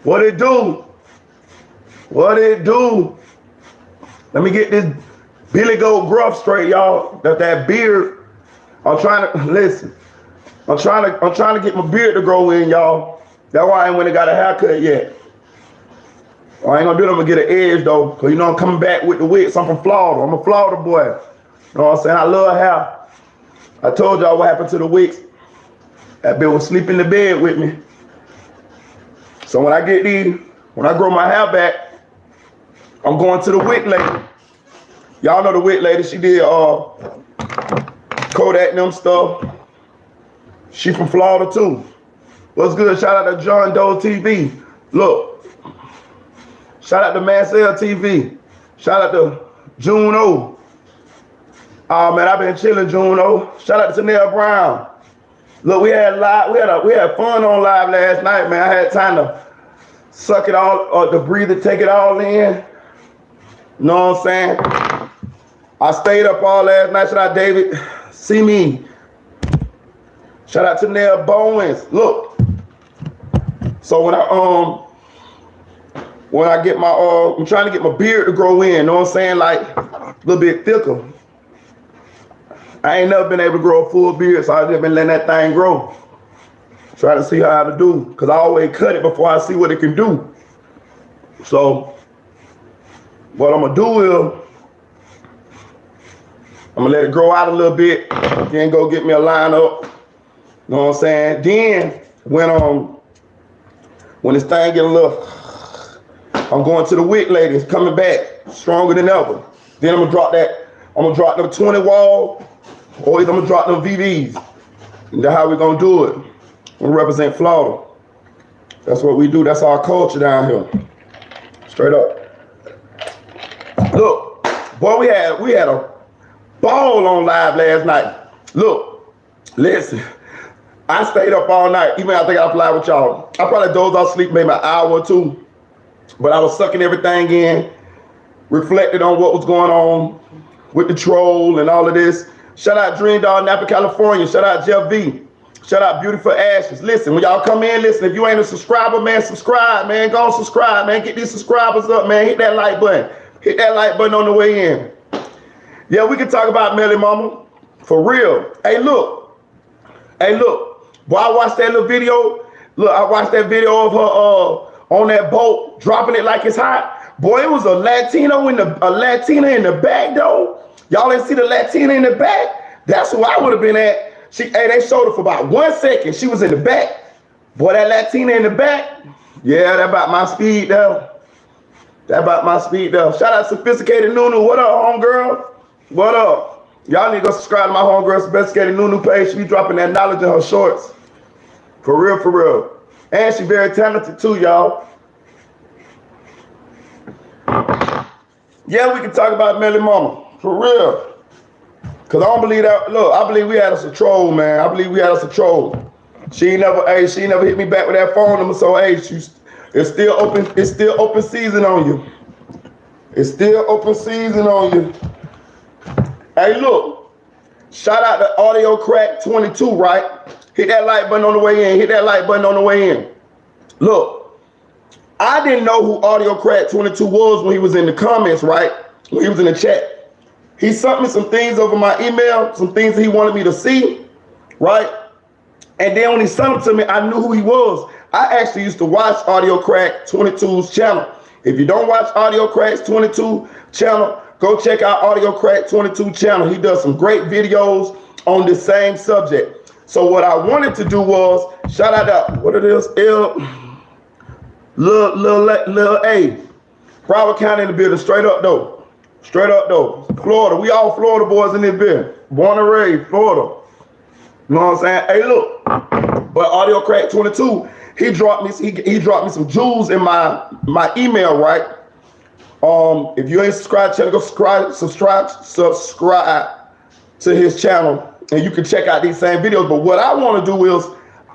What it do? What it do? Let me get this Billy Goat gruff straight, y'all. That beard. I'm trying to listen. I'm trying to get my beard to grow in, y'all. That's why I ain't went and got a haircut yet. I ain't gonna do it. I'm gonna get an edge though, cause you know I'm coming back with the wigs. I'm from Florida. I'm a Florida boy. You know what I'm saying? I love hair. I told y'all what happened to the wigs. That bitch was sleeping in the bed with me. So when I grow my hair back, I'm going to the wig lady. Y'all know the wig lady. She did Kodak and them stuff. She from Florida too. What's good? Shout out to John Doe TV. Look. Shout out to Mansell TV. Shout out to Juno. Oh man, I've been chilling, Juno. Shout out to Tanel Brown. Look, we had fun on live last night, man. I had time to suck it all, to breathe it, take it all in. You know what I'm saying? I stayed up all last night. Shout out David. See me. Shout out to Nell Bowens. Look. So when I get my, I'm trying to get my beard to grow in, you know what I'm saying? Like a little bit thicker. I ain't never been able to grow a full beard, so I've just been letting that thing grow. Trying to see how to do, because I always cut it before I see what it can do. So what I'm gonna do is, I'm gonna let it grow out a little bit, then go get me a lineup. You know what I'm saying? Then when this thing get a little, I'm going to the wig lady. It's coming back stronger than ever. Then I'm gonna drop them 20 wall, or either I'm gonna drop them VVs. And that's how we're gonna do it. We represent Florida. That's what we do. That's our culture down here. Straight up. Look, boy, we had a ball on live last night. Look, listen. I stayed up all night, even after I got off live with y'all. I probably dozed off sleep maybe an hour or two. But I was sucking everything in, reflected on what was going on with the troll and all of this. Shout out Dream Dog, Napa, California. Shout out Jeff V. Shout out Beautiful Ashes. Listen, when y'all come in, listen, if you ain't a subscriber, man, subscribe, man. Go on, subscribe, man. Get these subscribers up, man. Hit that like button. Hit that like button on the way in. Yeah, we can talk about Melly Mama. For real. Hey, look. Boy, I watched that little video. Look, I watched that video of her on that boat, dropping it like it's hot. Boy, it was a Latina in the back, though. Y'all didn't see the Latina in the back? That's who I would have been at. They showed her for about 1 second. She was in the back. Boy, that Latina in the back. Yeah, that about my speed, though. Shout out Sophisticated Nunu. What up, homegirl? What up? Y'all need to go subscribe to my homegirl Sophisticated Nunu page. She be dropping that knowledge in her shorts. For real, for real. And she very talented too, y'all. Yeah, we can talk about Melly Mama. For real. Cause I don't believe that. Look, I believe we had us a troll, man. She never hit me back with that phone number. So hey, it's still open. It's still open season on you. Hey, look. Shout out to Audio Crack 22, right? Hit that like button on the way in. Look, I didn't know who Audio Crack 22 was when he was in the comments, right? When he was in the chat. He sent me some things over my email, some things that he wanted me to see, right? And then when he sent them to me, I knew who he was. I actually used to watch Audio Crack 22's channel. If you don't watch Audio Crack's 22 channel, go check out Audio Crack 22 channel. He does some great videos on the same subject. So what I wanted to do was shout out to what it is, Lil A, Broward County in the building, straight up though, Florida. We all Florida boys in this building, born and raised Florida. You know what I'm saying? Hey, look, but Audio Crack 22, he dropped me some jewels in my email, right? If you ain't subscribed to the channel, go subscribe to his channel. And you can check out these same videos. But what I want to do is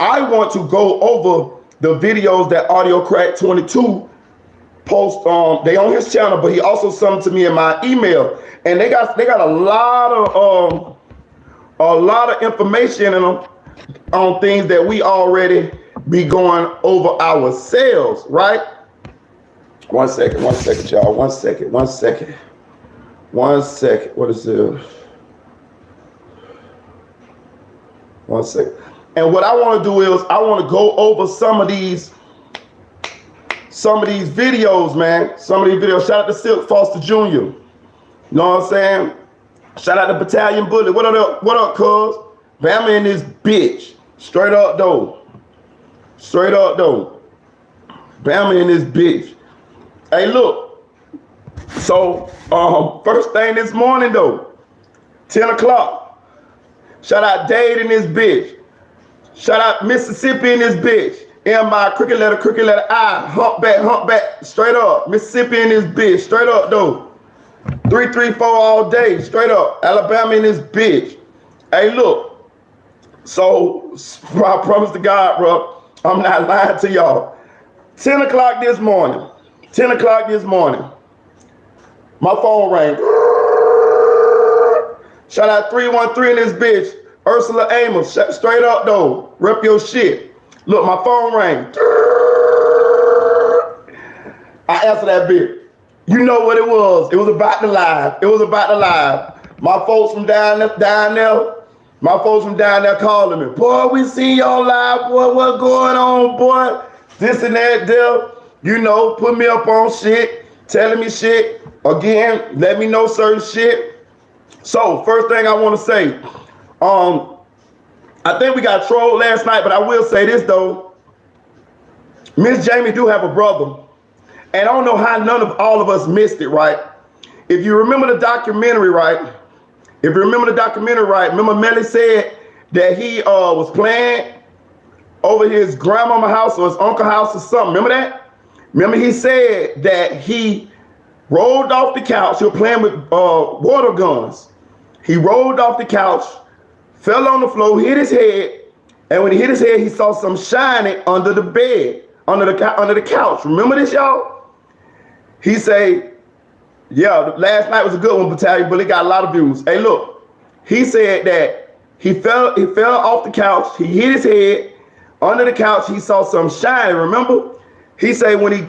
I want to go over the videos that Audio Crack 22 post. They on his channel, but he also sent them to me in my email. And they got a lot of information in them on things that we already be going over our sales, right? One second, y'all. One second. What is this? 1 second. And what I want to do is I want to go over some of these videos, man. Some of these videos. Shout out to Silk Foster Jr. You know what I'm saying? Shout out to Battalion Bullet. What up, cuz? Bama in this bitch. Straight up, though. Bama in this bitch. Hey, look. So, first thing this morning, though. 10 o'clock. Shout out Dade in this bitch. Shout out Mississippi in this bitch. M-I, crooked letter I, humpback, straight up. Mississippi in this bitch, straight up, though. 334 all day, straight up. Alabama in this bitch. Hey, look. So, I promise to God, bro, I'm not lying to y'all. 10 o'clock this morning. My phone rang. Shout out 313 in this bitch. Ursula Amos, straight up, though. Rep your shit. Look, my phone rang. I answered that bitch. You know what it was. It was about the live. My folks from down there calling me. Boy, we see y'all live, boy. What going on, boy? This and that, there. You know, put me up on shit, telling me shit. Again, let me know certain shit. So, first thing I want to say, I think we got trolled last night, but I will say this, though. Miss Jamie do have a brother. And I don't know how none of all of us missed it, right? If you remember the documentary, right? Remember Melly said that he was playing over his grandmama house or his uncle house or something. Remember that? Remember he said that he rolled off the couch. He was playing with water guns. He rolled off the couch, fell on the floor, hit his head, and when he hit his head, he saw some shining under the bed, under the couch. Remember this, y'all? He say, yeah, last night was a good one, Battalion, but it got a lot of views. Hey, look, he said that he fell off the couch, he hit his head, under the couch, he saw some shining, remember? He said when he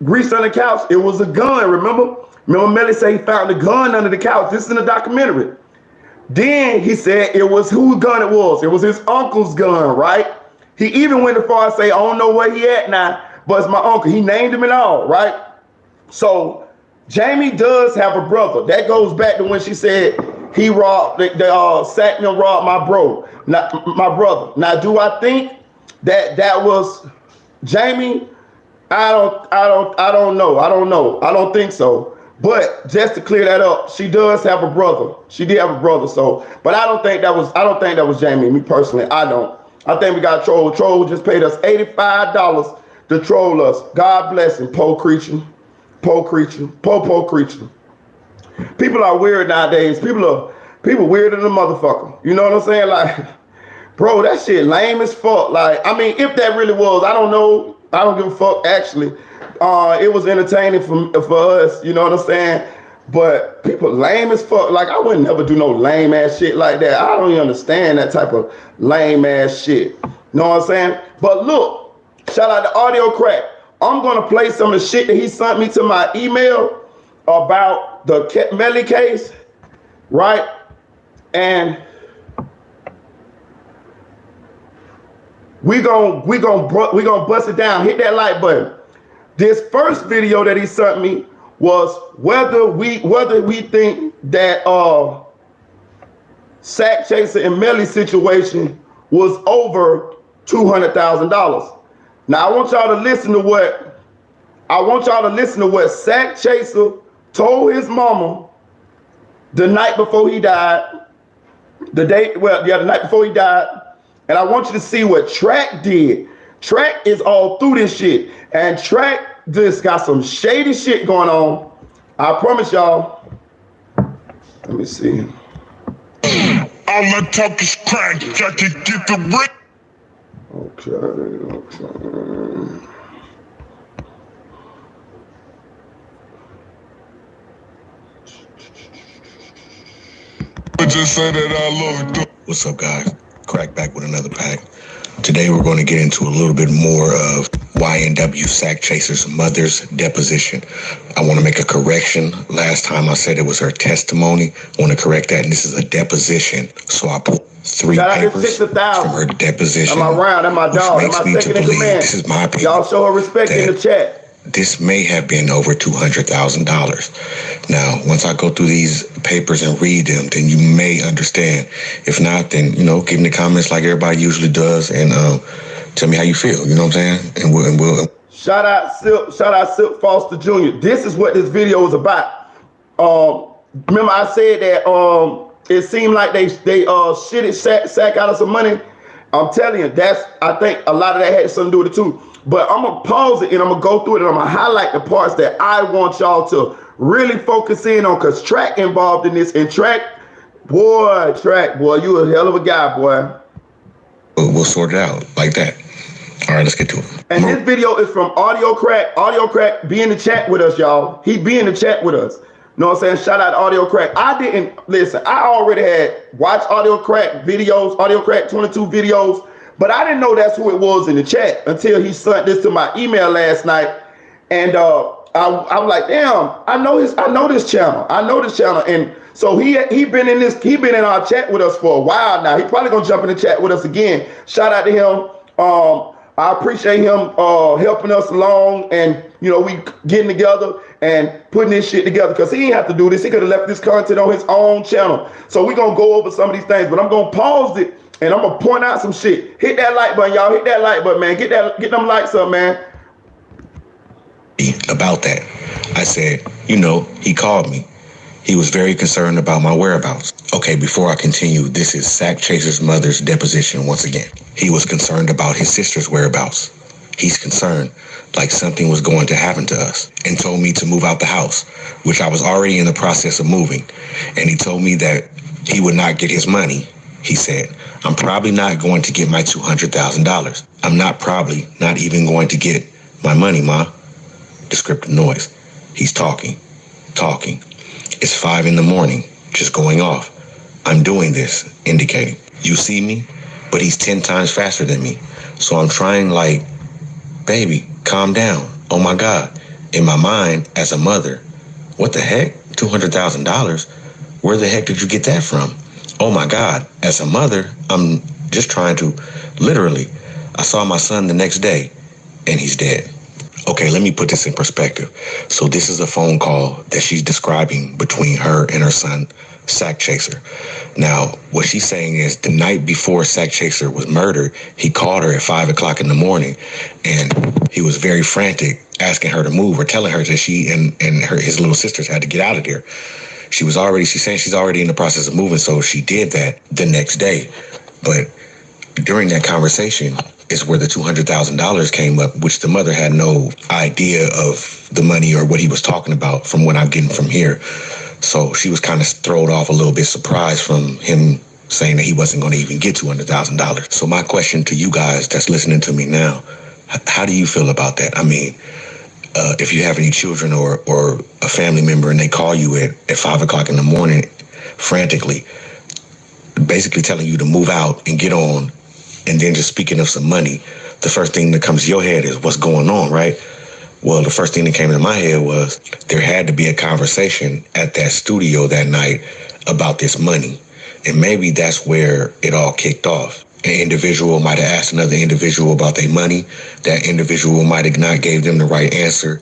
reached under the couch, it was a gun, remember? Remember Melly said he found the gun under the couch. This is in the documentary. Then he said it was whose gun it was. It was his uncle's gun, right? He even went as far as say, I don't know where he at now, but it's my uncle. He named him and all, right? So Jamie does have a brother. That goes back to when she said he robbed, Sackman robbed my brother. Now, do I think that was Jamie? I don't know. I don't think so. But just to clear that up, she does have a brother. She did have a brother. So, but I don't think that was Jamie. Me personally, I don't. I think we got trolled. Troll just paid us $85 to troll us. God bless him, po creature. People are weird nowadays. People weirder than a motherfucker. You know what I'm saying? Like, bro, that shit lame as fuck. Like, I mean, if that really was, I don't know. I don't give a fuck, actually. It was entertaining for us, you know what I'm saying? But people lame as fuck. Like, I would never do no lame ass shit like that. I don't even understand that type of lame ass shit. You know what I'm saying? But look, shout out to Audio Crack. I'm gonna play some of the shit that he sent me to my email about the Melly case, right? And we gonna bust it down. Hit that like button. This first video that he sent me was whether we think that Sack Chaser and Melly situation was over $200,000. Now I want y'all to listen to what Sack Chaser told his mama the night before he died. The night before he died. And I want you to see what Track did. Track is all through this shit. And Track just got some shady shit going on. I promise y'all. Let me see. All I talk is crack. I can get the rent. Okay. I just say that I love it. What's up, guys? Crack back with another pack. Today we're going to get into a little bit more of YNW Sack Chaser's mother's deposition. I want to make a correction. Last time I said it was her testimony. I want to correct that, and this is a deposition. So I put 3 papers from her deposition. I'm around, I'm my dog, I'm my second in command. This is my opinion. Y'all show her respect in the chat. This may have been over $200,000. Now, once I go through these papers and read them, then you may understand. If not, then, you know, give me the comments like everybody usually does, and tell me how you feel. You know what I'm saying? And we'll. Shout out Silk Foster Jr. This is what this video is about. Remember I said that it seemed like they shitted Sack out of some money. I'm telling you, I think a lot of that had something to do with it too. But I'm going to pause it and I'm going to go through it and I'm going to highlight the parts that I want y'all to really focus in on, because Track involved in this. And Track, boy, you a hell of a guy, boy. We'll sort it out like that. All right, let's get to it. And this video is from Audio Crack. Audio Crack, be in the chat with us, y'all. He be in the chat with us. You know what I'm saying? Shout out to Audio Crack. I already had watched Audio Crack videos, Audio Crack 22 videos. But I didn't know that's who it was in the chat until he sent this to my email last night. And I'm like, damn, I know this channel. And so he been in our chat with us for a while now. He probably gonna jump in the chat with us again. Shout out to him. I appreciate him helping us along, and you know, we getting together and putting this shit together, because he didn't have to do this. He could have left this content on his own channel. So we're gonna go over some of these things, but I'm gonna pause it. And I'm going to point out some shit. Hit that like button, y'all. Hit that like button, man. Get them likes up, man. About that, I said, you know, he called me. He was very concerned about my whereabouts. Okay, before I continue, this is Sack Chaser's mother's deposition once again. He was concerned about his sister's whereabouts. He's concerned like something was going to happen to us, and told me to move out the house, which I was already in the process of moving. And he told me that he would not get his money. He said, I'm probably not going to get my $200,000. I'm not even going to get my money, Ma. Descriptive noise. He's talking. It's 5 a.m, just going off. I'm doing this, indicating. You see me? But he's 10 times faster than me. So I'm trying like, baby, calm down. Oh my God. In my mind, as a mother, what the heck? $200,000? Where the heck did you get that from? Oh my God, as a mother, I'm just trying to, literally, I saw my son the next day and he's dead. Okay, let me put this in perspective. So this is a phone call that she's describing between her and her son, Sack Chaser. Now, what she's saying is the night before Sack Chaser was murdered, he called her at 5 o'clock in the morning, and he was very frantic, asking her to move or telling her that she and his little sisters had to get out of there. She's saying she's already in the process of moving, so she did that the next day. But during that conversation is where the $200,000 came up, which the mother had no idea of the money or what he was talking about from what I'm getting from here. So she was kind of thrown off a little bit, surprised from him saying that he wasn't going to even get $200,000. So my question to you guys that's listening to me now, how do you feel about that? I mean, if you have any children or a family member and they call you at 5 o'clock in the morning frantically, basically telling you to move out and get on, and then just speaking of some money, the first thing that comes to your head is what's going on, right? Well, the first thing that came to my head was there had to be a conversation at that studio that night about this money. And maybe that's where it all kicked off. An individual might have asked another individual about their money. That individual might have not gave them the right answer,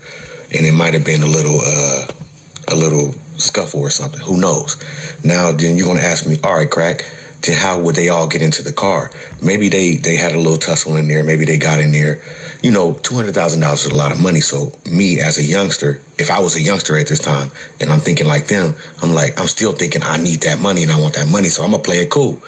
and it might have been a little scuffle or something. Who knows? Now, then you're gonna ask me, all right, Crack, then how would they all get into the car? Maybe they had a little tussle in there. Maybe they got in there. You know, $200,000 is a lot of money. So me as a youngster, if I was a youngster at this time and I'm thinking like them, I'm still thinking I need that money and I want that money. So I'm gonna play it cool.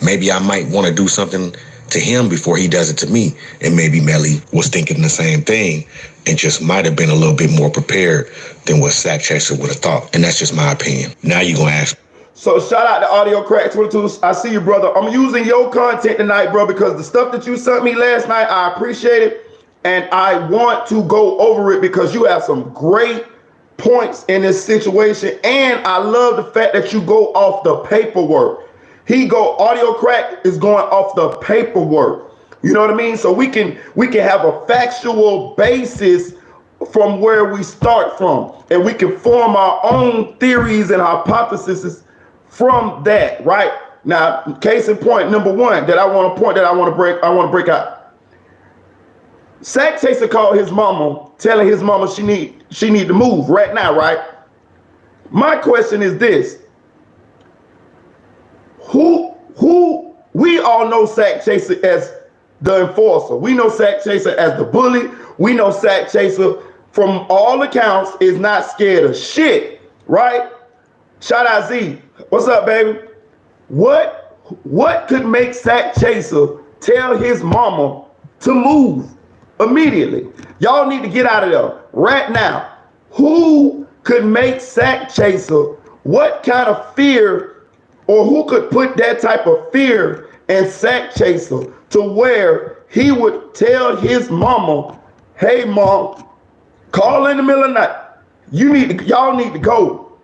Maybe I might want to do something to him before he does it to me. And maybe Melly was thinking the same thing and just might have been a little bit more prepared than what Sack Chaser would have thought. And that's just my opinion. Now you're gonna ask. So shout out to Audio Crack 22. I see you, brother. I'm using your content tonight, bro, because the stuff that you sent me last night, I appreciate it. And I want to go over it because you have some great points in this situation. And I love the fact that you go off the paperwork. Audio Crack is going off the paperwork. You know what I mean? So we can have a factual basis from where we start from, and we can form our own theories and hypotheses from that, right? Now, case in point, number one that I want to break out. Sack Chaser called his mama, telling his mama she need to move right now, right? My question is this: who we all know Sack Chaser as the enforcer. We know Sack Chaser as the bully. We know Sack Chaser, from all accounts, is not scared of shit, right? Shout out Z. What's up, baby? What could make Sack Chaser tell his mama to move immediately? Y'all need to get out of there right now. Who could make Sack Chaser? What kind of fear, or who could put that type of fear in Sack Chaser to where he would tell his mama, hey mom, call in the middle of the night. Y'all need to go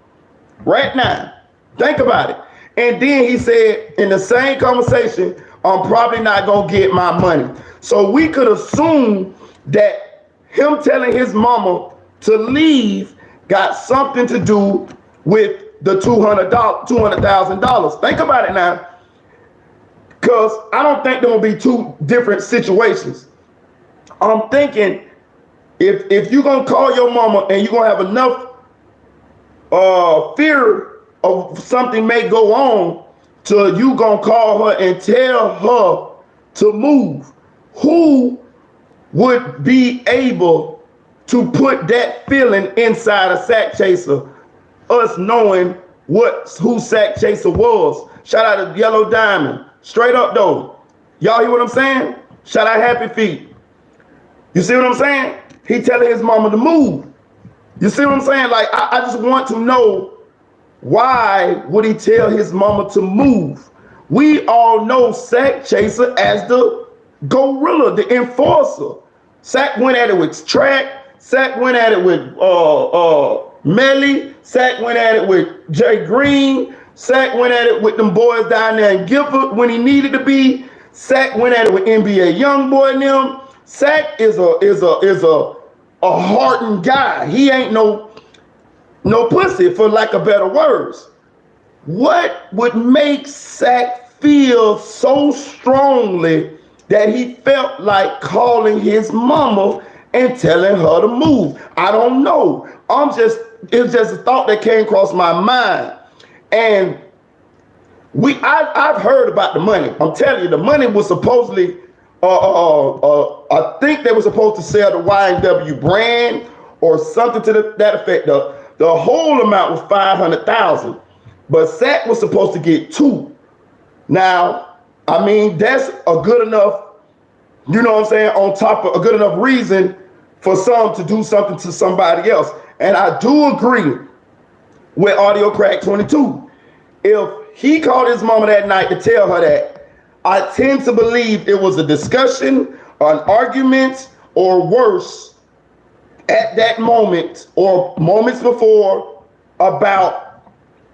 right now. Think about it. And then he said in the same conversation, I'm probably not gonna get my money. So we could assume that him telling his mama to leave got something to do with the $200,000. Think about it now. Because I don't think there will be two different situations. I'm thinking if you're going to call your mama and you're going to have enough fear of something may go on till you going to call her and tell her to move, who would be able to put that feeling inside a Sack Chaser, us knowing who Sack Chaser was? Shout out to Yellow Diamond. Straight up though. Y'all hear what I'm saying? Shout out Happy Feet. You see what I'm saying? He telling his mama to move. You see what I'm saying? Like, I just want to know, why would he tell his mama to move? We all know Sack Chaser as the gorilla, the enforcer. Sack went at it with Track. Sack went at it with Melly. Sack went at it with Jay Green. Sack went at it with them boys down there in Gifford when he needed to be. Sack went at it with NBA Youngboy and them. Sack is a hardened guy. He ain't no pussy, for lack of better words. What would make Sack feel so strongly that he felt like calling his mama and telling her to move? I don't know. It's just a thought that came across my mind. And I've heard about the money. I'm telling you, the money was supposedly, I think they were supposed to sell the Y&W brand or something to that effect. The whole amount was $500,000, but Sack was supposed to get $2 million. Now, I mean, that's a good enough, you know what I'm saying, on top of a good enough reason for some to do something to somebody else. And I do agree with Audio Crack 22. If he called his mama that night to tell her that, I tend to believe it was a discussion, an argument, or worse at that moment or moments before about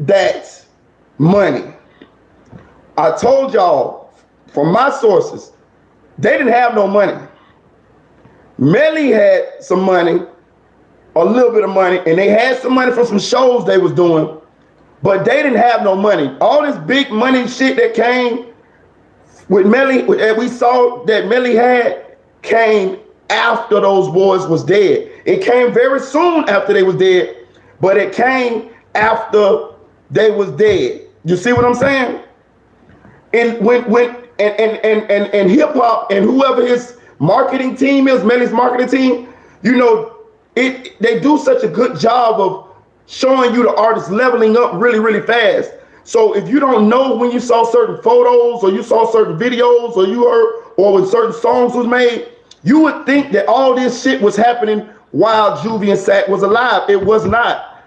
that money. I told y'all from my sources, they didn't have no money. Melly had some money, a little bit of money, and they had some money from some shows they was doing, but they didn't have no money. All this big money shit that came with Melly, we saw that Melly had, came after those boys was dead. It came very soon after they was dead, but it came after they was dead. You see what I'm saying? And and hip hop and whoever his marketing team is, Melly's marketing team, you know, they do such a good job of showing you the artist leveling up really, really fast. So if you don't know when you saw certain photos or you saw certain videos or you heard or when certain songs was made, you would think that all this shit was happening while Juvie and Sack was alive. It was not.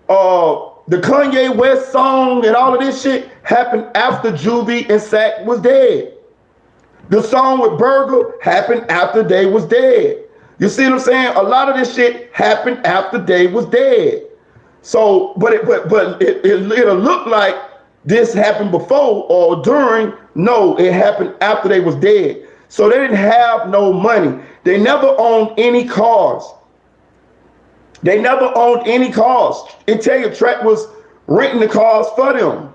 The Kanye West song and all of this shit happened after Juvie and Sack was dead. The song with Burger happened after they was dead. You see what I'm saying? A lot of this shit happened after they was dead. So, but it'll look like this happened before or during. No, it happened after they was dead. So they didn't have no money. They never owned any cars. They never owned any cars. It tell you Track was renting the cars for them.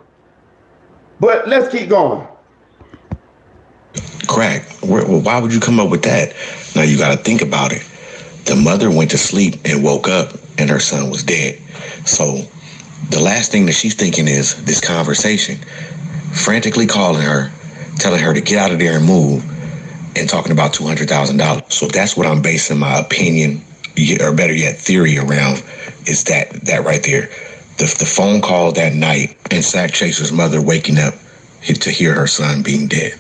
But let's keep going. Crack. Why would you come up with that? Now you got to think about it. The mother went to sleep and woke up and her son was dead. So the last thing that she's thinking is this conversation, frantically calling her, telling her to get out of there and move, and talking about $200,000. So that's what I'm basing my opinion, or better yet, theory around, is that right there. The phone call that night and Sack Chaser's mother waking up to hear her son being dead.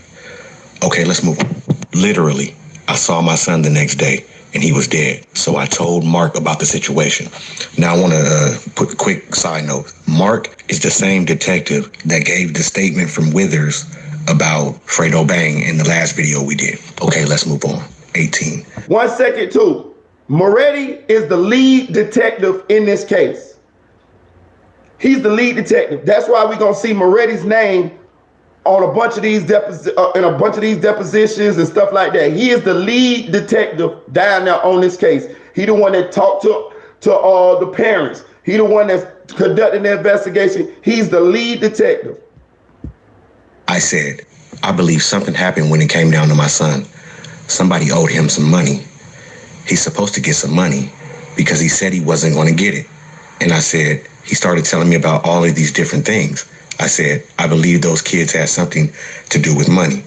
Okay, let's move on. Literally, I saw my son the next day and he was dead. So I told Mark about the situation. Now I want to put a quick side note. Mark is the same detective that gave the statement from Withers about Fredo Bang in the last video we did. Okay, let's move on. 18. 1 second, too. Moretti is the lead detective in this case. He's the lead detective. That's why we're gonna see Moretti's name on a bunch of these depositions and stuff like that. He is the lead detective down there on this case. He the one that talked to the parents. He the one that's conducting the investigation. He's the lead detective. I said, I believe something happened when it came down to my son. Somebody owed him some money. He's supposed to get some money because he said he wasn't going to get it. And I said, he started telling me about all of these different things. I said, I believe those kids had something to do with money.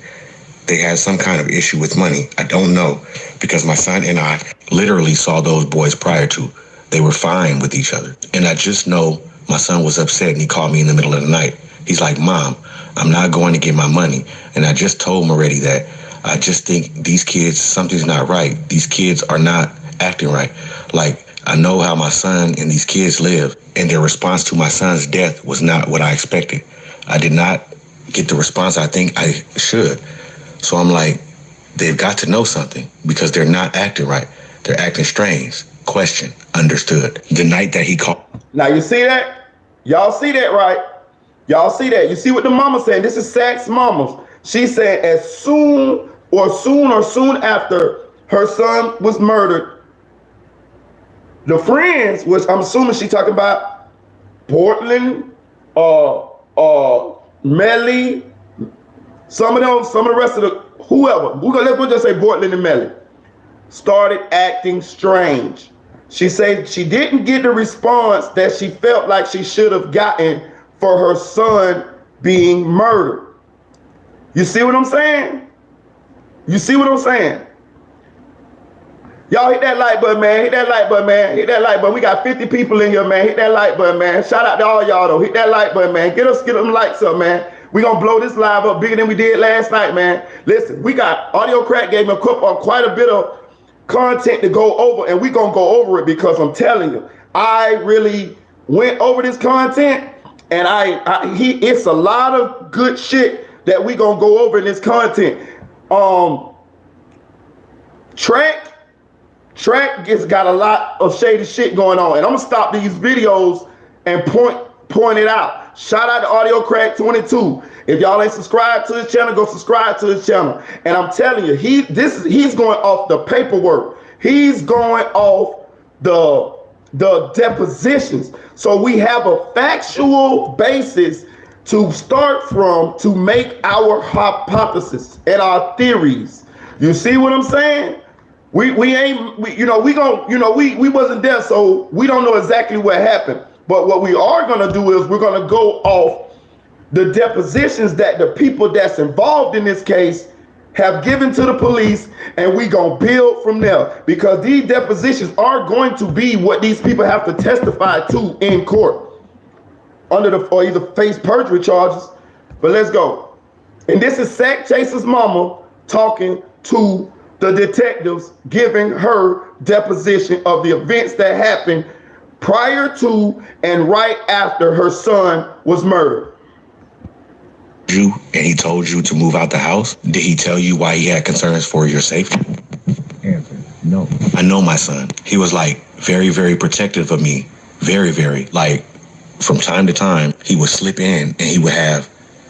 They had some kind of issue with money. I don't know, because my son and I literally saw those boys prior to. They were fine with each other. And I just know my son was upset and he called me in the middle of the night. He's like, Mom, I'm not going to get my money. And I just told Moretti that I just think these kids, something's not right. These kids are not acting right. Like, I know how my son and these kids live, and their response to my son's death was not what I expected. I did not get the response I think I should. So I'm like, they've got to know something because they're not acting right. They're acting strange. Question. Understood. The night that he called. Now you see that? Y'all see that, right? Y'all see that? You see what the mama's saying? This is Sack's mama. She said as soon after her son was murdered, the friends, which I'm assuming she talking about Portland, Melly, some of the rest of the whoever. Let's just say Portland and Melly started acting strange. She said she didn't get the response that she felt like she should have gotten for her son being murdered. You see what I'm saying? You see what I'm saying? Y'all hit that like button, man. Hit that like button, man. Hit that like button. We got 50 people in here, man. Hit that like button, man. Shout out to all y'all, though. Hit that like button, man. Get them likes up, man. We gonna blow this live up bigger than we did last night, man. Listen, we got Audio Crack gave me quite a bit of content to go over, and we gonna go over it because I'm telling you, I really went over this content, and it's a lot of good shit that we gonna go over in this content. Track has got a lot of shady shit going on, and I'm gonna stop these videos and point it out. Shout out to Audio Crack 22. If y'all ain't subscribed to his channel, go subscribe to his channel. And I'm telling you, he's going off the paperwork. He's going off the depositions. So we have a factual basis to start from to make our hypothesis and our theories. You see what I'm saying? We wasn't there, so we don't know exactly what happened. But what we are gonna do is we're gonna go off the depositions that the people that's involved in this case have given to the police, and we gonna build from there, because these depositions are going to be what these people have to testify to in court or either face perjury charges. But let's go. And this is Sack Chaser's mama talking to the detectives, giving her deposition of the events that happened prior to and right after her son was murdered. You and he told you to move out the house? Did he tell you why he had concerns for your safety? Answer, no. I know my son. He was like very, very protective of me. Very, very. Like from time to time, he would slip in and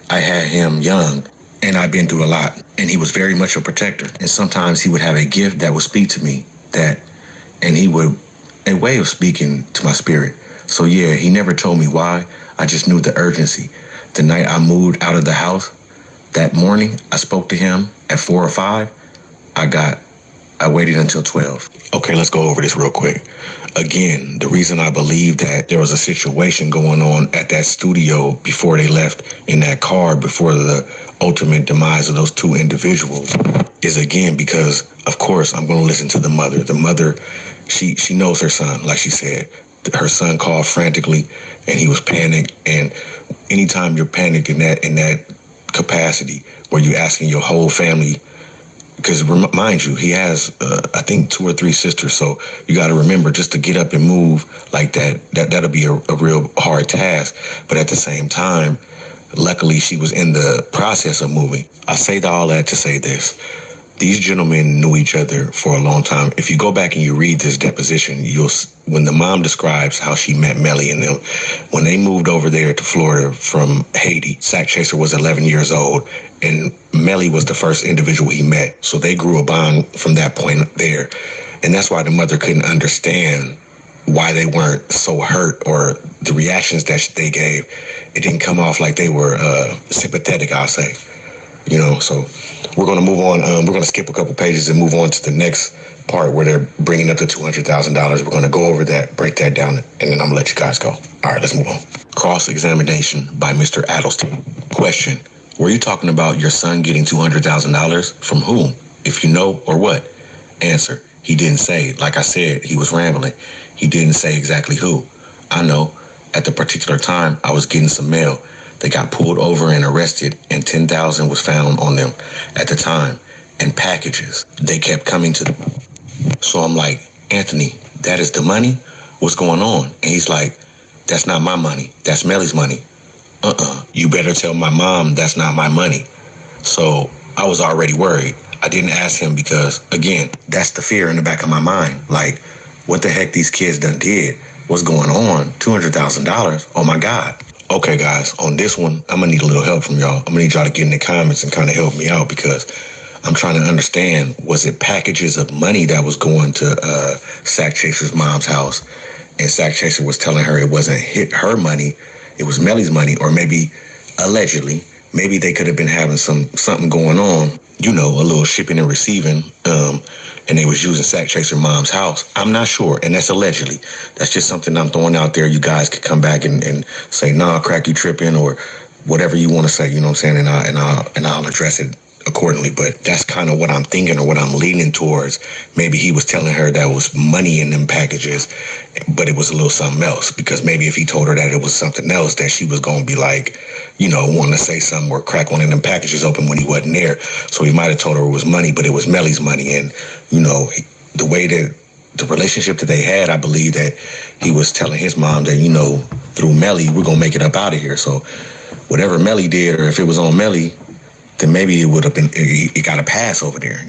I had him young, And I've been through a lot. And he was very much a protector. And sometimes he would have a gift that would speak to me and he would, a way of speaking to my spirit. So yeah, he never told me why. I just knew the urgency. The night I moved out of the house, that morning, I spoke to him at 4 or 5. I waited until 12. Okay, let's go over this real quick. Again, the reason I believe that there was a situation going on at that studio before they left in that car, before the ultimate demise of those two individuals, is again because, of course, I'm going to listen to the mother. The mother, she knows her son, like she said. Her son called frantically, and he was panicked. And anytime you're panicked in that capacity, where you're asking your whole family, because mind you, he has, I think, 2 or 3 sisters. So you got to remember, just to get up and move like that'll be a real hard task. But at the same time, luckily, she was in the process of moving. I say all that to say this. These gentlemen knew each other for a long time. If you go back and you read this deposition, when the mom describes how she met Melly and them, when they moved over there to Florida from Haiti, Sack Chaser was 11 years old, and Melly was the first individual he met. So they grew a bond from that point there. And that's why the mother couldn't understand why they weren't so hurt, or the reactions that they gave. It didn't come off like they were sympathetic, I'll say. So we're going to move on. We're going to skip a couple pages and move on to the next part where they're bringing up the $200,000. We're going to go over that, break that down, and then I'm going to let you guys go. All right, let's move on. Cross-examination by Mr. Addleston. Question: were you talking about your son getting $200,000? From whom? If you know, or what? Answer: he didn't say. Like I said, he was rambling. He didn't say exactly who. I know. At the particular time, I was getting some mail. They got pulled over and arrested, and $10,000 was found on them at the time, and packages. They kept coming to them. So I'm like, Anthony, that is the money? What's going on? And he's like, that's not my money. That's Melly's money. You better tell my mom that's not my money. So I was already worried. I didn't ask him because, again, that's the fear in the back of my mind. Like, what the heck these kids done did? What's going on? $200,000? Oh my God. Okay, guys, on this one, I'm going to need a little help from y'all. I'm going to need y'all to get in the comments and kind of help me out, because I'm trying to understand, was it packages of money that was going to Sack Chaser's mom's house, and Sack Chaser was telling her it wasn't her money, it was Melly's money, or maybe, allegedly, maybe they could have been having something going on, a little shipping and receiving, and they was using Sack Chaser mom's house. I'm not sure, and that's allegedly. That's just something I'm throwing out there. You guys could come back and say, nah, crack, you tripping, or whatever you want to say, you know what I'm saying, and I'll address it accordingly. But that's kind of what I'm thinking, or what I'm leaning towards. Maybe he was telling her that was money in them packages, but it was a little something else, because maybe if he told her that it was something else, that she was going to be like, wanting to say something or crack one of them packages open when he wasn't there. So he might have told her it was money, but it was Melly's money. And, the way that the relationship that they had, I believe that he was telling his mom that, through Melly, we're going to make it up out of here. So whatever Melly did, or if it was on Melly, then maybe it would have been, it got a pass over there,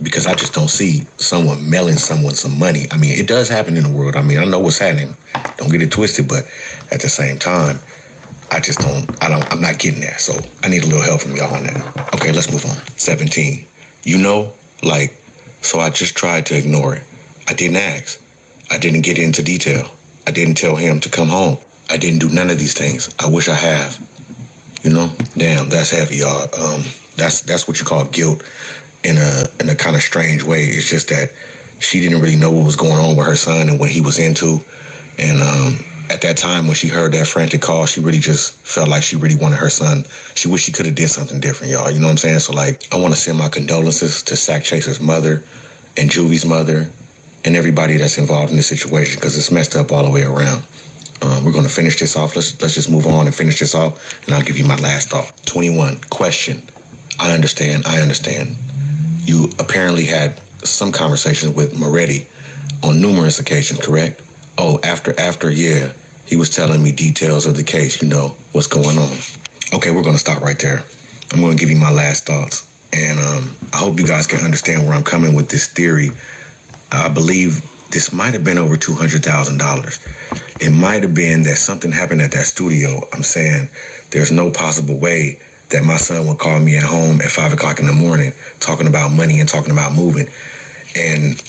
because I just don't see someone mailing someone some money. I mean, it does happen in the world. I mean, I know what's happening. Don't get it twisted, but at the same time, I'm not getting that. So I need a little help from y'all on that. Okay, let's move on. 17. So I just tried to ignore it. I didn't ask. I didn't get into detail. I didn't tell him to come home. I didn't do none of these things. I wish I have. Damn, that's heavy, y'all. That's what you call guilt in a kind of strange way. It's just that she didn't really know what was going on with her son and what he was into. And at that time, when she heard that frantic call, she really just felt like she really wanted her son. She wished she could have did something different, y'all. You know what I'm saying? So, I want to send my condolences to Sack Chaser's mother and Juvie's mother and everybody that's involved in this situation, because it's messed up all the way around. We're going to finish this off. Let's just move on and finish this off, and I'll give you my last thought. 21. Question. I understand. You apparently had some conversations with Moretti on numerous occasions, correct? Oh, after, yeah. He was telling me details of the case, what's going on. Okay, we're going to stop right there. I'm going to give you my last thoughts. And I hope you guys can understand where I'm coming with this theory. I believe this might have been over $200,000. It might have been that something happened at that studio. I'm saying there's no possible way that my son would call me at home at 5 o'clock in the morning talking about money and talking about moving. And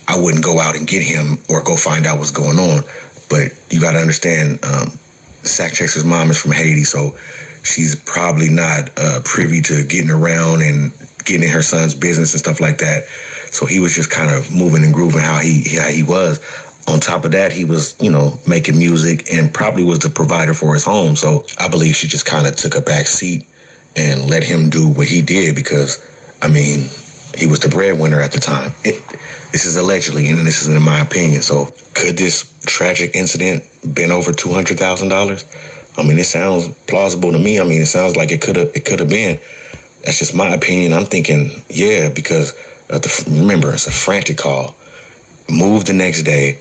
I wouldn't go out and get him or go find out what's going on. But you got to understand, Sack Chaser's mom is from Haiti, so she's probably not privy to getting around and getting in her son's business and stuff like that. So he was just kind of moving and grooving how he was. On top of that, he was, making music and probably was the provider for his home. So I believe she just kind of took a back seat and let him do what he did because, he was the breadwinner at the time. This is allegedly, and this is in my opinion. So could this tragic incident been over $200,000? It sounds plausible to me. It sounds like it could have been. That's just my opinion. I'm thinking, yeah, because remember, it's a frantic call. Move the next day,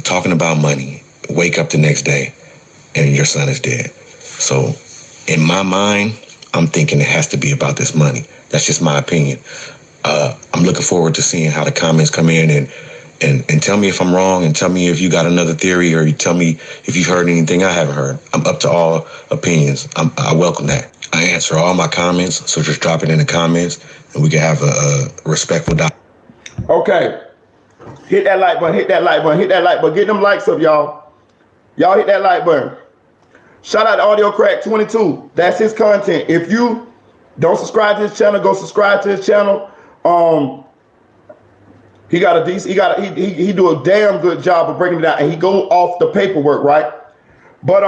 talking about money. Wake up the next day, and your son is dead. So in my mind, I'm thinking it has to be about this money. That's just my opinion. I'm looking forward to seeing how the comments come in and tell me if I'm wrong and tell me if you got another theory or you tell me if you've heard anything I haven't heard. I'm up to all opinions. I welcome that. I answer all my comments, so just drop it in the comments and we can have a respectful dialogue. Okay. Hit that like button, hit that like button, hit that like button. Get them likes up, y'all. Y'all hit that like button. Shout out to Audio Crack 22. That's his content. If you don't subscribe to his channel, go subscribe to his channel. He got a decent, he do a damn good job of breaking it down, and he go off the paperwork, right? But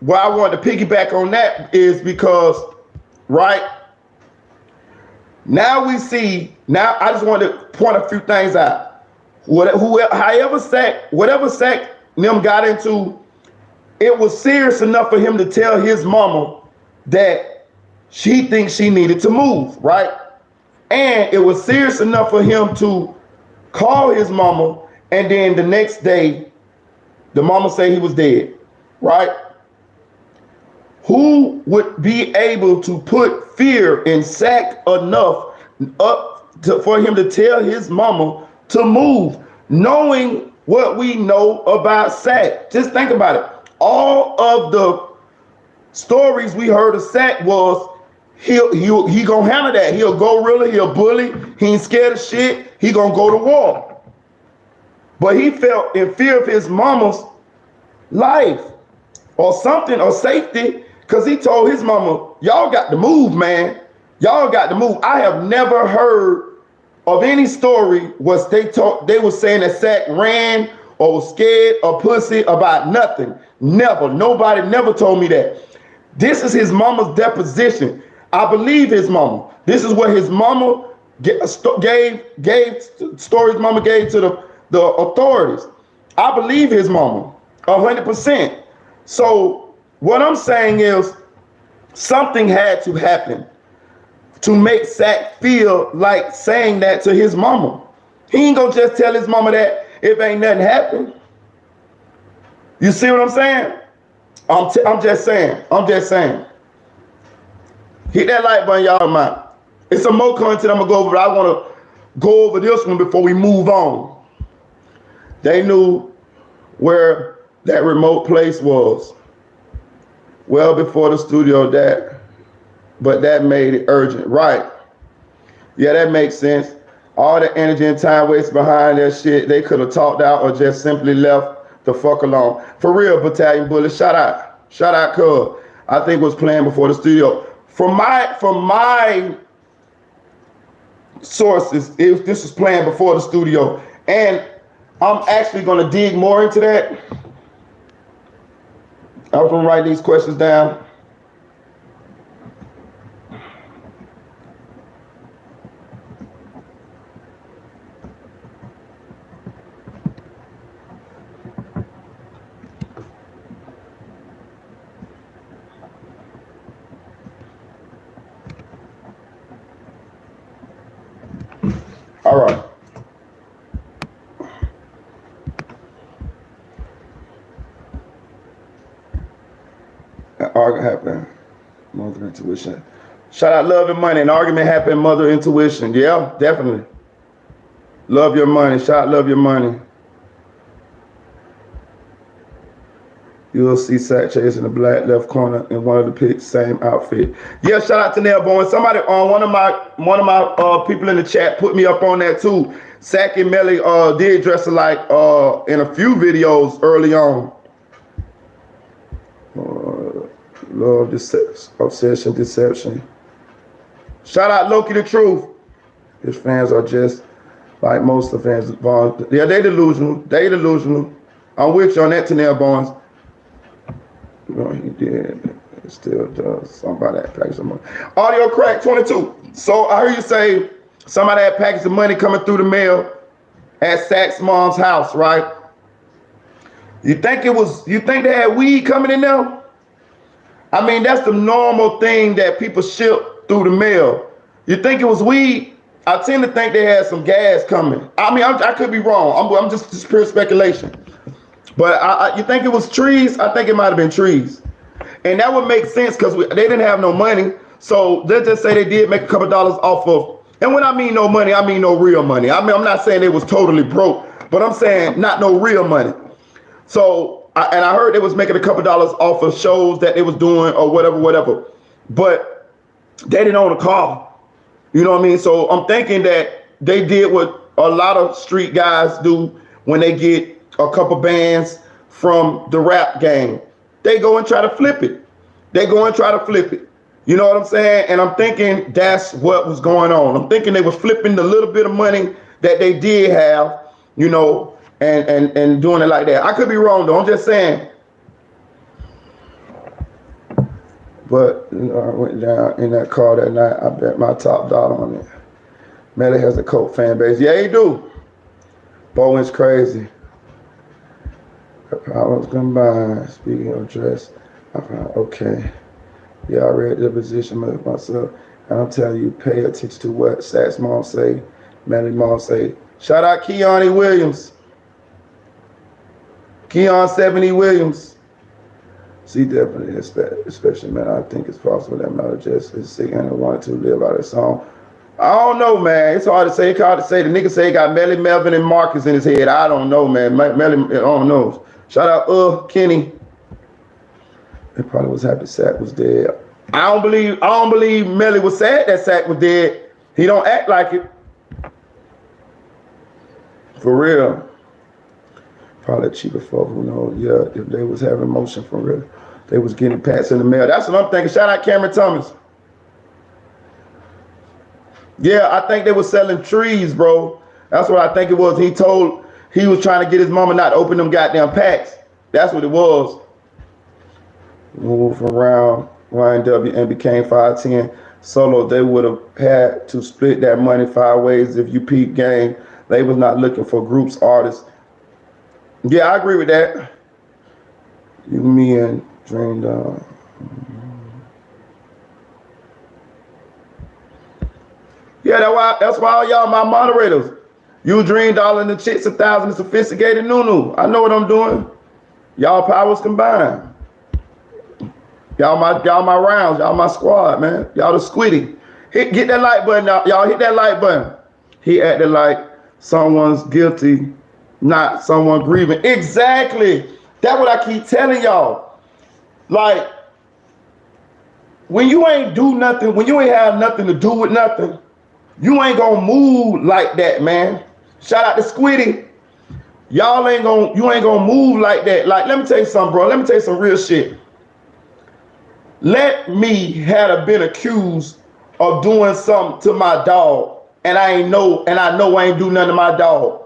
what I wanted to piggyback on that is because, right, now we see, now I just wanted to point a few things out. Whatever Sack them got into, it was serious enough for him to tell his mama that she thinks she needed to move, right? And it was serious enough for him to call his mama, and then the next day, the mama say he was dead, right? Who would be able to put fear in Sack enough for him to tell his mama to move, knowing what we know about Sack? Just think about it. All of the stories we heard of Sack was he gonna handle that. He'll go really, he'll bully, he ain't scared of shit, he gonna go to war. But he felt in fear of his mama's life or something, or safety, because he told his mama, y'all got to move, man. Y'all got to move. I have never heard of any story where they were saying that Sack ran or was scared or pussy about nothing. Never. Nobody never told me that. This is his mama's deposition. I believe his mama. This is what his mama gave stories mama gave to the authorities. I believe his mama 100%. So what I'm saying is something had to happen to make Sack feel like saying that to his mama. He ain't gonna just tell his mama that if ain't nothing happened. You see what I'm saying? I'm just saying. Hit that like button, y'all, man. It's some more content I'm gonna go over, but I wanna go over this one before we move on. They knew where that remote place was well before the studio, but that made it urgent, right? Yeah, that makes sense. All the energy and time wasted behind that shit, they could have talked out or just simply left the fuck alone. For real, Battalion Bullet, shout out, cuz. I think was playing before the studio. From my sources, this was playing before the studio, and I'm actually gonna dig more into that. I was gonna write these questions down. All right. An argument happened. Mother intuition. Shout out Love and Money. An argument happened. Mother intuition. Yeah, definitely. Love your money. Shout out Love your money. You'll see Sack Chase in the black left corner in one of the pics, same outfit. Yeah, shout out to Nail Bowen. Somebody on one of my people in the chat put me up on that too. Sack and Melly did dress alike in a few videos early on. Love, obsession, deception. Shout out Loki the Truth. His fans are just like most of the fans. Yeah, they delusional. They delusional. I'm with you on that, Tanel Barnes. You know, he did. It still does. Somebody had package of money. Audio Crack 22. So I heard you say somebody had package of money coming through the mail at Sack's mom's house, right? You think they had weed coming in there? I mean, that's the normal thing that people ship through the mail. You think it was weed? I tend to think they had some gas coming. I mean, I could be wrong. I'm just pure speculation. But you think it was trees? I think it might have been trees. And that would make sense because they didn't have no money. So let's just say they did make a couple dollars off of, and when I mean no money, I mean no real money. I mean, I'm not saying they was totally broke, but I'm saying not no real money. So, I heard they was making a couple dollars off of shows that they was doing or whatever. But they didn't own a car. You know what I mean? So I'm thinking that they did what a lot of street guys do when they get a couple bands from the rap game. They go and try to flip it. You know what I'm saying? And I'm thinking that's what was going on. I'm thinking they were flipping the little bit of money that they did have, you know, and doing it like that. I could be wrong though. I'm just saying. But you know, I went down in that car that night. I bet my top dollar on it. Melly has a Coke fan base. Yeah, he do. Bowen's crazy. I was combined. Speaking of dress, I found okay. Yeah, I read the position of myself, and I'm telling you, pay attention to what Sack's mom say, Melly mom say. Shout out Keone Williams. Keon 70 Williams. See, definitely, especially, man, I think it's possible that Melly just is sick and wanted to live out his song. I don't know, man. It's hard to say. It's hard to say. The nigga say he got Melly, Melvin, and Marcus in his head. I don't know, man. Melly, I don't know. Shout out, Kenny. He probably was happy Sack was dead. I don't believe Melly was sad that Sack was dead. He don't act like it. For real. Probably cheaper folk who know. Yeah, if they was having motion for real, they was getting pats in the mail. That's what I'm thinking. Shout out Cameron Thomas. Yeah, I think they were selling trees, bro. That's what I think it was. He was trying to get his mama not to open them goddamn packs. That's what it was. Moved around YNW and became 510 solo. They would have had to split that money 5 ways if you peep game. They was not looking for groups, artists. Yeah, I agree with that. You, me, and Dream Dog. Yeah, that's why all y'all my moderators. You Dream Doll and the Chicks 1,000 Sophisticated Nunu. I know what I'm doing. Y'all powers combined. Y'all my rounds. Y'all my squad, man. Y'all the squiddy. Get that like button out. Y'all hit that like button. He acted like someone's guilty, not someone grieving. Exactly. That's what I keep telling y'all. Like, when you ain't do nothing, when you ain't have nothing to do with nothing, you ain't gonna move like that, man. Shout out to Squiddy. You ain't gonna move like that. Like, let me tell you something, bro. Let me tell you some real shit. Let me have been accused of doing something to my dog, and I know I ain't do nothing to my dog.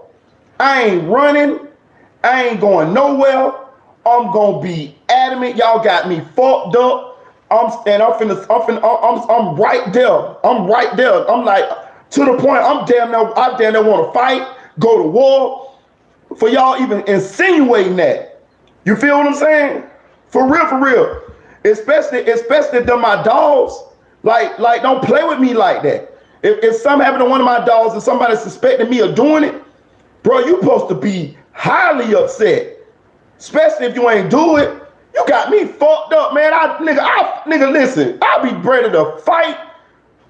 I ain't running. I ain't going nowhere. I'm gonna be adamant. Y'all got me fucked up. I'm right there. I'm right there. I'm like, to the point I damn near want to fight, go to war, for y'all even insinuating that. You feel what I'm saying? For real. Especially to my dogs. Like, don't play with me like that. If something happened to one of my dogs and somebody suspected me of doing it, bro, you supposed to be highly upset. Especially if you ain't do it. You got me fucked up, man. Nigga, listen. I'll be ready to fight,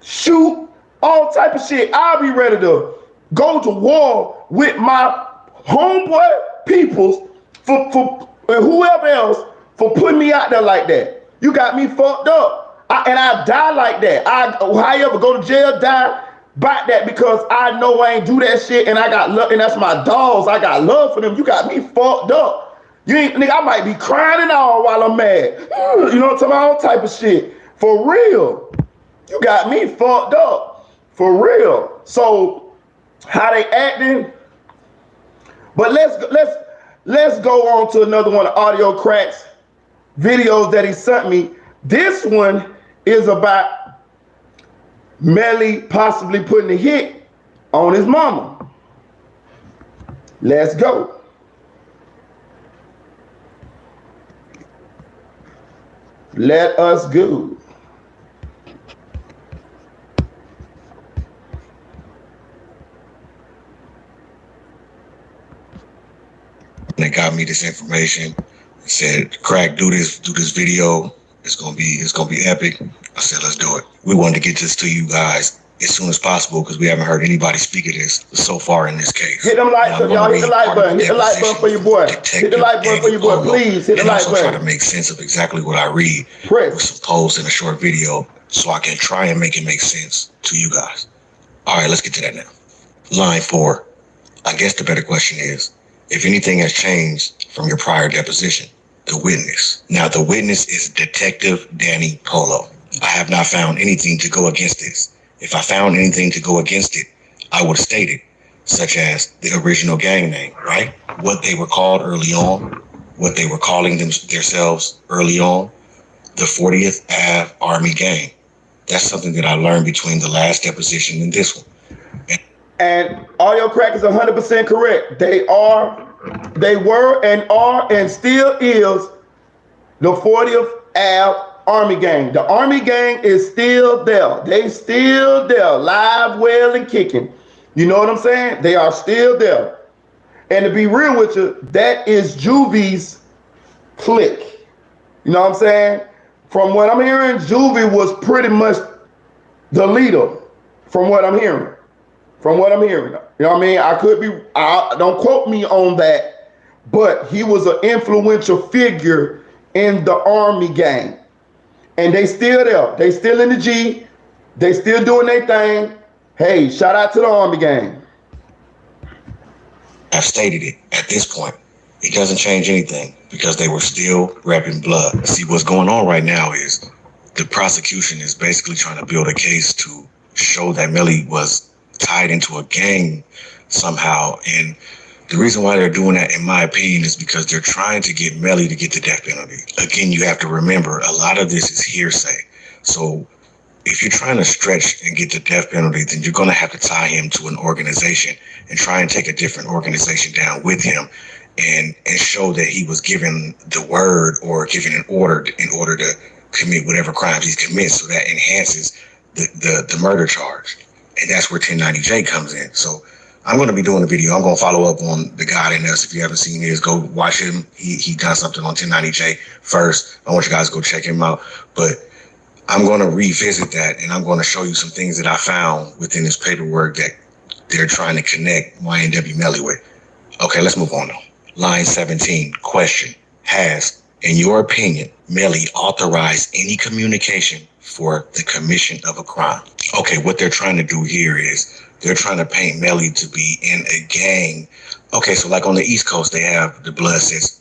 shoot, all type of shit. I'll be ready to go to war with my homeboy peoples for whoever else for putting me out there like that. You got me fucked up. And I die like that. However, go to jail, die about that, because I know I ain't do that shit, and I got love, and that's my dogs. I got love for them. You got me fucked up. You ain't, nigga, I might be crying and all while I'm mad. You know what I'm talking about? All type of shit. For real. You got me fucked up. For real. So how they acting? But let's go on to another one of Audio Crack's videos that he sent me. This one is about Melly possibly putting a hit on his mama. Let's go. Let us go. They got me this information. Said, Crack, do this video. It's gonna be epic. I said, let's do it. We wanted to get this to you guys as soon as possible because we haven't heard anybody speak of this so far in this case. Hit them likes, y'all. Hit the like button. Hit the like button for your boy. Hit the like button for your boy. Please hit the like button. Try to make sense of exactly what I read with some posts in a short video so I can try and make it make sense to you guys. All right, let's get to that now. Line 4. I guess the better question is, if anything has changed from your prior deposition. The witness. Now, the witness is Detective Danny Polo. I have not found anything to go against this. If I found anything to go against it, I would state it, such as the original gang name, right? What they were called early on, what they were calling themselves early on, the 40th Ave Army Gang. That's something that I learned between the last deposition and this one. And Audio Crack is 100% correct. They were and are and still is the 40th Ave Army Gang. The Army Gang is still there. They still there, live, well, and kicking. You know what I'm saying? They are still there. And to be real with you, that is Juvie's clique. You know what I'm saying? From what I'm hearing, Juvie was pretty much the leader. From what I'm hearing. You know what I mean? Don't quote me on that, but he was an influential figure in the Army Gang. And they still there. They still in the G. They still doing their thing. Hey, shout out to the Army Gang. I've stated it at this point. It doesn't change anything because they were still repping blood. See, what's going on right now is the prosecution is basically trying to build a case to show that Melly was tied into a gang somehow, and the reason why they're doing that, in my opinion, is because they're trying to get Melly to get the death penalty. Again, you have to remember, a lot of this is hearsay. So if you're trying to stretch and get the death penalty, then you're going to have to tie him to an organization and try and take a different organization down with him and show that he was given the word or given an order in order to commit whatever crimes he's committed. So that enhances the murder charge. And that's where 1090J comes in. So I'm going to be doing a video. I'm going to follow up on The God in Us. If you haven't seen his, go watch him. He done something on 1090J first. I want you guys to go check him out. But I'm going to revisit that, and I'm going to show you some things that I found within this paperwork that they're trying to connect YNW Melly with. Okay, let's move on now. Line 17, question. Has, in your opinion, Melly authorized any communication for the commission of a crime? Okay, what they're trying to do here is they're trying to paint Melly to be in a gang. Okay, so like on the East Coast, they have the blood sets,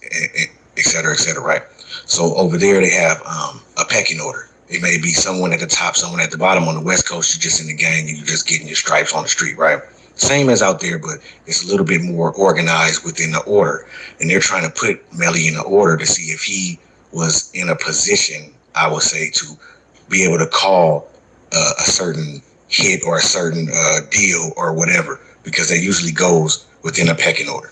et cetera, right? So over there, they have a pecking order. It may be someone at the top, someone at the bottom. On the West Coast, you're just in the gang and you're just getting your stripes on the street, right? Same as out there, but it's a little bit more organized within the order. And they're trying to put Melly in the order to see if he was in a position, I would say, to be able to call a certain hit or a certain deal or whatever, because that usually goes within a pecking order.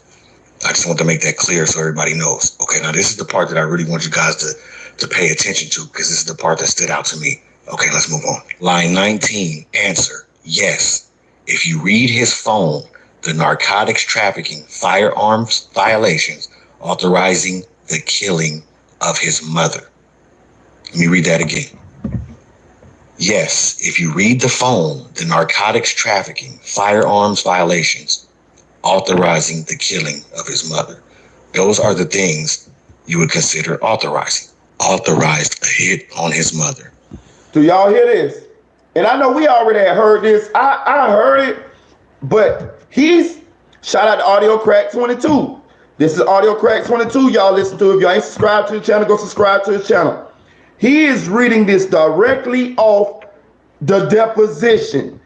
I just want to make that clear so everybody knows. Okay, now this is the part that I really want you guys to pay attention to, because this is the part that stood out to me. Okay, let's move on. Line 19, answer, yes. If you read his phone, the narcotics trafficking, firearms violations, authorizing the killing of his mother. Let me read that again. Yes, if you read the phone, the narcotics trafficking, firearms violations, authorizing the killing of his mother. Those are the things you would consider authorized a hit on his mother. Do y'all hear this? And I know we already had heard this. I heard it, but shout out to Audio Crack 22. This is Audio Crack 22. Y'all listen to it. If y'all ain't subscribed to the channel, go subscribe to his channel. He is reading this directly off the deposition.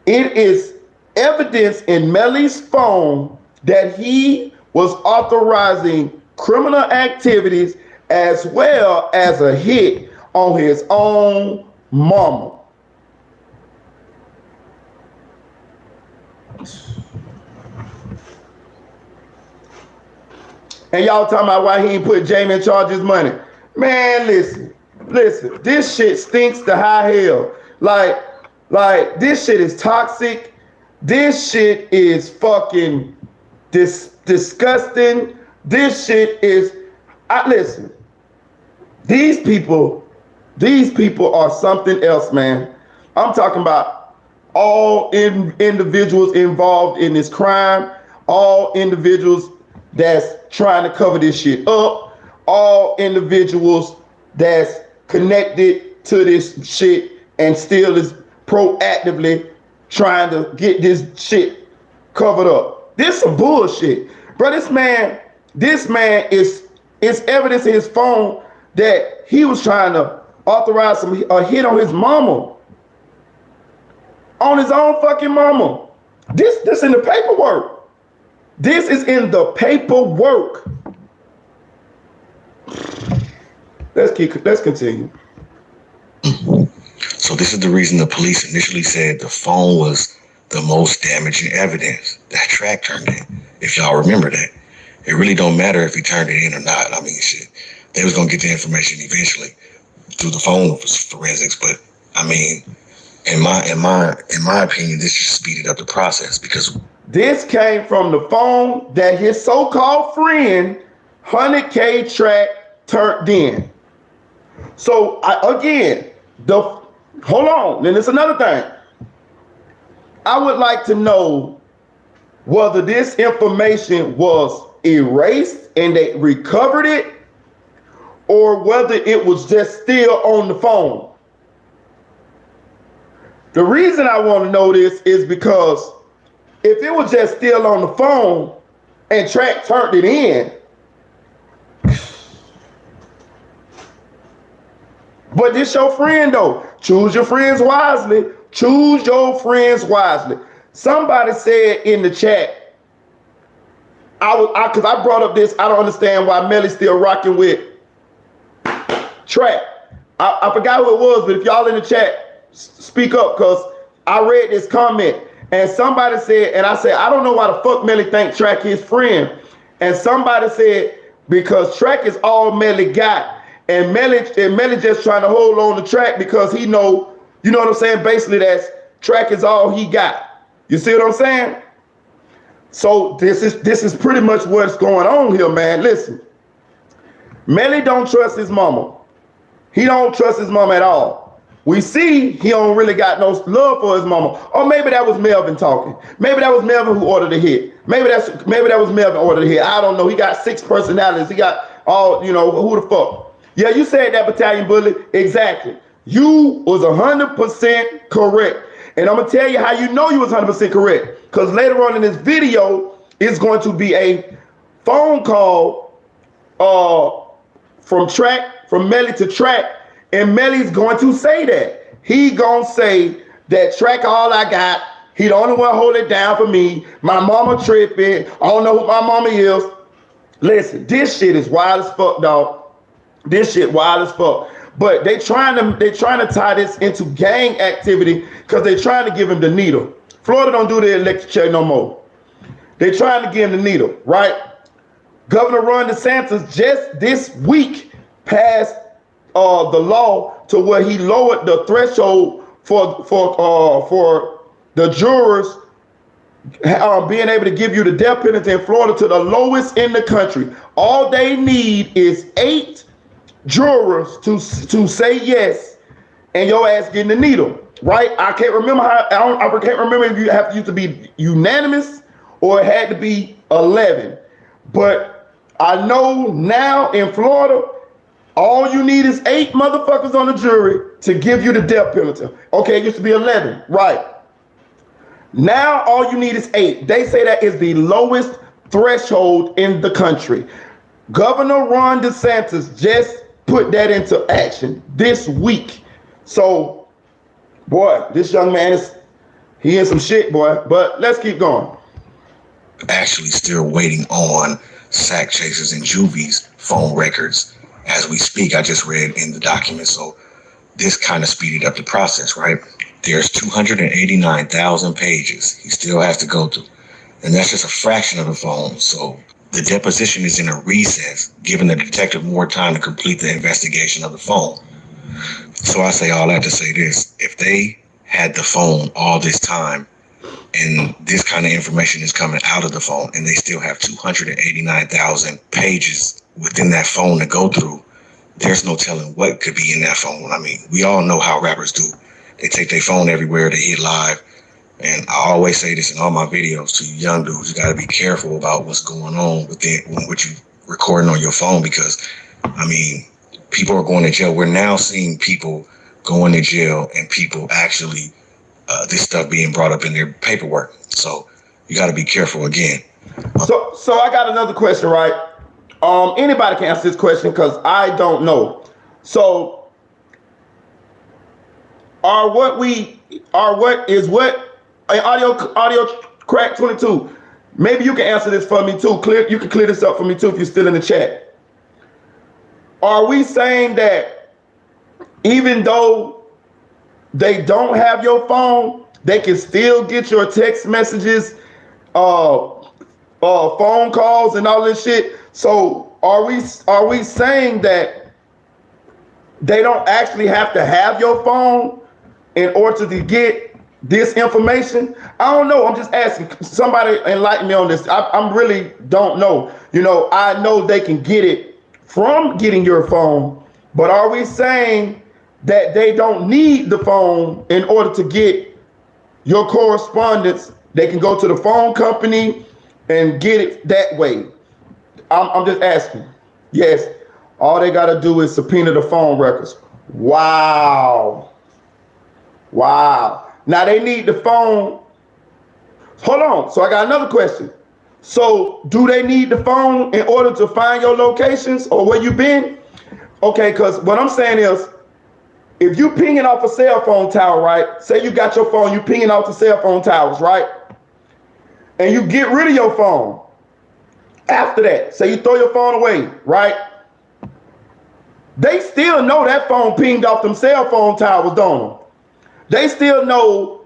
It is evidence in Melly's phone that he was authorizing criminal activities as well as a hit on his own mama. And y'all talking about why he ain't put Jamie in charge of his money. Man, listen, this shit stinks to high hell. Like this shit is toxic. This shit is fucking disgusting. This shit is, listen, these people are something else, man. I'm talking about all individuals involved in this crime, all individuals that's trying to cover this shit up, all individuals that's connected to this shit and still is proactively trying to get this shit covered up. This some bullshit. Bro, this man is evidence in his phone that he was trying to authorize a hit on his mama. On his own fucking mama. This in the paperwork. This is in the paperwork. Let's continue. So this is the reason the police initially said the phone was the most damaging evidence that Track turned in. If y'all remember that. It really don't matter if he turned it in or not. I mean, shit. They was gonna get the information eventually through the phone forensics, but I mean, in my opinion, this just speeded up the process because this came from the phone that his so-called friend 100K Track turned in. So hold on. Then there's another thing. I would like to know whether this information was erased and they recovered it, or whether it was just still on the phone. The reason I want to know this is because if it was just still on the phone and Track turned it in, but this your friend though. Choose your friends wisely. Choose your friends wisely. Somebody said in the chat, because I brought up this, I don't understand why Melly's still rocking with Track. I forgot who it was, but if y'all in the chat, speak up, because I read this comment and somebody said, and I said, I don't know why the fuck Melly think Track his friend. And somebody said, because Track is all Melly got. And Melly just trying to hold on to Track because he know, you know what I'm saying? Basically, that's Track is all he got. You see what I'm saying? So this is pretty much what's going on here, man. Listen, Melly don't trust his mama. He don't trust his mama at all. We see he don't really got no love for his mama. Or maybe that was Melvin talking. Maybe that was Melvin who ordered the hit. Maybe that was Melvin ordered the hit. I don't know. He got 6 personalities. He got all, you know, who the fuck. Yeah, you said that, Battalion Bully. Exactly. You was 100% correct. And I'm going to tell you how you know you was 100% correct. Because later on in this video, it's going to be a phone call from Melly to Track. And Melly's going to say that. He going to say that Track all I got. He the only one hold it down for me. My mama tripping. I don't know who my mama is. Listen, this shit is wild as fuck, dog. This shit wild as fuck. But they trying to tie this into gang activity because they trying to give him the needle. Florida don't do the electric chair no more. They trying to give him the needle, right? Governor Ron DeSantis just this week passed the law to where he lowered the threshold for the jurors being able to give you the death penalty in Florida to the lowest in the country. All they need is 8 jurors to say yes, and your ass getting the needle, right? I can't remember I can't remember if you have to be unanimous or it had to be 11. But I know now in Florida, all you need is 8 motherfuckers on the jury to give you the death penalty. Okay, it used to be 11, right? Now all you need is 8. They say that is the lowest threshold in the country. Governor Ron DeSantis just put that into action this week. So, boy, this young man he in some shit, boy. But let's keep going. Actually still waiting on sack chasers and juvies phone records as we speak. I just read in the document, so this kind of speeded up the process, right? There's 289,000 pages he still has to go through, and that's just a fraction of the phone. So the deposition is in a recess, giving the detective more time to complete the investigation of the phone. So I say all that to say this: if they had the phone all this time, and this kind of information is coming out of the phone, and they still have 289,000 pages within that phone to go through, there's no telling what could be in that phone. I mean, we all know how rappers do. They take their phone everywhere, they hit live. And I always say this in all my videos to you young dudes: you got to be careful about what's going on with what you recording on your phone, because, I mean, people are going to jail. We're now seeing people going to jail and people actually this stuff being brought up in their paperwork. So you got to be careful again. So I got another question, right? Anybody can answer this question because I don't know. So what audio crack 22? Maybe you can answer this for me too. You can clear this up for me too if you're still in the chat. Are we saying that even though they don't have your phone, they can still get your text messages, phone calls, and all this shit? So are we saying that they don't actually have to have your phone in order to get this information? I don't know. I'm just asking. Somebody enlighten me on this. I really don't know. You know, I know they can get it from getting your phone, but are we saying that they don't need the phone in order to get your correspondence? They can go to the phone company and get it that way. I'm just asking. Yes, all they got to do is subpoena the phone records. Wow. Now they need the phone. Hold on. So I got another question. So do they need the phone in order to find your locations or where you've been? Okay, because what I'm saying is, if you pinging off a cell phone tower, right? Say you got your phone, you pinging off the cell phone towers, right? And you get rid of your phone. After that, say you throw your phone away, right? They still know that phone pinged off them cell phone towers, don't they? They still know.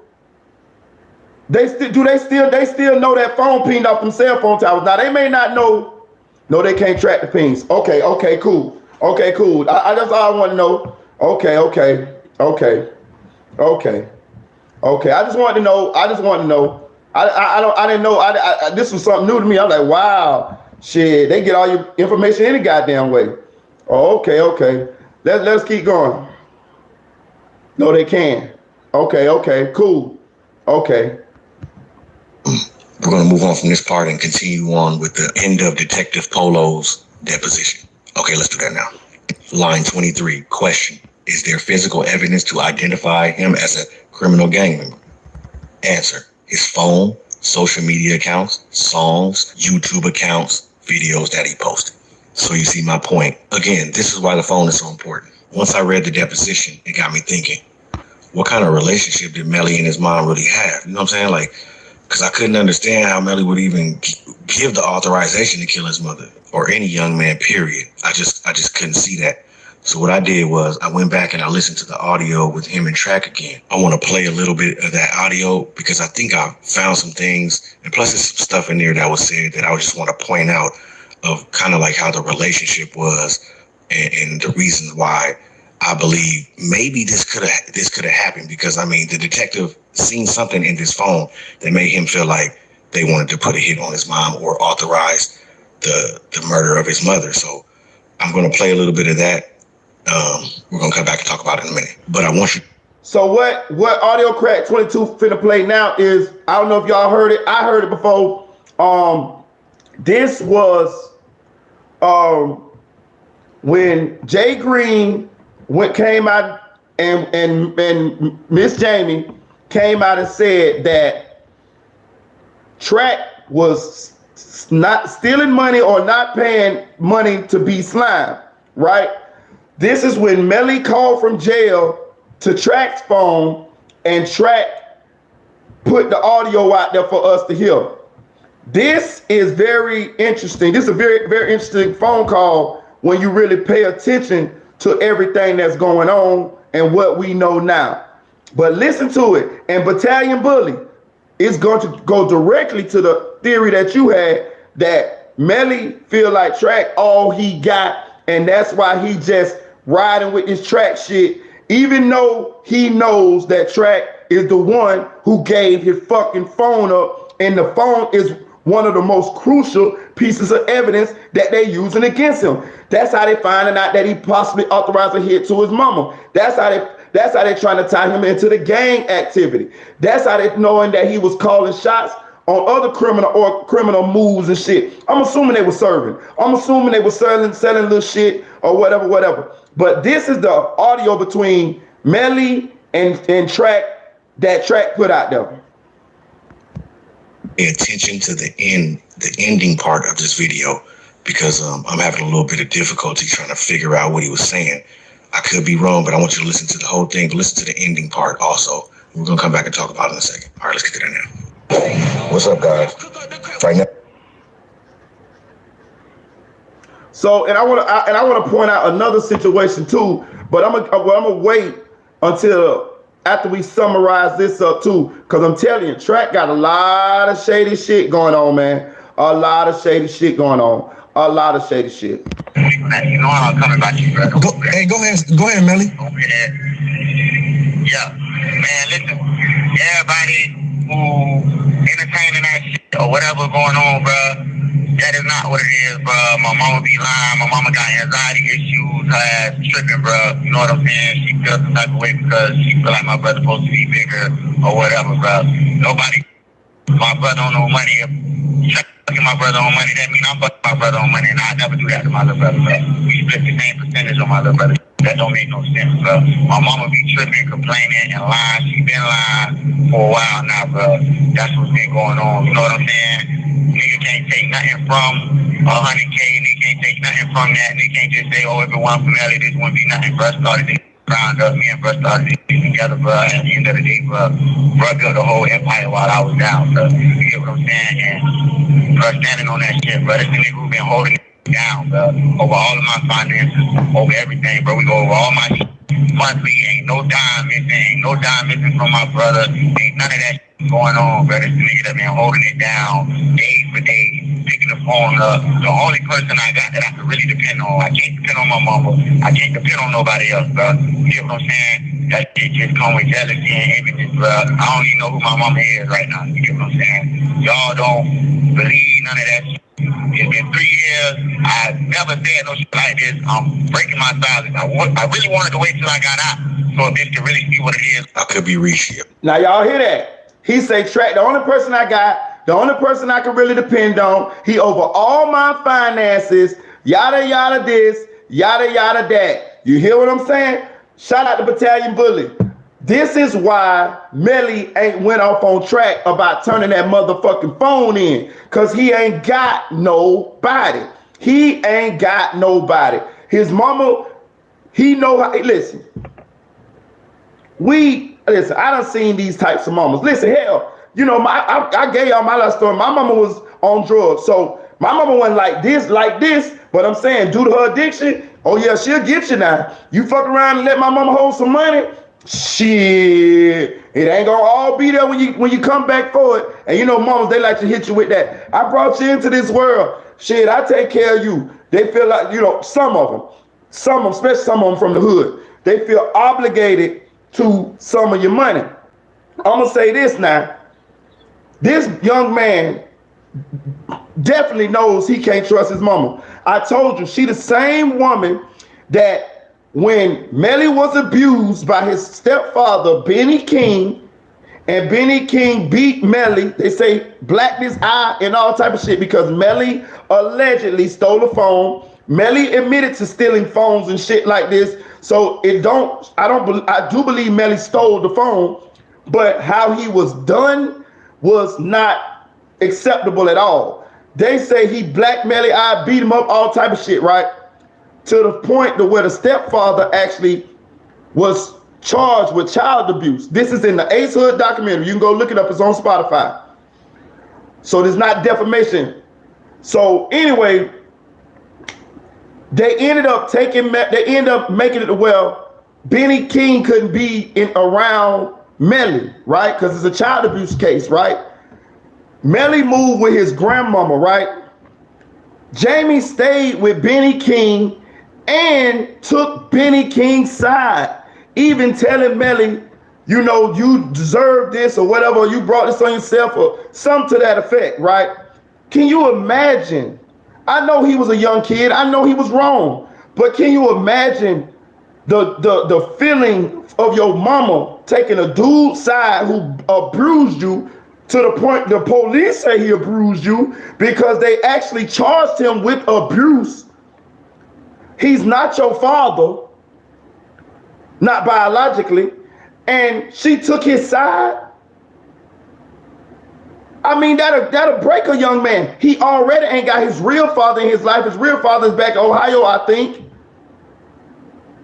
They still know that phone pinged off them cell phone towers. Now they may not know. No, they can't track the pings. Okay, cool. I that's all I want to know. Okay. I just wanted to know. I didn't know. This was something new to me. I was like, wow, shit. They get all your information any goddamn way. Oh, okay. Let's keep going. No, they can. Okay, cool. Okay. We're going to move on from this part and continue on with the end of Detective Polo's deposition. Okay, let's do that now. Line 23, question: is there physical evidence to identify him as a criminal gang member? Answer: his phone, social media accounts, songs, YouTube accounts, videos that he posted. So you see my point. Again, this is why the phone is so important. Once I read the deposition, it got me thinking, what kind of relationship did Melly and his mom really have? You know what I'm saying? Like, because I couldn't understand how Melly would even give the authorization to kill his mother or any young man, period. I just couldn't see that. So what I did was I went back and I listened to the audio with him and Track again. I want to play a little bit of that audio because I think I found some things, and plus there's some stuff in there that was said that I just want to point out of kind of like how the relationship was and the reasons why I believe maybe this could have happened, because I mean the detective seen something in this phone that made him feel like they wanted to put a hit on his mom or authorize the murder of his mother. So I'm going to play a little bit of that. We're going to come back and talk about it in a minute. But I want you. So what Audio Crack 22 finna play now is, I don't know if y'all heard it. I heard it before. This was when Jay Green came out and Miss Jamie came out and said that Track was not stealing money or not paying money to be Slime, right? This is when Melly called from jail to Track's phone, and Track put the audio out there for us to hear. This is very interesting. This is a very, very interesting phone call when you really pay attention to everything that's going on and what we know now. But listen to it. And Battalion Bully is going to go directly to the theory that you had, that Melly feel like Track all he got, and that's why he just riding with this Track shit, even though he knows that Track is the one who gave his fucking phone up, and the phone is one of the most crucial pieces of evidence that they're using against him. That's how they finding out that he possibly authorized a hit to his mama. That's how they're trying to tie him into the gang activity. That's how they knowing that he was calling shots on other criminal moves and shit. I'm assuming they were serving. I'm assuming they were selling little shit or whatever. But this is the audio between Melly and Track that Track put out there. Pay attention to the ending part of this video, because I'm having a little bit of difficulty trying to figure out what he was saying. I could be wrong, but I want you to listen to the whole thing, but listen to the ending part also. We're gonna come back and talk about it in a second. All right, let's get to that now. What's up, guys? Right now. So, and I want to point out another situation too, but I'm gonna wait until after we summarize this up too, because I'm telling you, Track got a lot of shady shit going on, man. A lot of shady shit going on. A lot of shady shit. You know I'm coming back to you, brother. Go ahead, Melly. Yeah, man, listen. Everybody who entertaining that shit or whatever going on, bro, that is not what it is, bro. My mama be lying. My mama got anxiety issues. Her ass tripping, bro. You know what I'm saying? She feels some type of way because she feel like my brother's supposed to be bigger or whatever, bro. Nobody, my brother on no money. If fucking my brother on money, that mean I'm fucking my brother on money, and I never do that to my little brother, bro. We split the same percentage on my little brother. That don't make no sense, bro. My mama be tripping, complaining, and lying. She been lying for a while now, bro. That's what's been going on. You know what I'm saying? Nigga can't take nothing from 100K. Nigga can't take nothing from that. Nigga can't just say, oh, if it wasn't from Melly, this wouldn't be nothing, bro. Started this ground up. Me and bro started this together, bro. At the end of the day, bro built the whole empire while I was down, bro. You get what I'm saying? And bro, standing on that shit, bro. This nigga who been holding it down, bro, over all of my finances, over everything, bro. We go over all my shit monthly. Ain't no dime missing from my brother. Ain't none of that shit going on, bro. This nigga that been holding it down day for day, picking the phone up. The only person I got that I can really depend on. I can't depend on my mama. I can't depend on nobody else, bro. You get what I'm saying? That shit just come with jealousy and envy, bro. I don't even know who my mama is right now. You get what I'm saying? Y'all don't believe none of that shit. It's been 3 years. I never said no shit like this. I'm breaking my silence. I really wanted to wait till I got out so a bitch could really see what it is. I could be reached here. Now y'all hear that? He say, Track, the only person I got, the only person I can really depend on, he over all my finances, yada yada this, yada yada that. You hear what I'm saying? Shout out to Battalion Bully. This is why Melly ain't went off on Track about turning that motherfucking phone in, because he ain't got nobody. He ain't got nobody. His mama, he know how, listen, I done seen these types of mamas. Listen, hell, you know, I gave y'all my last story. My mama was on drugs, so my mama wasn't like this, but I'm saying due to her addiction, oh yeah, she'll get you now. You fuck around and let my mama hold some money, shit, it ain't gonna all be there when you come back for it. And you know, mamas, they like to hit you with that. I brought you into this world. Shit, I take care of you. They feel like, you know, some of them, especially some of them from the hood, they feel obligated to some of your money. I'm gonna say this now. This young man definitely knows he can't trust his mama. I told you, she the same woman that when Melly was abused by his stepfather, Benny King, and Benny King beat Melly, they say blacked his eye and all type of shit because Melly allegedly stole a phone Melly admitted to stealing phones and shit like this. So I do believe Melly stole the phone, but how he was done was not acceptable at all. They say he blacked Melly, I beat him up, all type of shit, right? To the point to where the stepfather actually was charged with child abuse. This is in the Ace Hood documentary. You can go look it up. It's on Spotify. So there's not defamation. So anyway, they ended up making it to where Benny King couldn't be around Melly, right? Because it's a child abuse case, right? Melly moved with his grandmama, right? Jamie stayed with Benny King and took Benny King's side, even telling Melly, you know, you deserve this or whatever, you brought this on yourself or something to that effect, right? Can you imagine? I know he was a young kid. I know he was wrong. But can you imagine the feeling of your mama taking a dude's side who abused you to the point the police say he abused you because they actually charged him with abuse? He's not your father, not biologically, and she took his side. I mean, that'll break a young man. He already ain't got his real father in his life. His real father's back in Ohio, I think.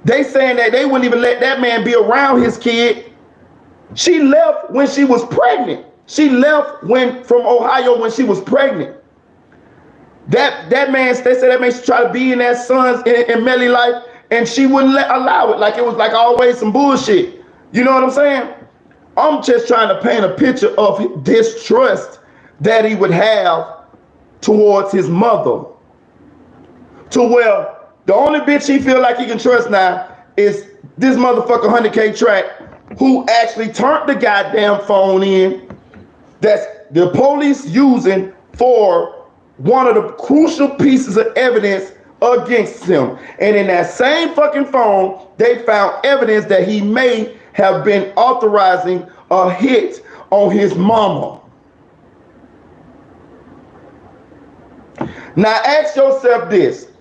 They saying that they wouldn't even let that man be around his kid. She left when she was pregnant. She left from Ohio when she was pregnant. That man, they said that man should try to be in that son's in Melly life, and she wouldn't allow it. Like it was like always some bullshit. You know what I'm saying? I'm just trying to paint a picture of distrust that he would have towards his mother. To where the only bitch he feel like he can trust now is this motherfucker 100K Track, who actually turned the goddamn phone in that's the police using for one of the crucial pieces of evidence against him. And in that same fucking phone, they found evidence that he may have been authorizing a hit on his mama. Now ask yourself this.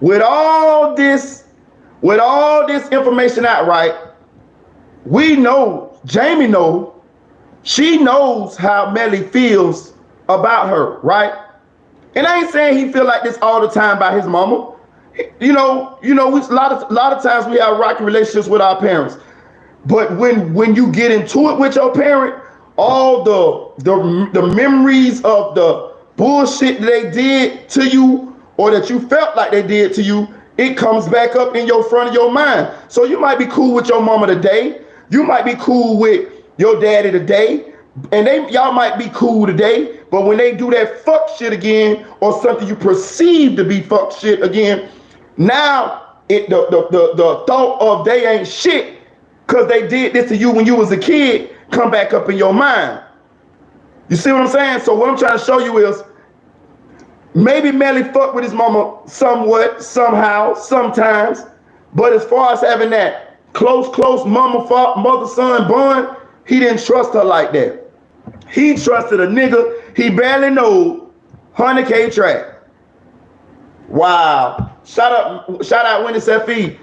With all this information out, right? We know, Jamie knows, she knows how Melly feels about her, right? And I ain't saying he feel like this all the time by his mama. You know, a lot of times we have rocky relationships with our parents. But when you get into it with your parent, all the memories of the bullshit that they did to you or that you felt like they did to you, it comes back up in your front of your mind. So you might be cool with your mama today. You might be cool with your daddy today. And y'all might be cool today. But when they do that fuck shit again or something you perceive to be fuck shit again, now the thought of they ain't shit because they did this to you when you was a kid come back up in your mind. You see what I'm saying? So what I'm trying to show you is maybe Melly fucked with his mama somewhat, somehow, sometimes. But as far as having that close mother-son bond, he didn't trust her like that. He trusted a nigga he barely know, 100K Track. Wow. Shout out Winnie Safi,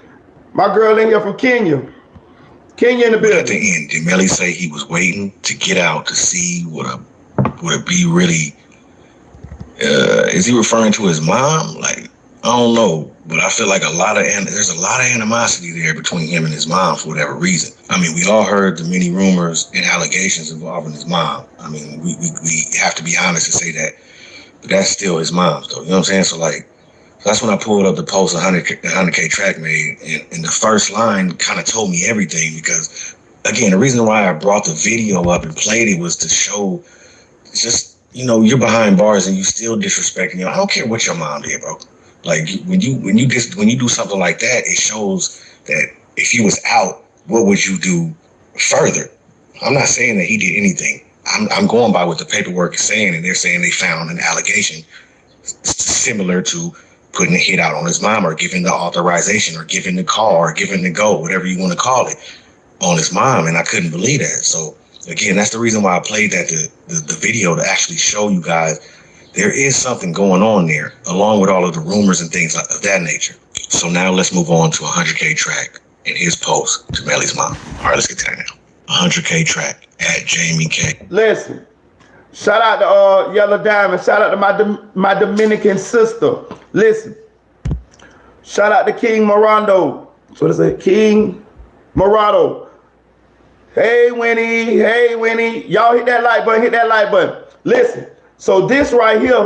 my girl in here from Kenya. Kenya in the building. At the end, did Melly say he was waiting to get out to see would it be really? Is he referring to his mom? Like, I don't know, but I feel like there's a lot of animosity there between him and his mom for whatever reason. I mean, we all heard the many rumors and allegations involving his mom. I mean, we have to be honest and say that, but that's still his mom's though. You know what I'm saying? So like, that's when I pulled up the post 100K Track made, and the first line kind of told me everything because, again, the reason why I brought the video up and played it was to show just, you know, you're behind bars and you still disrespecting, you know, I don't care what your mom did, bro. Like when you do something like that, it shows that if you was out, what would you do further? I'm not saying that he did anything. I'm going by what the paperwork is saying, and they're saying they found an allegation similar to putting a hit out on his mom or giving the authorization or giving the call or giving the go, whatever you want to call it, on his mom. And I couldn't believe that. So again, that's the reason why I played the video, to actually show you guys There is something going on there, along with all of the rumors and things of that nature. So now let's move on to 100K track and his post to Melly's mom. All right, let's get to that now. 100K track at Jamie K. Listen, shout out to Yellow Diamond. Shout out to my Dominican sister. Listen, shout out to King Morando. What is it? King Morado. Hey, Winnie. Hey, Winnie. Y'all hit that like button. Hit that like button. Listen, so this right here,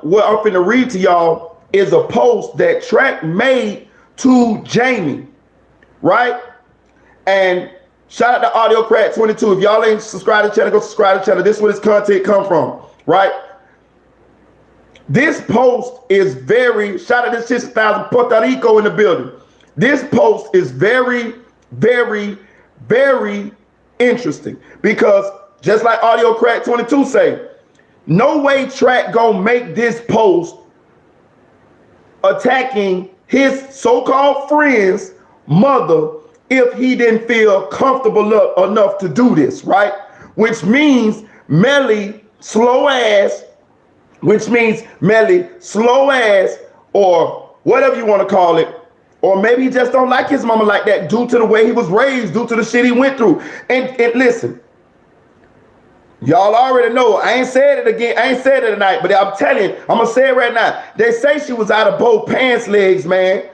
what I'm finna read to y'all is a post that Track made to Jamie, right? And shout out to AudioCrack22. If y'all ain't subscribed to the channel, go subscribe to the channel. This is where this content come from, right? This post is very, shout out to 6,000 Puerto Rico in the building. This post is very, very, very interesting because just like AudioCrack22 say, no way Track gonna make this post attacking his so-called friend's mother if he didn't feel comfortable enough to do this, right? Which means Melly slow ass, or whatever you want to call it, or maybe he just don't like his mama like that due to the way he was raised, due to the shit he went through. And listen, y'all already know, I ain't said it again, I ain't said it tonight, but I'm telling you, I'm gonna say it right now. They say she was out of both pants legs, man.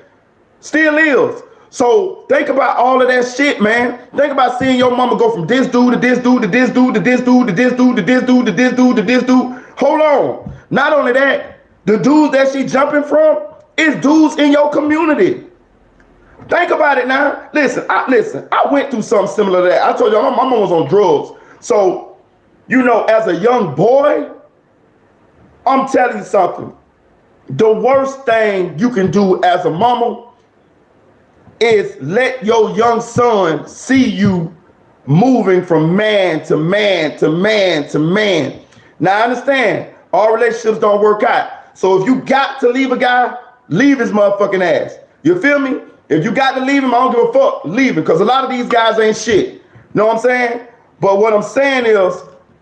Still is. So think about all of that shit, man. Think about seeing your mama go from this dude to this dude to this dude to this dude to this dude to this dude to this dude to this dude. Hold on. Not only that, the dudes that she jumping from is dudes in your community. Think about it now. Listen, I went through something similar to that. I told you my mama was on drugs. So, you know, as a young boy, I'm telling you something. The worst thing you can do as a mama is let your young son see you moving from man to man to man to man. Now, I understand, all relationships don't work out. So if you got to leave a guy, leave his motherfucking ass. You feel me? If you got to leave him, I don't give a fuck, leave him. Because a lot of these guys ain't shit. You know what I'm saying? But what I'm saying is,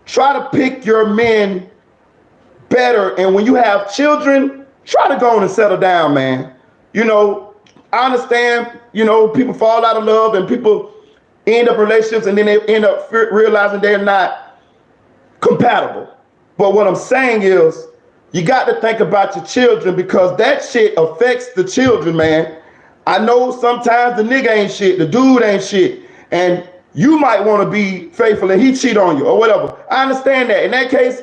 try to pick your men better. And when you have children, try to go on and settle down, man. You know, I understand, you know, people fall out of love and people end up in relationships and then they end up realizing they're not compatible. But what I'm saying is, you got to think about your children because that shit affects the children, man. I know sometimes the nigga ain't shit, the dude ain't shit, and you might want to be faithful and he cheat on you or whatever. I understand that. In that case,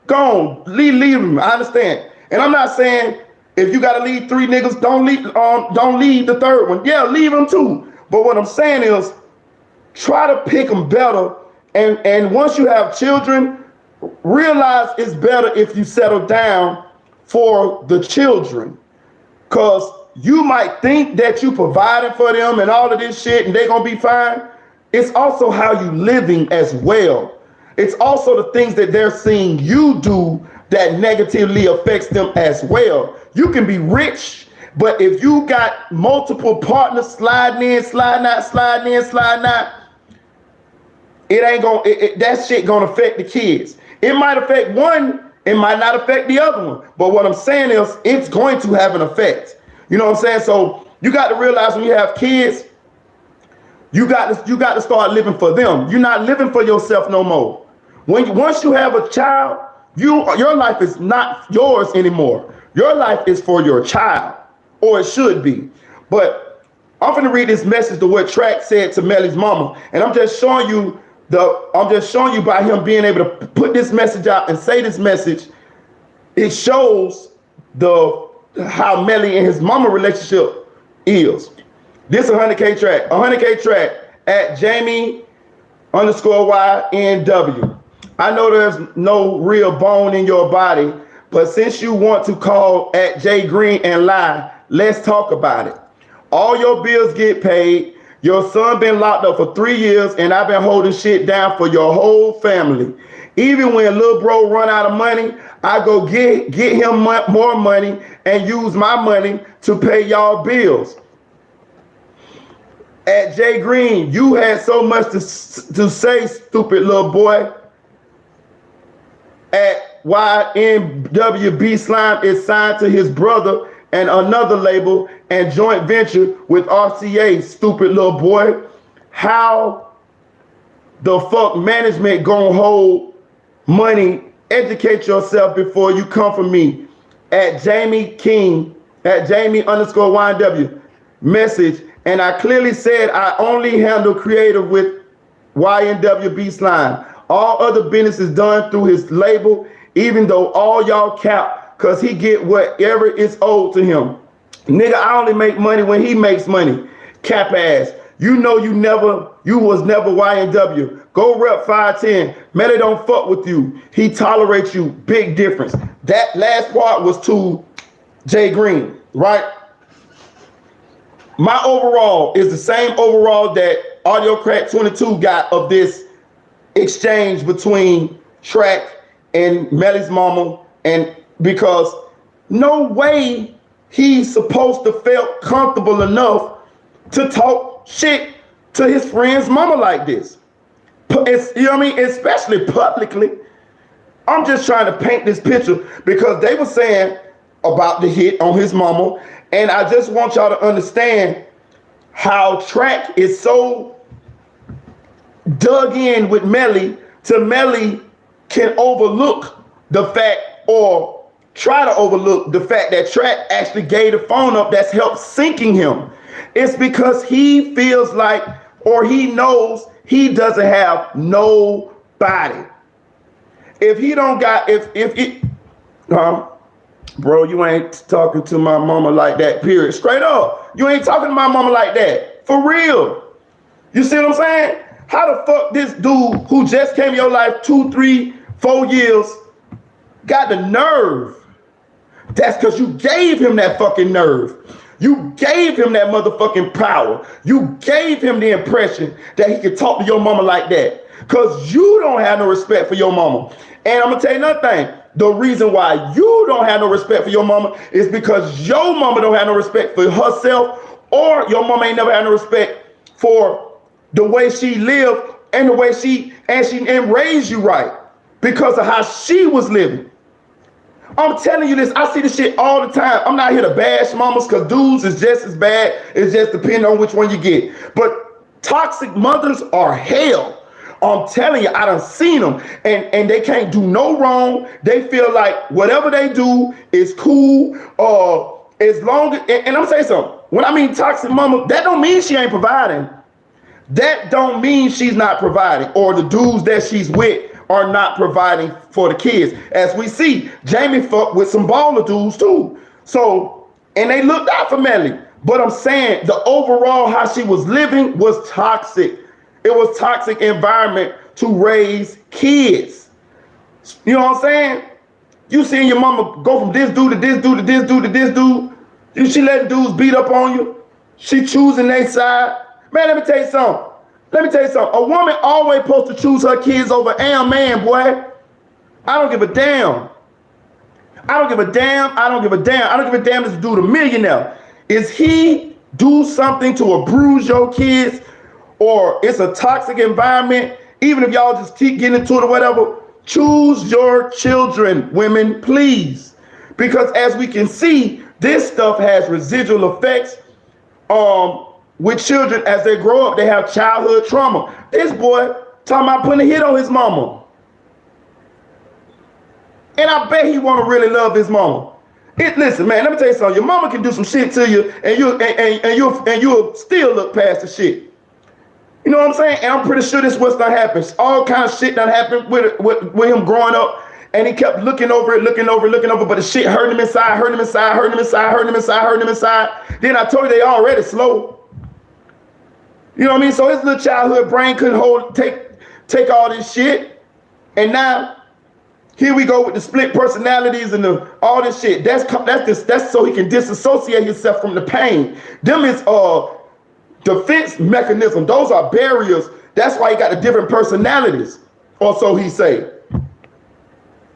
go on, leave him. I understand. And I'm not saying if you got to leave 3 niggas, don't leave the third one. Yeah, leave them too. But what I'm saying is, try to pick them better. And once you have children, realize it's better if you settle down for the children. Because you might think that you providing for them and all of this shit and they're going to be fine. It's also how you living as well. It's also the things that they're seeing you do that negatively affects them as well. You can be rich, but if you got multiple partners sliding in, sliding out, sliding in, sliding out, it ain't gonna, that shit gonna affect the kids. It might affect one, it might not affect the other one. But what I'm saying is it's going to have an effect. You know what I'm saying? So you got to realize when you have kids, you got to start living for them. You're not living for yourself no more. Once you have a child, your life is not yours anymore. Your life is for your child, or it should be. But I'm going to read this message to what Track said to Melly's mama, and I'm just showing you by him being able to put this message out and say this message. It shows how Melly and his mama relationship is. This 100K track at Jamie _YNW. I know there's no real bone in your body, but since you want to call at Jay Green and lie, let's talk about it. All your bills get paid. Your son been locked up for 3 years and I've been holding shit down for your whole family. Even when little bro run out of money, I go get him more money and use my money to pay y'all bills. At Jay Green, you had so much to say, stupid little boy. at YNWB Slime is signed to his brother and another label and joint venture with RCA, stupid little boy. How the fuck management gonna hold money? Educate yourself before you come for me. At Jamie King, at Jamie_YNW message. And I clearly said I only handle creative with YNWB Slime. All other business is done through his label, even though all y'all cap, cause he get whatever is owed to him. Nigga, I only make money when he makes money. Cap ass. You know you was never YNW. Go rep 510. Melly don't fuck with you. He tolerates you. Big difference. That last part was to Jay Green, right? My overall is the same overall that Audio Crack 22 got of this exchange between Track and Melly's mama, and because no way he's supposed to felt comfortable enough to talk shit to his friend's mama like this. It's, you know what I mean? Especially publicly. I'm just trying to paint this picture because they were saying about the hit on his mama, and I just want y'all to understand how Track is so dug in with Melly to Melly can overlook the fact or try to overlook the fact that Track actually gave the phone up that's helped sinking him. It's because he feels like, or he knows he doesn't have nobody. If he don't got, if it, bro, you ain't talking to my mama like that, period. Straight up. You ain't talking to my mama like that. For real. You see what I'm saying? How the fuck this dude who just came in your life 2, 3, 4 years got the nerve? That's because you gave him that fucking nerve. You gave him that motherfucking power. You gave him the impression that he could talk to your mama like that. Because you don't have no respect for your mama. And I'm going to tell you another thing. The reason why you don't have no respect for your mama is because your mama don't have no respect for herself, or your mama ain't never had no respect for the way she lived and the way she raised you right because of how she was living. I'm telling you this, I see this shit all the time. I'm not here to bash mamas because dudes is just as bad. It's just depending on which one you get. But toxic mothers are hell. I'm telling you, I done seen them, and they can't do no wrong. They feel like whatever they do is cool, as long as, and I'm saying something. When I mean toxic mama, that don't mean she ain't providing. That don't mean she's not providing, or the dudes that she's with are not providing for the kids. As we see, Jamie fucked with some baller dudes too. So, and they looked out for Melly. But I'm saying the overall how she was living was toxic. It was toxic environment to raise kids. You know what I'm saying? You seeing your mama go from this dude to this dude to this dude to this dude. She letting dudes beat up on you. She choosing their side. Man, let me tell you something. A woman always supposed to choose her kids over a man, boy. I don't give a damn. I don't give a damn this dude a millionaire. Is he do something to abuse your kids, or it's a toxic environment, even if y'all just keep getting into it or whatever? Choose your children, women, please. Because as we can see, this stuff has residual effects with children as they grow up. They have childhood trauma. This boy talking about putting a hit on his mama. And I bet he want to really love his mama. Listen, man, let me tell you something. Your mama can do some shit to you, and you'll still look past the shit. You know what I'm saying? And I'm pretty sure this what's done happened. All kind of shit done happened with him growing up, and he kept looking over, but the shit hurt him inside. Then I told you they already slow. You know what I mean? So his little childhood brain couldn't take all this shit, and now here we go with the split personalities and all this shit. That's so he can disassociate himself from the pain. Them is defense mechanism. Those are barriers. That's why he got the different personalities, or so he say.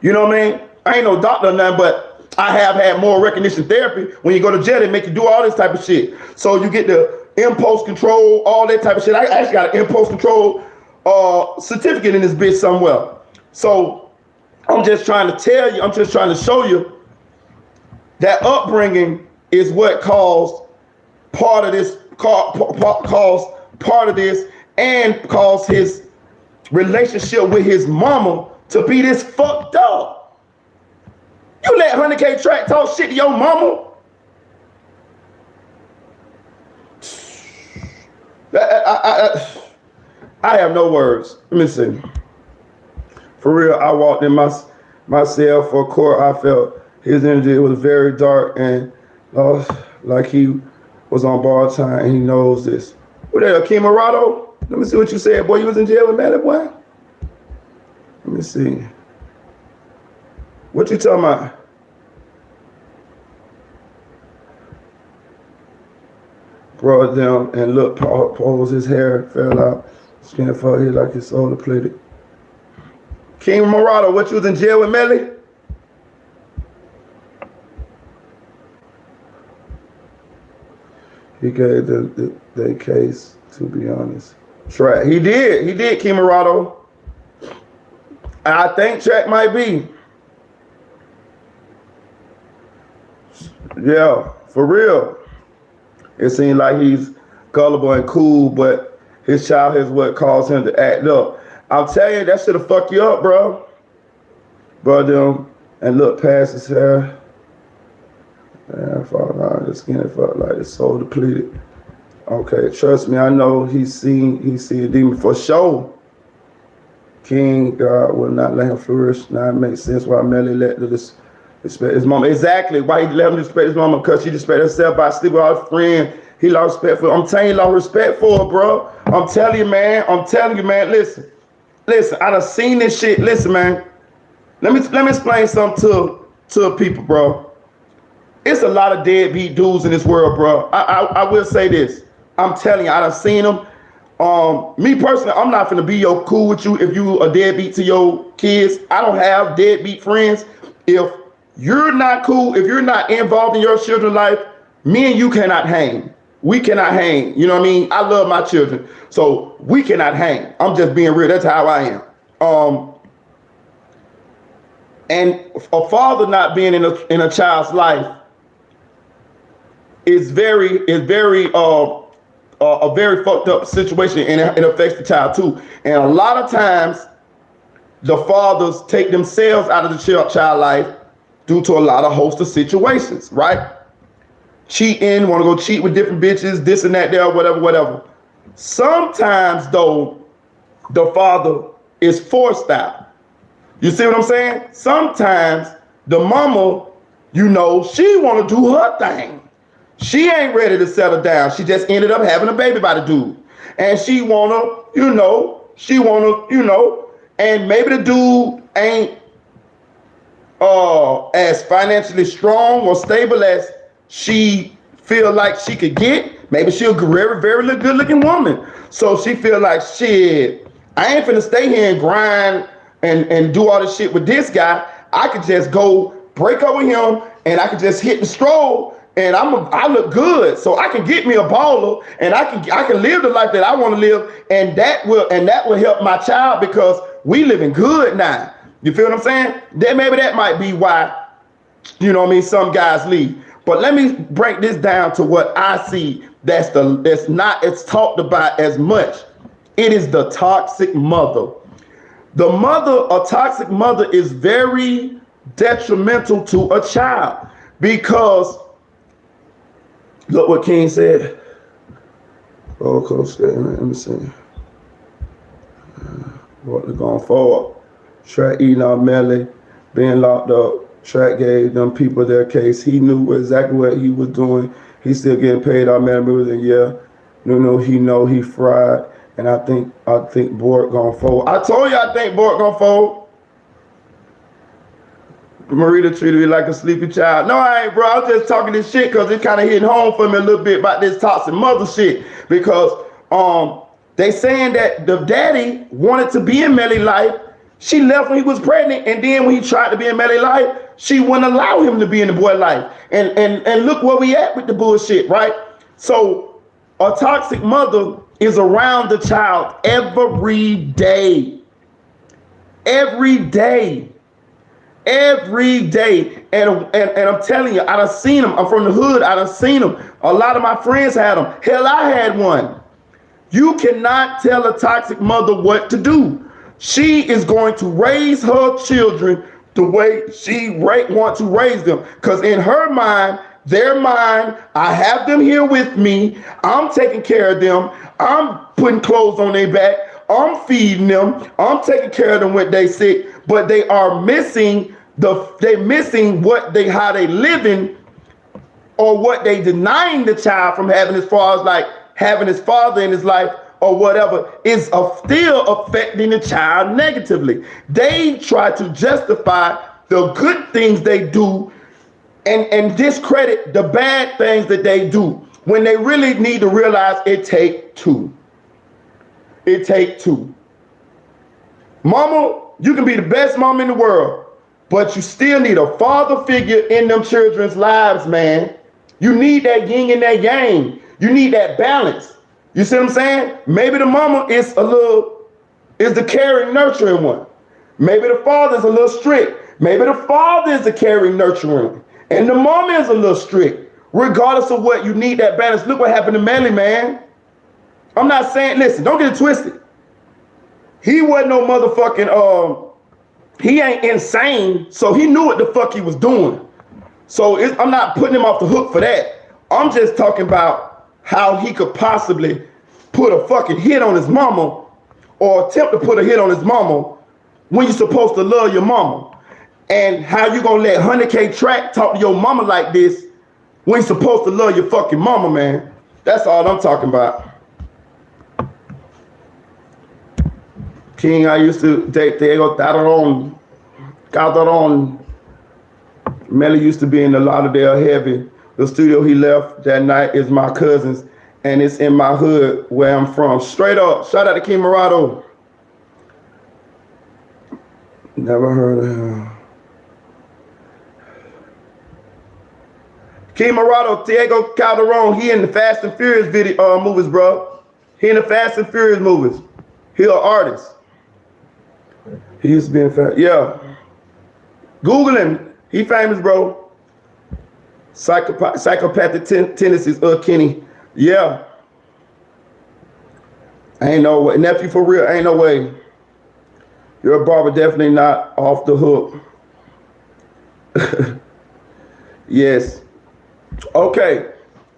You know what I mean? I ain't no doctor or nothing, but I have had more recognition therapy. When you go to jail, they make you do all this type of shit. So you get the impulse control, all that type of shit. I actually got an impulse control certificate in this bitch somewhere. So I'm just trying to tell you, I'm just trying to show you that upbringing is what caused part of this, caused part of this, and caused his relationship with his mama to be this fucked up. You let 100K Track talk shit to your mama? I have no words. Let me see. For real, I walked in myself for court. I felt his energy was very dark and like he was on borrowed time, and he knows this. What that, Akeem Arado? Let me see what you said, boy. You was in jail with Melly, boy? Let me see. What you talking about? Brought down and look, pose his hair, fell out, skin fell here like his soul depleted. King Morado, what you was in jail with Melly? He gave the case, to be honest. Track, he did, King Morado. I think Track might be. Yeah, for real. It seems like he's gullible and cool, but his childhood is what caused him to act up. I'm telling you, that should have fucked you up, bro. Bro, and look past his hair. Man, fall down the skin, it felt like his soul depleted. Okay, trust me, I know he see a demon for sure. King God will not let him flourish. Now it makes sense why Melly let the respect his mama. Exactly why he let him respect his mama, because she respected herself by sleeping with her friend. He lost respect for her. I'm telling you, he lost respect for her, bro. I'm telling you, man. Listen, I done seen this shit. Listen, man. Let me explain something to people, bro. It's a lot of deadbeat dudes in this world, bro. I will say this. I'm telling you, I done seen them. Me personally, I'm not finna be cool with you if you a deadbeat to your kids. I don't have deadbeat friends. If you're not cool, if you're not involved in your children's life, me and you cannot hang. We cannot hang. You know what I mean? I love my children, so we cannot hang. I'm just being real. That's how I am. And a father not being in a child's life is a very fucked up situation, and it affects the child too. And a lot of times, the fathers take themselves out of the child life due to a lot of host of situations, right? Cheating, want to go cheat with different bitches, this and that, there, whatever. Sometimes, though, the father is forced out. You see what I'm saying? Sometimes the mama, she want to do her thing. She ain't ready to settle down. She just ended up having a baby by the dude. And she wanna, and maybe the dude ain't as financially strong or stable as she feel like she could get. Maybe she a very, very good looking woman. So she feel like, shit, I ain't finna stay here and grind and do all this shit with this guy. I could just go break up with him and I could just hit the stroll and I look good. So I can get me a baller and I can live the life that I want to live, and that will help my child because we living good now. You feel what I'm saying? Maybe that might be why, some guys leave. But let me break this down to what I see it's talked about as much. It is the toxic mother. A toxic mother is very detrimental to a child because look what King said. Oh, Coach, let me see. What going forward? Track eating out Melly, being locked up. Track gave them people their case. He knew exactly what he was doing. He's still getting paid out Melly, and he fried. And I think Bork gonna fold. I told you I think Bork gonna fold. Marita treated me like a sleepy child. No, I ain't, bro. I was just talking this shit because it kind of hitting home for me a little bit about this toxic mother shit. Because they saying that the daddy wanted to be in Melly's life. She left when he was pregnant, and then when he tried to be in Melly's life, she wouldn't allow him to be in the boy's life. And look where we at with the bullshit, right? So a toxic mother is around the child every day. Every day. every day. And I'm telling you, I done seen them. I'm from the hood. I done seen them. A lot of my friends had them. Hell, I had one. You cannot tell a toxic mother what to do. She is going to raise her children the way she want to raise them. Because in her mind, their mind, I have them here with me. I'm taking care of them. I'm putting clothes on their back. I'm feeding them. I'm taking care of them when they sick. But they are missing how they living, or what they denying the child from having, as far as like having his father in his life or whatever, is still affecting the child negatively. They try to justify the good things they do and discredit the bad things that they do, when they really need to realize it take two. It take two. Mama, you can be the best mom in the world, but you still need a father figure in them children's lives, man. You need that yin and that yang. You need that balance. You see what I'm saying? Maybe the mama is the caring, nurturing one. Maybe the father is a little strict. Maybe the father is the caring, nurturing, and the mama is a little strict. Regardless of what, you need that balance. Look what happened to Melly, man. I'm not saying, listen, don't get it twisted. He wasn't no motherfucking, he ain't insane, so he knew what the fuck he was doing. So I'm not putting him off the hook for that. I'm just talking about how he could possibly put a fucking hit on his mama, or attempt to put a hit on his mama, when you're supposed to love your mama. And how you gonna let 100K Track talk to your mama like this when you're supposed to love your fucking mama, man. That's all I'm talking about. King, I used to date Diego Calderon. Melly used to be in the Lauderdale Heavy. The studio he left that night is my cousin's, and it's in my hood where I'm from. Straight up, shout out to King Morado. Never heard of him. King Morado, Diego Calderon, he in the Fast and Furious movies, bro. He in the Fast and Furious movies. He an artist. He used to be in Fast, yeah. Google him. He famous, bro. Psychopathic tendencies, Kenny. Yeah. Ain't no way. Nephew, for real, ain't no way. Your barber definitely not off the hook. Yes. Okay.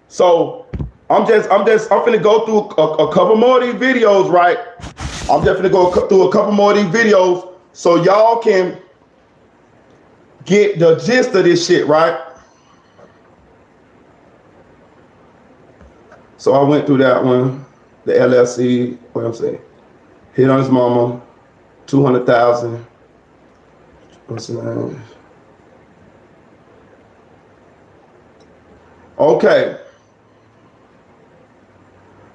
So I'm finna go through a couple more of these videos, right? I'm definitely go through a couple more of these videos so y'all can get the gist of this shit, right? So I went through that one, the LLC, what I'm saying, hit on his mama, 200,000. What's the name? Okay.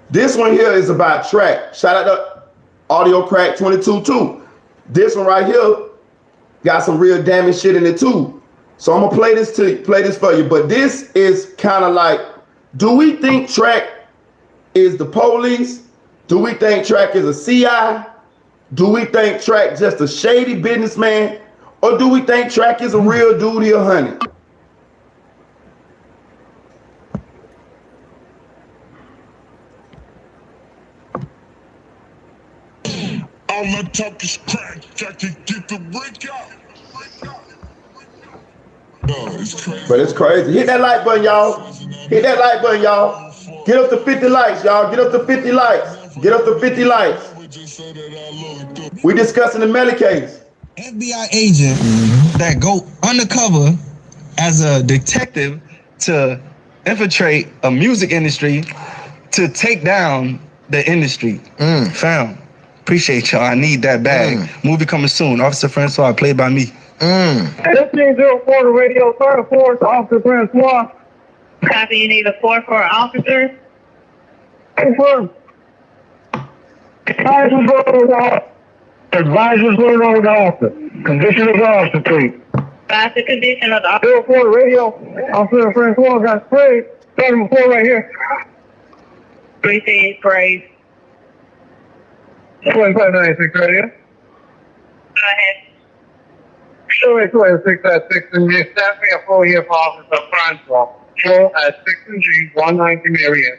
This one here is about Track. Shout out to Audio Crack 22 too. This one right here got some real damage shit in it too. So I'm gonna play this for you. But this is kind of like, do we think Track is the police? Do we think Track is a CI? Do we think Track just a shady businessman? Or do we think Track is a real dude here, honey? All I talk is crack, I can get the break out. No, it's crazy. But it's crazy. Hit that like button, y'all. Hit that like button, y'all. Get up to 50 likes, y'all. Get up to 50 likes. Get up to 50 likes. We discussing the Melly case. FBI agent that go undercover as a detective to infiltrate a music industry to take down the industry. Fam, appreciate y'all. I need that bag. Movie coming soon. Officer Francois, played by me. 1504 to radio, 34 to Officer Francois. Copy, you need a 4 officer. Confirm. Advisors going on the officer. Condition of the officer, please. That's the condition of the officer. 04 to radio, Officer Francois got sprayed. 34 right here. 3 praise. 2596 radio. Go ahead. Show 6 at 6 and G. Staff me a full here for Officer Francois. Show at 6 and G, 190 Marion.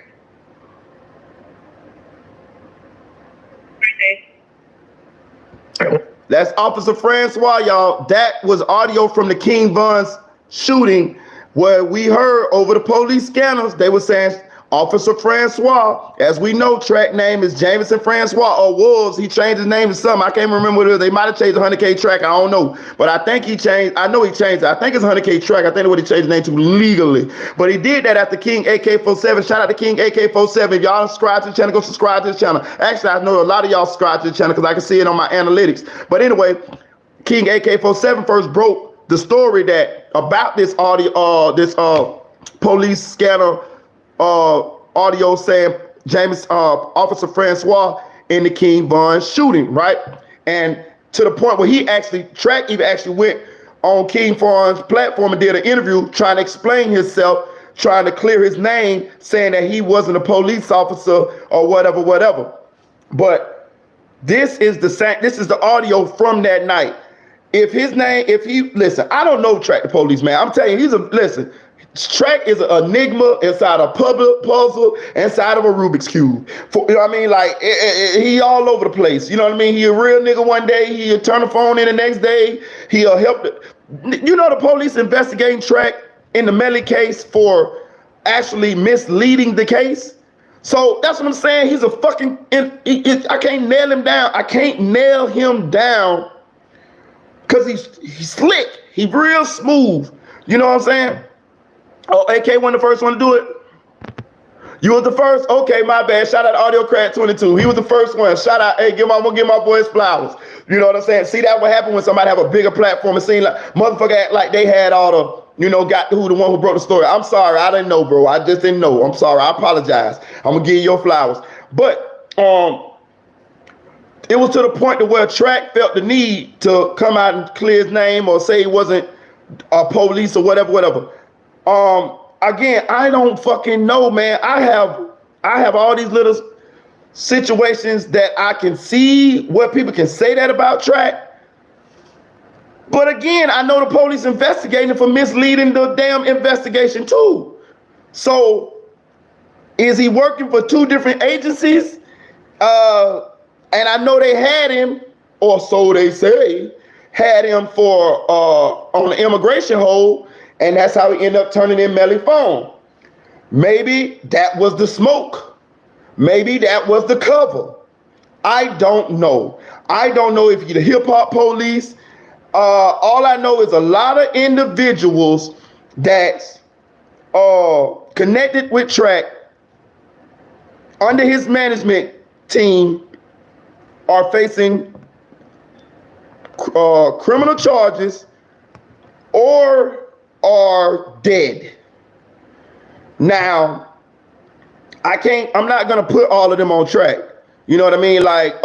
That's Officer Francois, y'all. That was audio from the King Von's shooting where we heard over the police scanners, they were saying Officer Francois. As we know, track name is Jameson Francois, or was. He changed his name to something. I can't remember what it is. They might have changed the 100K track. I don't know. But I think he changed. I know he changed it. I think it's 100K track. I think that's what he changed his name to legally. But he did that after King AK-47. Shout out to King AK-47. If y'all subscribe to the channel, go subscribe to the channel. Actually, I know a lot of y'all subscribe to the channel because I can see it on my analytics. But anyway, King AK-47 first broke the story that about this audio, this police scanner audio saying James Officer Francois in the King Von shooting, right? And to the point where he actually went on King Von's platform and did an interview trying to explain himself, trying to clear his name, saying that he wasn't a police officer or whatever. But this is the audio from that night. Listen, I don't know Track the Police, man. I'm telling you, Track is an enigma inside a puzzle, inside of a Rubik's Cube. You know what I mean? Like, he all over the place. You know what I mean? He a real nigga one day, he'll turn the phone in the next day, he'll help. You know the police investigating Track in the Melly case for actually misleading the case? So that's what I'm saying. He's a fucking, I can't nail him down. I can't nail him down because he's slick. He's real smooth. You know what I'm saying? Oh, AK wasn't the first one to do it? You was the first? Okay, my bad. Shout out Audio Crack 22. He was the first one. Shout out, hey, give my boys flowers. You know what I'm saying? See, that what happened when somebody have a bigger platform and seem like motherfucker act like they had all the, got the one who broke the story. I'm sorry, I didn't know, bro. I just didn't know. I'm sorry, I apologize. I'm gonna give you your flowers. But it was to the point to where Track felt the need to come out and clear his name or say he wasn't a police or whatever. Again, I don't fucking know, man. I have all these little situations that I can see where people can say that about Track. But again, I know the police investigating for misleading the damn investigation too. So is he working for two different agencies? And I know they had him, or so they say, had him for on the immigration hold. And that's how he ended up turning in Melly's phone. Maybe that was the smoke. Maybe that was the cover. I don't know. I don't know if you're the hip hop police. All I know is a lot of individuals that's connected with Track under his management team are facing criminal charges or are dead. Now, I'm not gonna put all of them on Track. You know what I mean? Like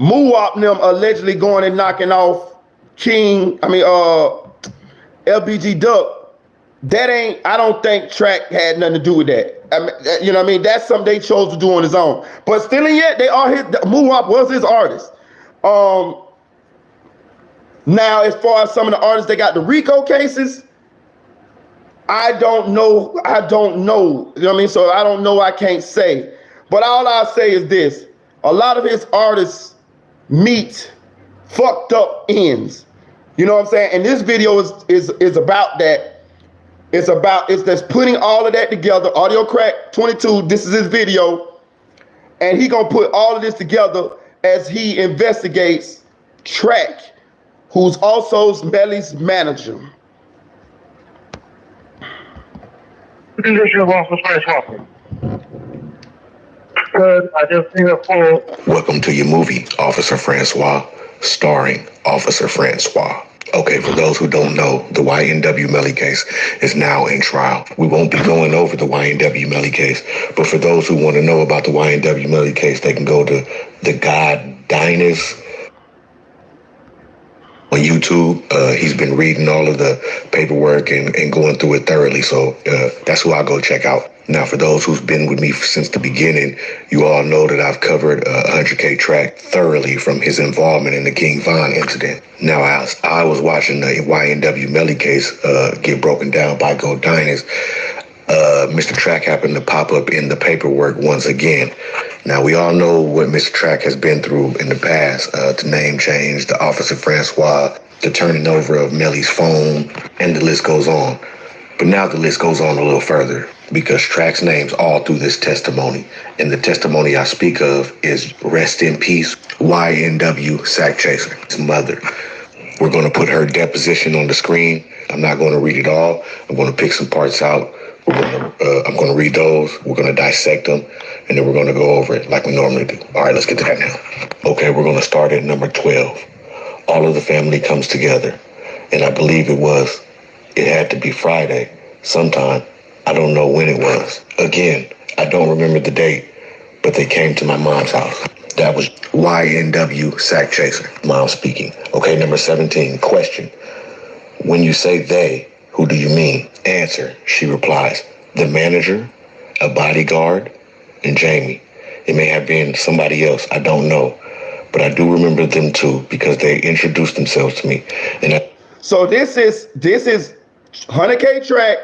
Muwap and them allegedly going and knocking off LBG Duck. I don't think Track had nothing to do with that. I mean, you know what I mean? That's something they chose to do on his own. But still and yet, Muwap was his artist. Now, as far as some of the artists that got the RICO cases, I don't know. You know what I mean? So I don't know. I can't say. But all I'll say is this. A lot of his artists meet fucked up ends. You know what I'm saying? And this video is about that. It's just putting all of that together. Audio Crack 22, this is his video. And he gonna put all of this together as he investigates Track, who's also Melly's manager. Good. I just seen a full. Welcome to your movie, Officer Francois, starring Officer Francois. Okay, for those who don't know, the YNW Melly case is now in trial. We won't be going over the YNW Melly case, but for those who want to know about the YNW Melly case, they can go to the God Diners. on YouTube. He's been reading all of the paperwork and going through it thoroughly. So that's who I'll go check out. Now, for those who've been with me since the beginning, you all know that I've covered 100K Track thoroughly from his involvement in the King Von incident. Now, I was watching the YNW Melly case get broken down by Go Diners. Mr. Track happened to pop up in the paperwork once again. Now, we all know what Mr. Track has been through in the past, the name change, the Officer Francois, the turning over of Melly's phone, and the list goes on. But now the list goes on a little further because Track's name's all through this testimony. And the testimony I speak of is rest in peace, YNW Sack Chaser, his mother. We're going to put her deposition on the screen. I'm not going to read it all. I'm going to pick some parts out. I'm going to read those. We're going to dissect them, and then we're going to go over it like we normally do. All right, let's get to that now. Okay, we're going to start at number 12. All of the family comes together, and I believe it had to be Friday sometime. I don't know when it was. Again, I don't remember the date, but they came to my mom's house. That was YNW Sack Chaser, mom speaking. Okay, number 17, question. When you say they, who do you mean? Answer, she replies, the manager, a bodyguard, and Jamie. It may have been somebody else, I don't know. But I do remember them too because they introduced themselves to me. So this is 100K Track,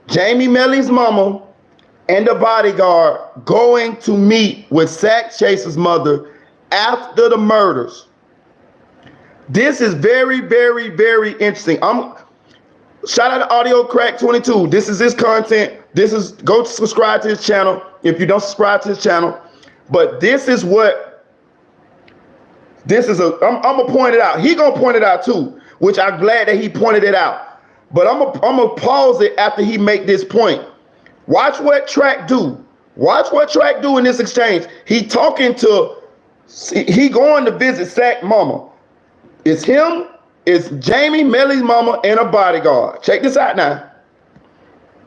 Jamie Melly's mama, and the bodyguard going to meet with Sack Chaser's mother after the murders. This is very, very, very interesting. Shout out to Audio Crack 22. This is his content. Go subscribe to his channel if you don't subscribe to his channel. But I'm gonna point it out. He gonna point it out too, which I'm glad that he pointed it out. But I'm gonna pause it after he make this point. Watch what Track do. Watch what Track do in this exchange. He going to visit Sack mama. It's him. It's Jamie, Melly's mama, and a bodyguard. Check this out now.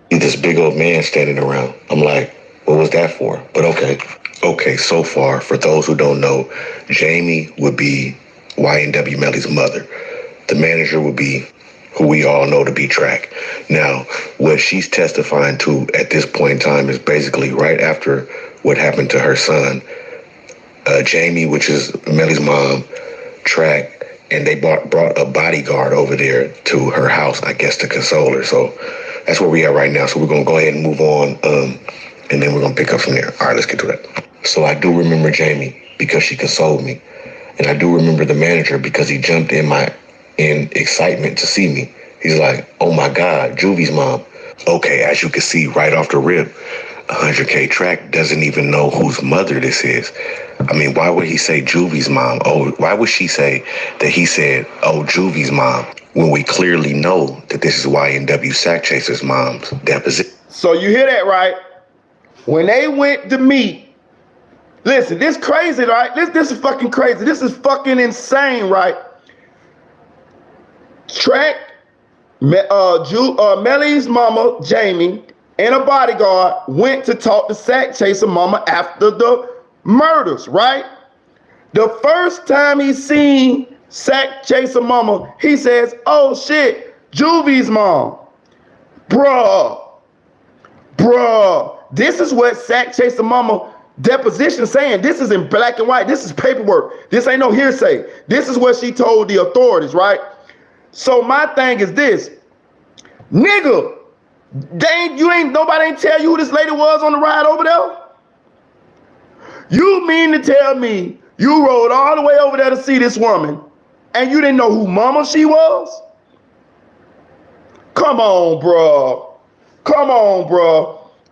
This big old man standing around. I'm like, what was that for? But okay. Okay, so far, for those who don't know, Jamie would be YNW Melly's mother. The manager would be who we all know to be Track. Now, what she's testifying to at this point in time is basically right after what happened to her son. Jamie, which is Melly's mom, Track, and they brought a bodyguard over there to her house, I guess, to console her. So that's where we are right now. So we're going to go ahead and move on, and then we're going to pick up from there. All right, let's get to that. So I do remember Jamie because she consoled me. And I do remember the manager because he jumped in excitement to see me. He's like, oh my God, Juvie's mom. Okay, as you can see right off the rip, 100K Track doesn't even know whose mother this is. I mean, why would he say Juvie's mom? Oh, why would she say that he said, oh, Juvie's mom, when we clearly know that this is YNW Sack Chaser's mom's deposition? So you hear that, right? When they went to meet, listen, this crazy, right? This is fucking crazy. This is fucking insane, right? Track, Melly's mama, Jamie, and a bodyguard went to talk to Sack Chaser mama after the murders, right? The first time he seen Sack Chaser mama, he says, oh shit, Juvie's mom. Bruh. This is what Sack Chaser mama deposition saying. This is in black and white. This is paperwork. This ain't no hearsay. This is what she told the authorities, right? So my thing is this, nigga, nobody ain't tell you who this lady was on the ride over there? You mean to tell me you rode all the way over there to see this woman and you didn't know who mama she was? Come on, bro.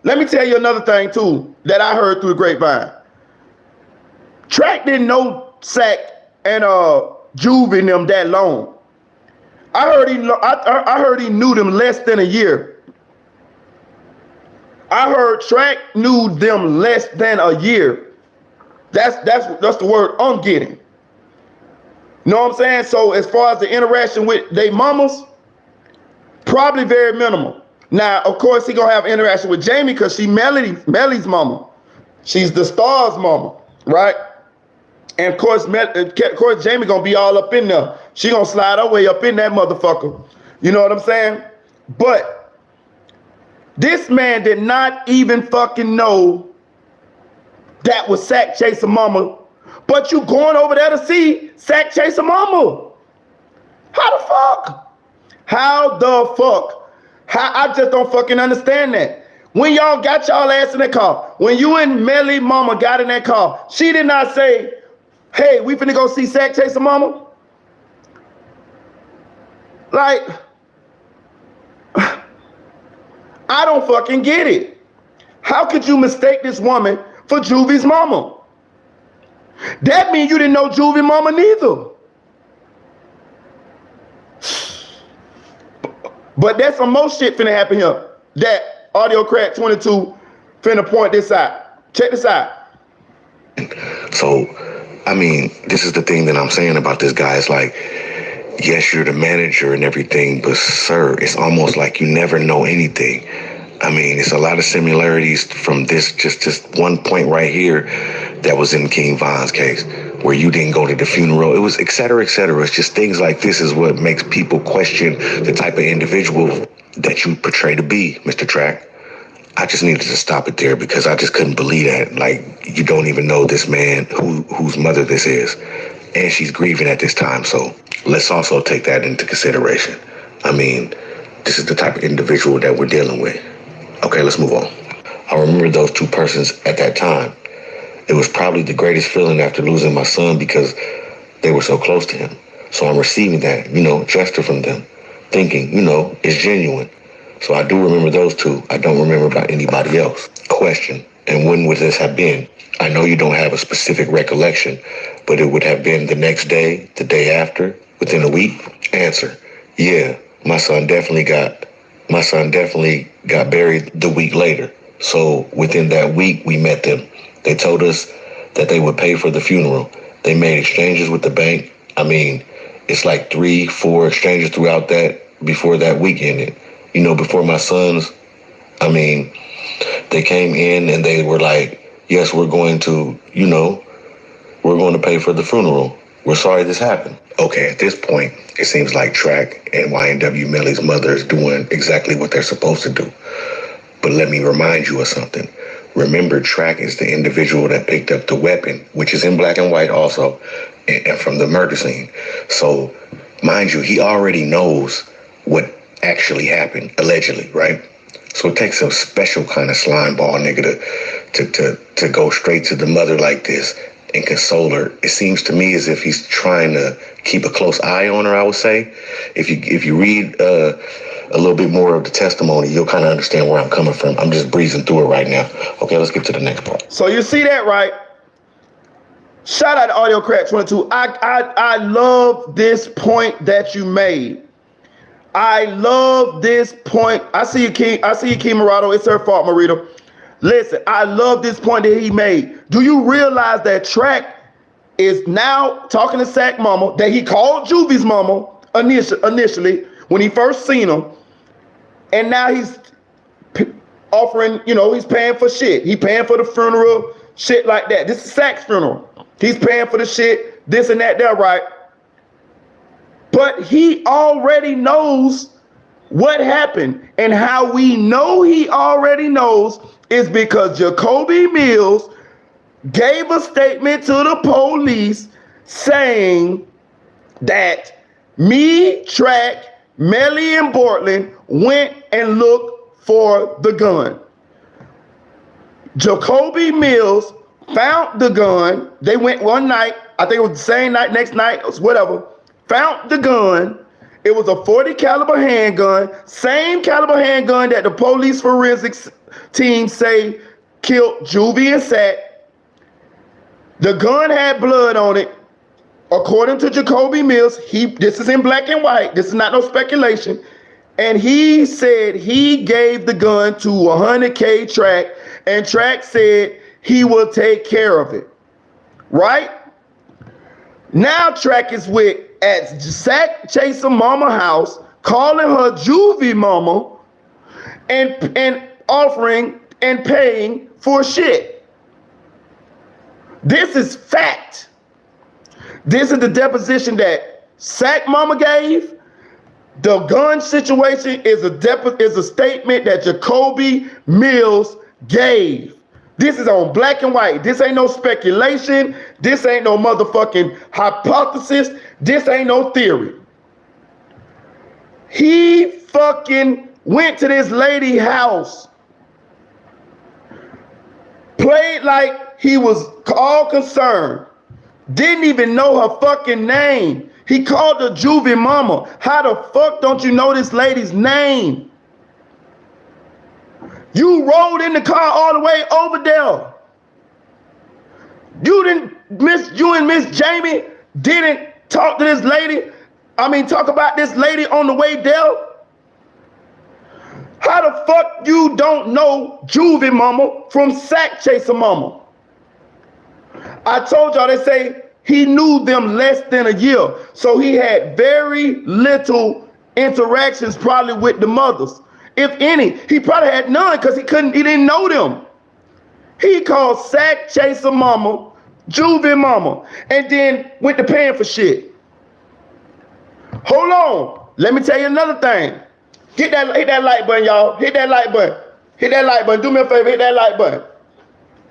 Let me tell you another thing too that I heard through the grapevine. Track didn't know Sack and Juvie and them that long. I heard he knew them less than a year. I heard Track knew them less than a year. That's the word I'm getting. Know what I'm saying? So as far as the interaction with they mamas, probably very minimal. Now, of course, he gonna have interaction with Jamie because she Melly's mama. She's the star's mama, right? And of course, Jamie gonna be all up in there. She gonna slide her way up in that motherfucker. You know what I'm saying? But this man did not even fucking know that was Sack Chaser Mama. But you going over there to see Sack Chaser Mama. How the fuck? How the fuck? I just don't fucking understand that. When y'all got y'all ass in that car, when you and Melly Mama got in that car, she did not say, hey, we finna go see Sack Chaser Mama. Like, I don't fucking get it. How could you mistake this woman for Juvie's mama? That means you didn't know Juvie mama neither. But that's some more shit finna happen here. That Audio Crack 22 finna point this out. Check this out. So, I mean, this is the thing that I'm saying about this guy. It's like, yes, you're the manager and everything, but sir, it's almost like you never know anything. I mean, it's a lot of similarities from this one point right here that was in King Von's case, where you didn't go to the funeral. It was et cetera, et cetera. It's just things like this is what makes people question the type of individual that you portray to be, Mr. Track. I just needed to stop it there because I just couldn't believe that. Like, you don't even know this man whose mother this is. And she's grieving at this time. So let's also take that into consideration. I mean, this is the type of individual that we're dealing with. Okay, let's move on. I remember those two persons at that time. It was probably the greatest feeling after losing my son because they were so close to him. So I'm receiving that, gesture from them, thinking, it's genuine. So I do remember those two. I don't remember about anybody else. Question, and when would this have been? I know you don't have a specific recollection, but it would have been the next day, the day after, within a week? Answer, yeah, my son definitely got buried the week later. So within that week, we met them. They told us that they would pay for the funeral. They made exchanges with the bank. I mean, it's like 3-4 exchanges throughout that before that week ended. Before my sons, I mean, they came in and they were like, yes, we're going to pay for the funeral. We're sorry this happened. Okay, at this point, it seems like Track and YNW Melly's mother is doing exactly what they're supposed to do. But let me remind you of something. Remember, Track is the individual that picked up the weapon, which is in black and white also, and from the murder scene. So, mind you, he already knows what actually happened, allegedly, right? So it takes a special kind of slime ball nigga to go straight to the mother like this and console her. It seems to me as if he's trying to keep a close eye on her, I would say. If you read a little bit more of the testimony, you'll kind of understand where I'm coming from. I'm just breezing through it right now. Okay, let's get to the next part. So you see that, right? Shout out to Audio Crack 22. I love this point that you made. I love this point. I see you, King Morado. It's her fault, Marita. Listen, I love this point that he made. Do you realize that Track is now talking to Sack Mama, that he called Juvie's mama initially when he first seen him, and now he's offering, he's paying for shit. He paying for the funeral, shit like that. This is Sack's funeral. He's paying for the shit, this and that, right? But he already knows what happened. And how we know he already knows is because Jacoby Mills gave a statement to the police saying that me, Track, Melly, and Bortland went and looked for the gun. Jacoby Mills found the gun. They went one night, I think it was the same night, next night, whatever. Found the gun. It was a 40 caliber handgun, same caliber handgun that the police forensics team say killed Juvie and Sack. The gun had blood on it. According to Jacoby Mills, this is in black and white. This is not no speculation. And he said he gave the gun to 100K Track, and Track said he will take care of it. Right? Now Track is at Sack Chaser Mama house, calling her Juvie Mama and offering and paying for shit. This is fact. This is the deposition that Sack Mama gave. The gun situation is a statement that Jacoby Mills gave. This is on black and white. This ain't no speculation. This ain't no motherfucking hypothesis. This ain't no theory. He fucking went to this lady house, played like he was all concerned, didn't even know her fucking name. He called her juvie mama. How the fuck don't you know this lady's name? You rode in the car all the way over there. You and Miss Jamie didn't talk to this lady. Talk about this lady on the way there. How the fuck you don't know juvie mama from Sack Chaser mama? I told y'all, they say he knew them less than a year. So he had very little interactions probably with the mothers. If any, he probably had none because he didn't know them. He called Sack Chaser mama, juvie mama, and then went to paying for shit. Hold on. Let me tell you another thing. Hit that like button, y'all. Hit that like button. Hit that like button. Do me a favor, hit that like button.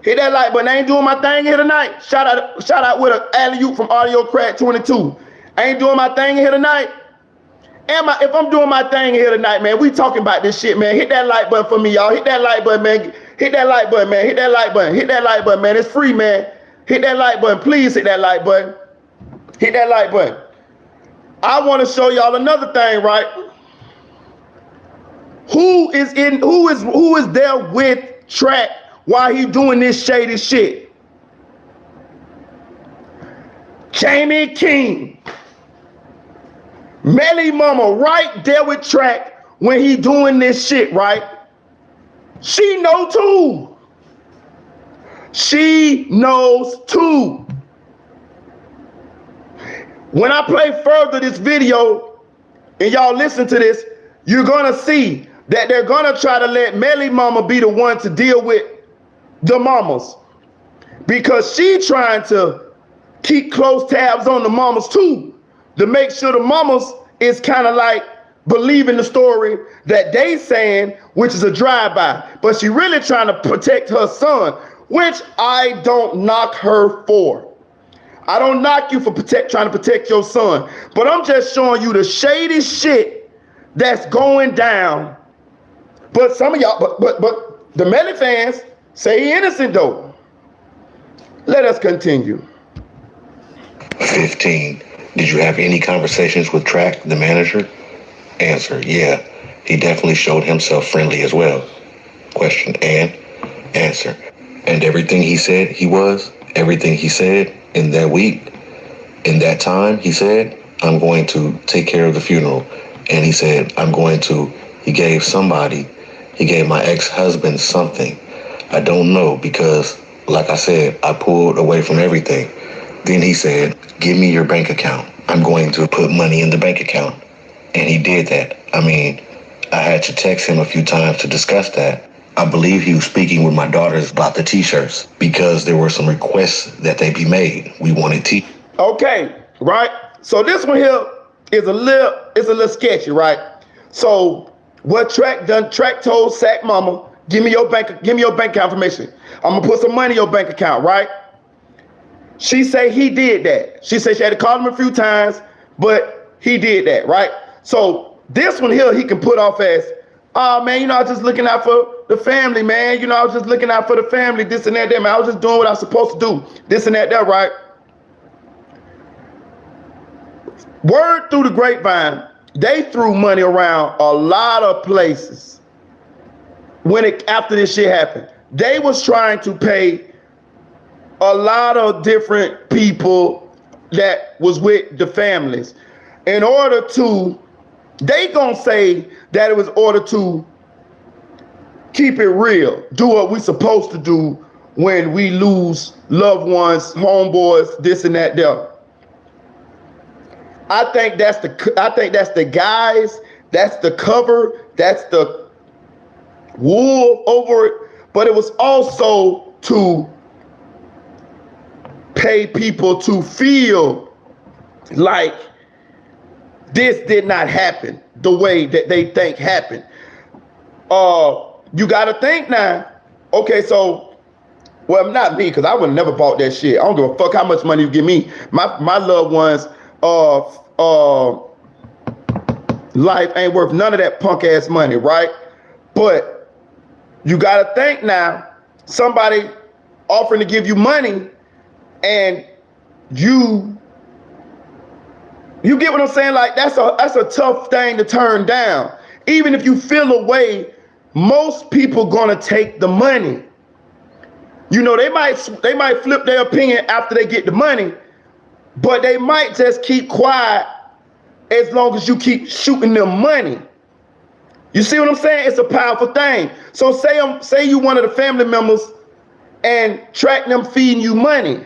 Hit that like button. I ain't doing my thing here tonight. Shout out with an alley-oop from Audio Crack 22. I ain't doing my thing here tonight. If I'm doing my thing here tonight, man, we talking about this shit, man. Hit that like button for me, y'all. Hit that like button, man. Hit that like button, man. Hit that like button. Hit that like button, man. It's free, man. Hit that like button. Please hit that like button. Hit that like button. I want to show y'all another thing, right? Who is there with Track while he doing this shady shit? Jamie King. Melly mama right there with Track when he doing this shit, right? She know too. She knows too. When I play further this video and y'all listen to this, you're gonna see that they're gonna try to let Melly mama be the one to deal with the mamas, because she trying to keep close tabs on the mamas too, to make sure the mamas is kind of like believing the story that they saying, which is a drive-by. But she really trying to protect her son, which I don't knock her for. I don't knock you for trying to protect your son, but I'm just showing you the shady shit that's going down. But some of y'all, but the Melly fans say he innocent though. Let us continue. 15. Did you have any conversations with Track, the manager? Answer, yeah. He definitely showed himself friendly as well. Question, and? Answer. And everything he said everything he said in that week, in that time, he said, I'm going to take care of the funeral. And he said, he gave my ex-husband something. I don't know, because like I said, I pulled away from everything. Then he said, give me your bank account. I'm going to put money in the bank account. And he did that. I had to text him a few times to discuss that. I believe he was speaking with my daughters about the t-shirts because there were some requests that they be made. We wanted t. Okay, right? So this one here is a little sketchy, right? So what Track told Sack Mama, give me your bank account information. I'm gonna put some money in your bank account, right? She say he did that. She said she had to call him a few times, but he did that, right? So this one here he can put off as, oh man, I was just looking out for the family, man. I was just looking out for the family, this and that, man. I was just doing what I was supposed to do, this and that, right? Word through the grapevine, they threw money around a lot of places after this shit happened. They was trying to pay a lot of different people that was with the families in order to, they gonna say that it was order to keep it real, do what we supposed to do when we lose loved ones, homeboys, this and that there. I think that's the guys, that's the cover, that's the wool over it, but it was also to pay people to feel like this did not happen the way that they think happened. You gotta think now. Okay, so, well, not me, because I would never bought that shit. I don't give a fuck how much money you give me. My loved ones, life ain't worth none of that punk ass money, right? But you gotta think now, somebody offering to give you money and you get what I'm saying? Like that's a tough thing to turn down. Even if you feel a way, most people gonna take the money. You know, they might flip their opinion after they get the money, but they might just keep quiet as long as you keep shooting them money. You see what I'm saying? It's a powerful thing. So say you one of the family members and track them feeding you money.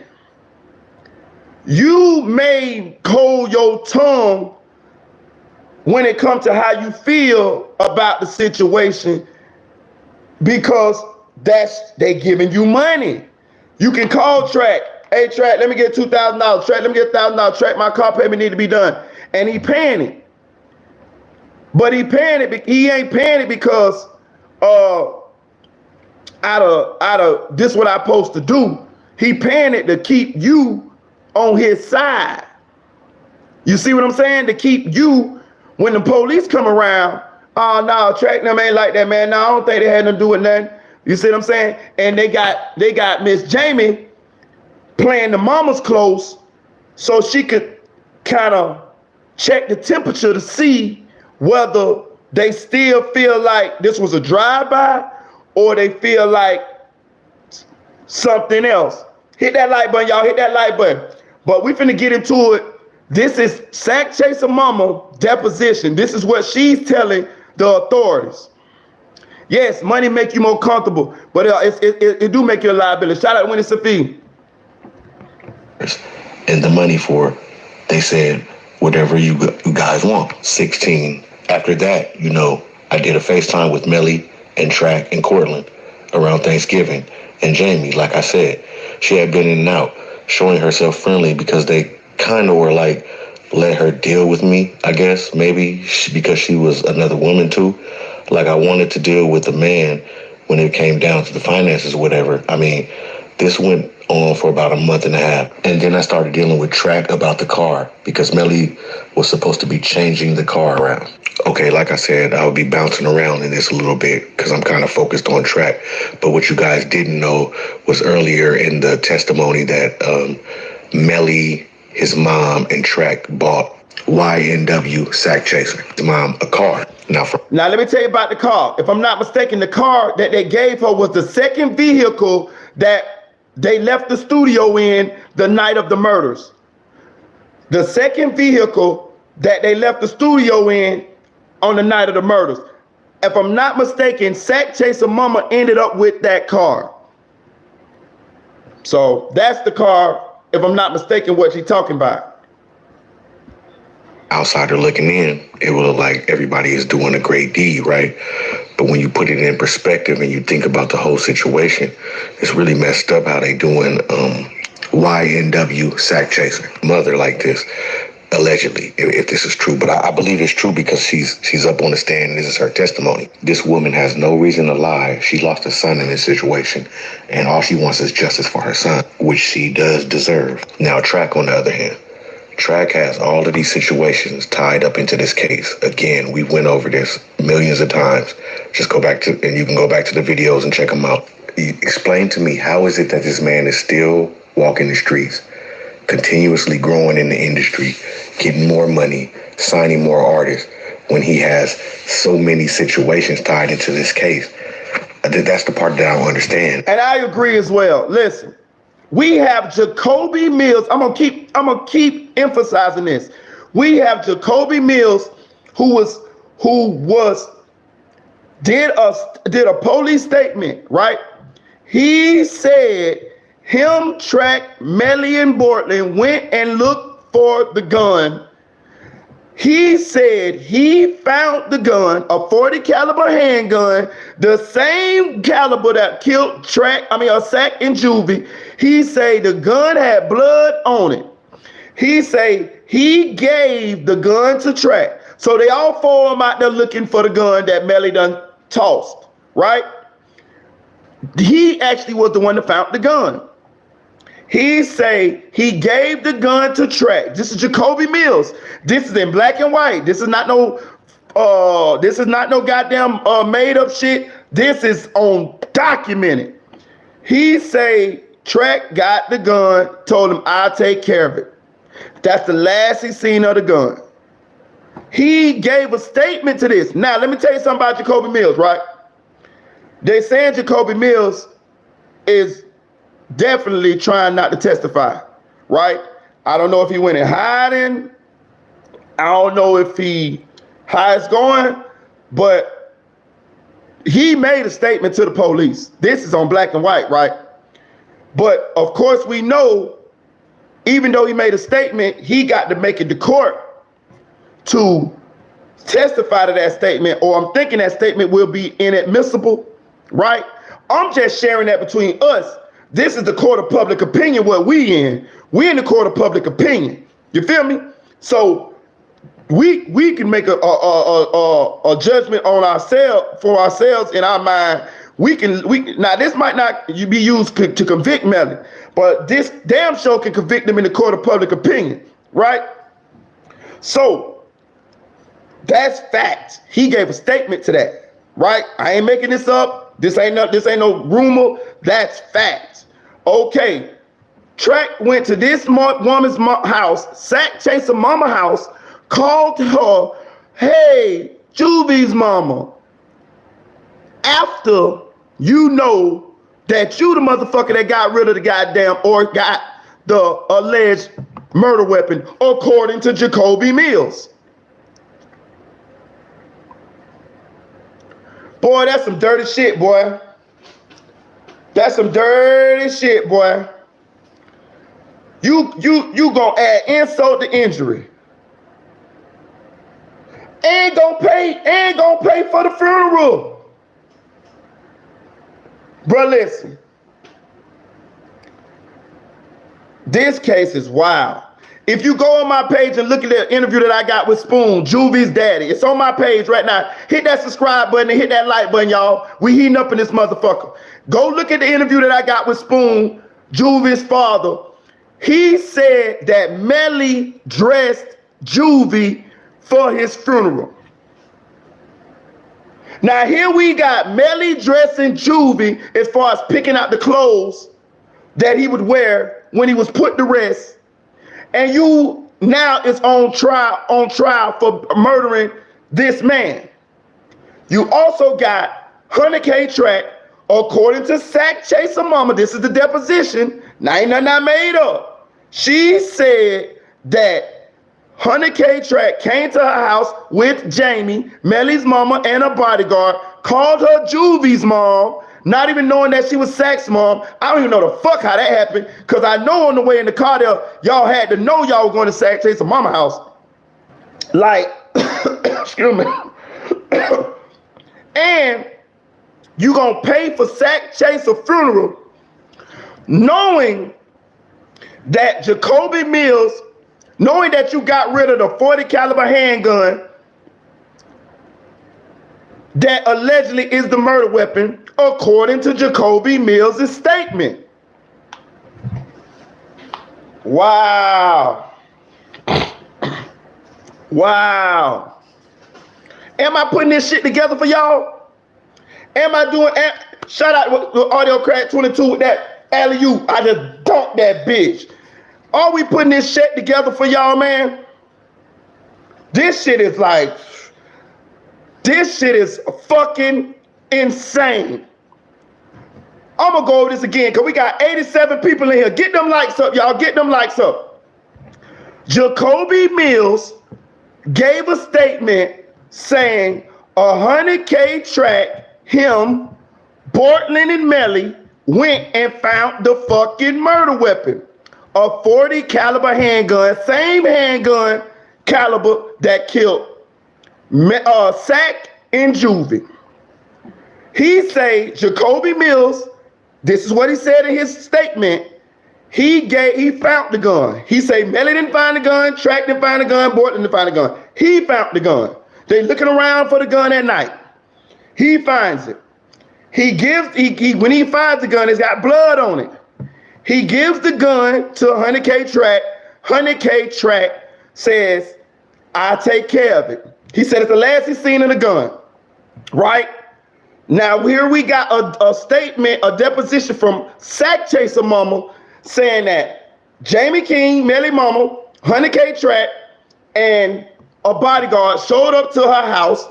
You may hold your tongue when it comes to how you feel about the situation because they giving you money. You can call Track. Hey, Track, let me get $2,000. Track, let me get $1,000. Track, my car payment need to be done. And he paying it. But he ain't paying it because out of this what I'm supposed to do. He paying it to keep you on his side. You see what I'm saying? To keep you, when the police come around, oh no, Track them ain't like that, man. No, I don't think they had nothing to do with nothing. You see what I'm saying? And they got Miss Jamie playing the mama's close so she could kind of check the temperature to see whether they still feel like this was a drive-by or they feel like something else. Hit that like button, y'all. Hit that like button. But we finna get into it. This is Sack Chaser Mama deposition. This is what she's telling the authorities. Yes, money make you more comfortable, but it do make you a liability. Shout out to Winnie Safi. And the money for, they said, whatever you guys want, 16. After that, you know, I did a FaceTime with Melly and Track and Cortland around Thanksgiving. And Jamie, like I said, she had been in and out, showing herself friendly because they kind of were like, let her deal with me, I guess, maybe because she was another woman too. Like I wanted to deal with the man when it came down to the finances or whatever. I mean, this went on for about a month and a half. And then I started dealing with Track about the car because Melly was supposed to be changing the car around. Okay, like I said, I'll be bouncing around in this a little bit because I'm kind of focused on Track. But what you guys didn't know was earlier in the testimony that Melly, his mom, and Track bought YNW Sack Chaser, his mom, a car. Now let me tell you about the car. If I'm not mistaken, the car that they gave her was the second vehicle that they left the studio in the night of the murders. The second vehicle that they left the studio in on the night of the murders. If I'm not mistaken, Sack Chaser Mama ended up with that car. So that's the car, if I'm not mistaken, what she's talking about. Outsider looking in, it will look like everybody is doing a great deed, right? But when you put it in perspective and you think about the whole situation, it's really messed up how they doing YNW Sack Chaser mother like this, allegedly, if this is true. But I believe it's true because she's up on the stand and this is her testimony. This woman has no reason to lie. She lost a son in this situation and all she wants is justice for her son, which she does deserve. Now, Track, on the other hand, Track has all of these situations tied up into this case. Again, we went over this millions of times. Just go back to, and you can go back to the videos and check them out. Explain to me, how is it that this man is still walking the streets, continuously growing in the industry, getting more money, signing more artists, when he has so many situations tied into this case? That's the part that I don't understand. And I agree as well. Listen. We have Jacoby Mills. I'm gonna keep emphasizing this. We have Jacoby Mills, who did a police statement, right? He said him, Track, Melly, and Bortland went and looked for the gun. He said he found the gun, a 40 caliber handgun, the same caliber that killed Sack and Juvie. He say the gun had blood on it. He say he gave the gun to Track. So they all four of them out there looking for the gun that Melly done tossed, right? He actually was the one that found the gun. He say he gave the gun to Track. This is Jacoby Mills. This is in black and white. This is not no goddamn made up shit. This is on documented. He say Track got the gun, told him I'll take care of it. That's the last he seen of the gun. He gave a statement to this. Now let me tell you something about Jacoby Mills, right? They saying Jacoby Mills is definitely trying not to testify, right? I don't know if he went in hiding. I don't know if how it's going, but he made a statement to the police. This is on black and white, right? But of course we know, even though he made a statement, he got to make it to court to testify to that statement, or I'm thinking that statement will be inadmissible, right? I'm just sharing that between us. This is the court of public opinion. What we in the court of public opinion. You feel me? So we can make a judgment on ourselves in our mind. Now this might not be used to convict Melly, but this damn show can convict them in the court of public opinion, right? So that's fact. He gave a statement to that, right? I ain't making this up. This ain't no rumor. That's fact. Okay, Track went to this woman's house, Sack Chaser mama house, called her, hey, Juvie's mama. After you know that you the motherfucker that got rid of the goddamn, or got the alleged murder weapon, according to Jacoby Mills. Boy, that's some dirty shit, boy. That's some dirty shit, boy. You gonna add insult to injury. Ain't gonna pay for the funeral. Bro, listen. This case is wild. If you go on my page and look at the interview that I got with Spoon, Juvie's daddy, it's on my page right now. Hit that subscribe button and hit that like button, y'all. We heating up in this motherfucker. Go look at the interview that I got with Spoon, Juvie's father. He said that Melly dressed Juvie for his funeral. Now here we got Melly dressing Juvie as far as picking out the clothes that he would wear when he was put to rest. And you now is on trial for murdering this man. You also got 100K Track, according to Sack Chaser mama. This is the deposition. Now ain't nothing I made up. She said that 100K Track came to her house with Jamie, Melly's mama, and a bodyguard, called her Juvie's mom, not even knowing that she was Sack's mom. I don't even know the fuck how that happened, because I know on the way in the car there, y'all had to know y'all were going to Sack Chaser mama house. Like, excuse me. And you gonna pay for Sack Chaser funeral, knowing that Jacoby Mills, knowing that you got rid of the 40 caliber handgun that allegedly is the murder weapon, according to Jacoby Mills' statement. Wow. Wow. Am I putting this shit together for y'all? Am I doing, shout out with Audio Crack 22 with that alley-oop. I just dunked that bitch. Are we putting this shit together for y'all, man? This shit is like, this shit is fucking insane. I'm gonna go over this again because we got 87 people in here. Get them likes up, y'all. Get them likes up. Jacoby Mills gave a statement saying 100K Track, him, Portland, and Melly went and found the fucking murder weapon. A 40 caliber handgun, same handgun caliber that killed Sack and Juvie. He say, Jacoby Mills, this is what he said in his statement. He found the gun. He say Melly didn't find the gun, Track didn't find the gun, Bortland didn't find the gun. He found the gun. They looking around for the gun at night. He finds it. When he finds the gun, it's got blood on it. He gives the gun to 100K Track. 100K Track says, I'll take care of it. He said it's the last he's seen of the gun. Right? Now here we got a statement, a deposition from Sack Chaser Mama saying that Jamie King, Melly Mama, 100K Track, and a bodyguard showed up to her house.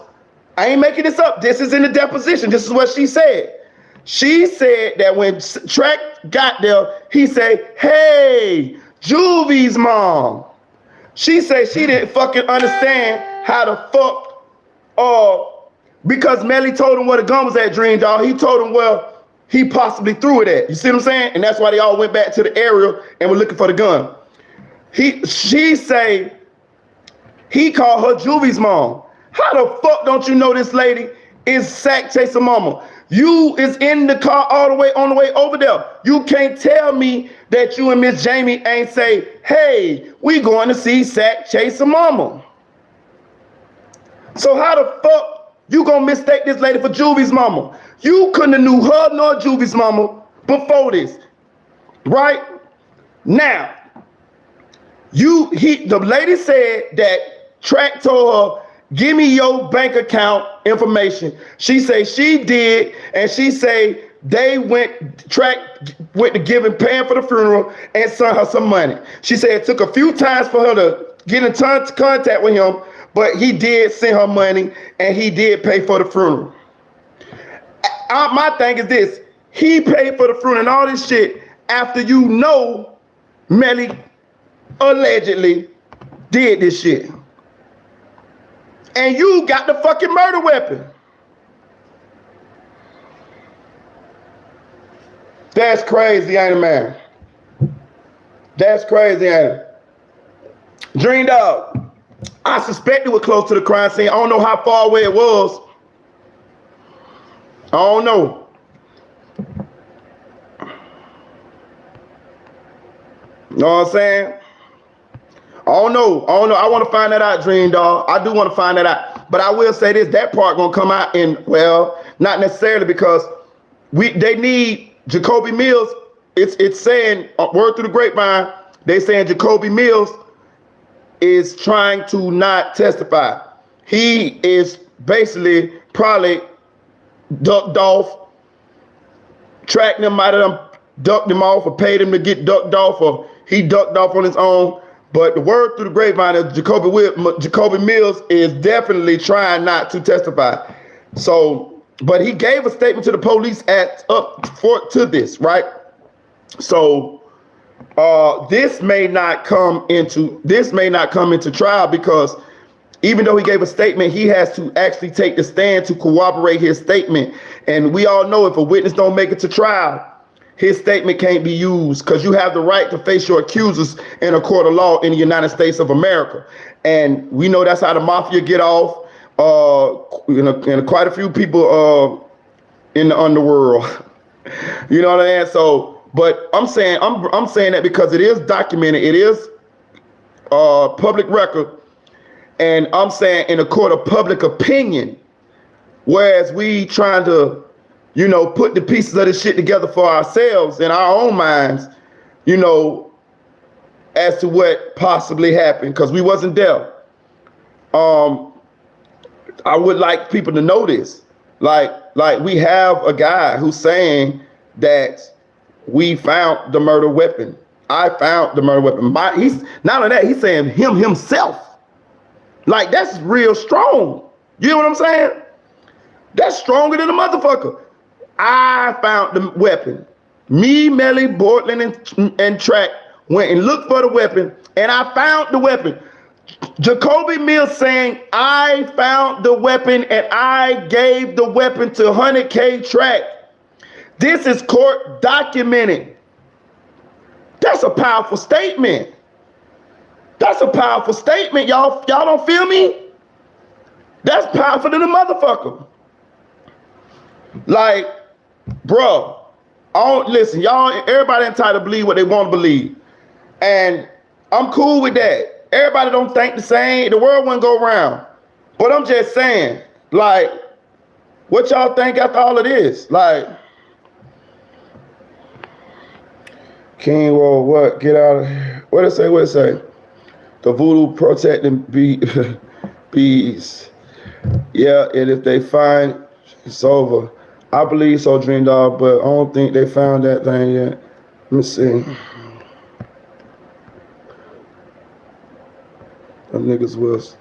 I ain't making this up. This is in the deposition. This is what she said. She said that when Track got there, he said, hey, Juvie's mom. She said she didn't fucking understand how the fuck, because Melly told him where the gun was at, Dream Dog. He told him where he possibly threw it at. You see what I'm saying? And that's why they all went back to the area and were looking for the gun. She say he called her Juvie's mom. How the fuck don't you know this lady is Sack Chaser Mama? You is in the car all the way on the way over there. You can't tell me that you and Miss Jamie ain't say, hey, we going to see Sack Chaser Mama. So how the fuck you gonna mistake this lady for Juvie's mama? You couldn't have knew her nor Juvie's mama before this, right? Now, the lady said that Track told her, give me your bank account information. She say she did, and she say Track went to paying for the funeral and sent her some money. She said it took a few times for her to get in contact with him, but he did send her money and he did pay for the funeral. My thing is this, he paid for the funeral and all this shit after you know Melly allegedly did this shit. And you got the fucking murder weapon. That's crazy, ain't it, man? That's crazy, ain't it? Dream Dog, I suspect it was close to the crime scene. I don't know how far away it was. I don't know. Know what I'm saying? I don't know. I want to find that out, Dream Dog. I do want to find that out. But I will say this, that part gonna come out in, well, not necessarily, because they need Jacoby Mills. It's saying, word through the grapevine, they saying Jacoby Mills is trying to not testify. He is basically probably ducked off. Track them, might have ducked him off or paid him to get ducked off, or he ducked off on his own. But the word through the grapevine is Jacoby Mills is definitely trying not to testify. So, but he gave a statement to the police to this, right? So this may not come into trial, because even though he gave a statement, he has to actually take the stand to corroborate his statement. And we all know if a witness don't make it to trial, his statement can't be used, because you have the right to face your accusers in a court of law in the United States of America. And we know that's how the mafia get off, and quite a few people in the underworld. You know what I mean? So, but I'm saying that because it is documented, it is public record, and I'm saying in a court of public opinion, whereas we trying to, put the pieces of this shit together for ourselves in our own minds, as to what possibly happened, because we wasn't there. I would like people to know this. Like we have a guy who's saying that we found the murder weapon. I found the murder weapon. He's not only that, he's saying himself. Like, that's real strong. You know what I'm saying? That's stronger than a motherfucker. I found the weapon. Me, Melly, Bortland, and Track went and looked for the weapon, and I found the weapon. Jacoby Mills saying, I found the weapon and I gave the weapon to 100K Track. This is court documented. That's a powerful statement. That's a powerful statement, y'all. Y'all don't feel me? That's powerful than a motherfucker. Like, bro, Listen, y'all, everybody entitled to believe what they want to believe. And I'm cool with that. Everybody don't think the same. The world wouldn't go around. But I'm just saying, like, what y'all think after all of this? Like, King, well, what? Get out of here. What it say? What it say? The voodoo protecting bees. Yeah, and if they find it's over. I believe so, Dream Dog, but I don't think they found that thing yet. Let me see. Them niggas was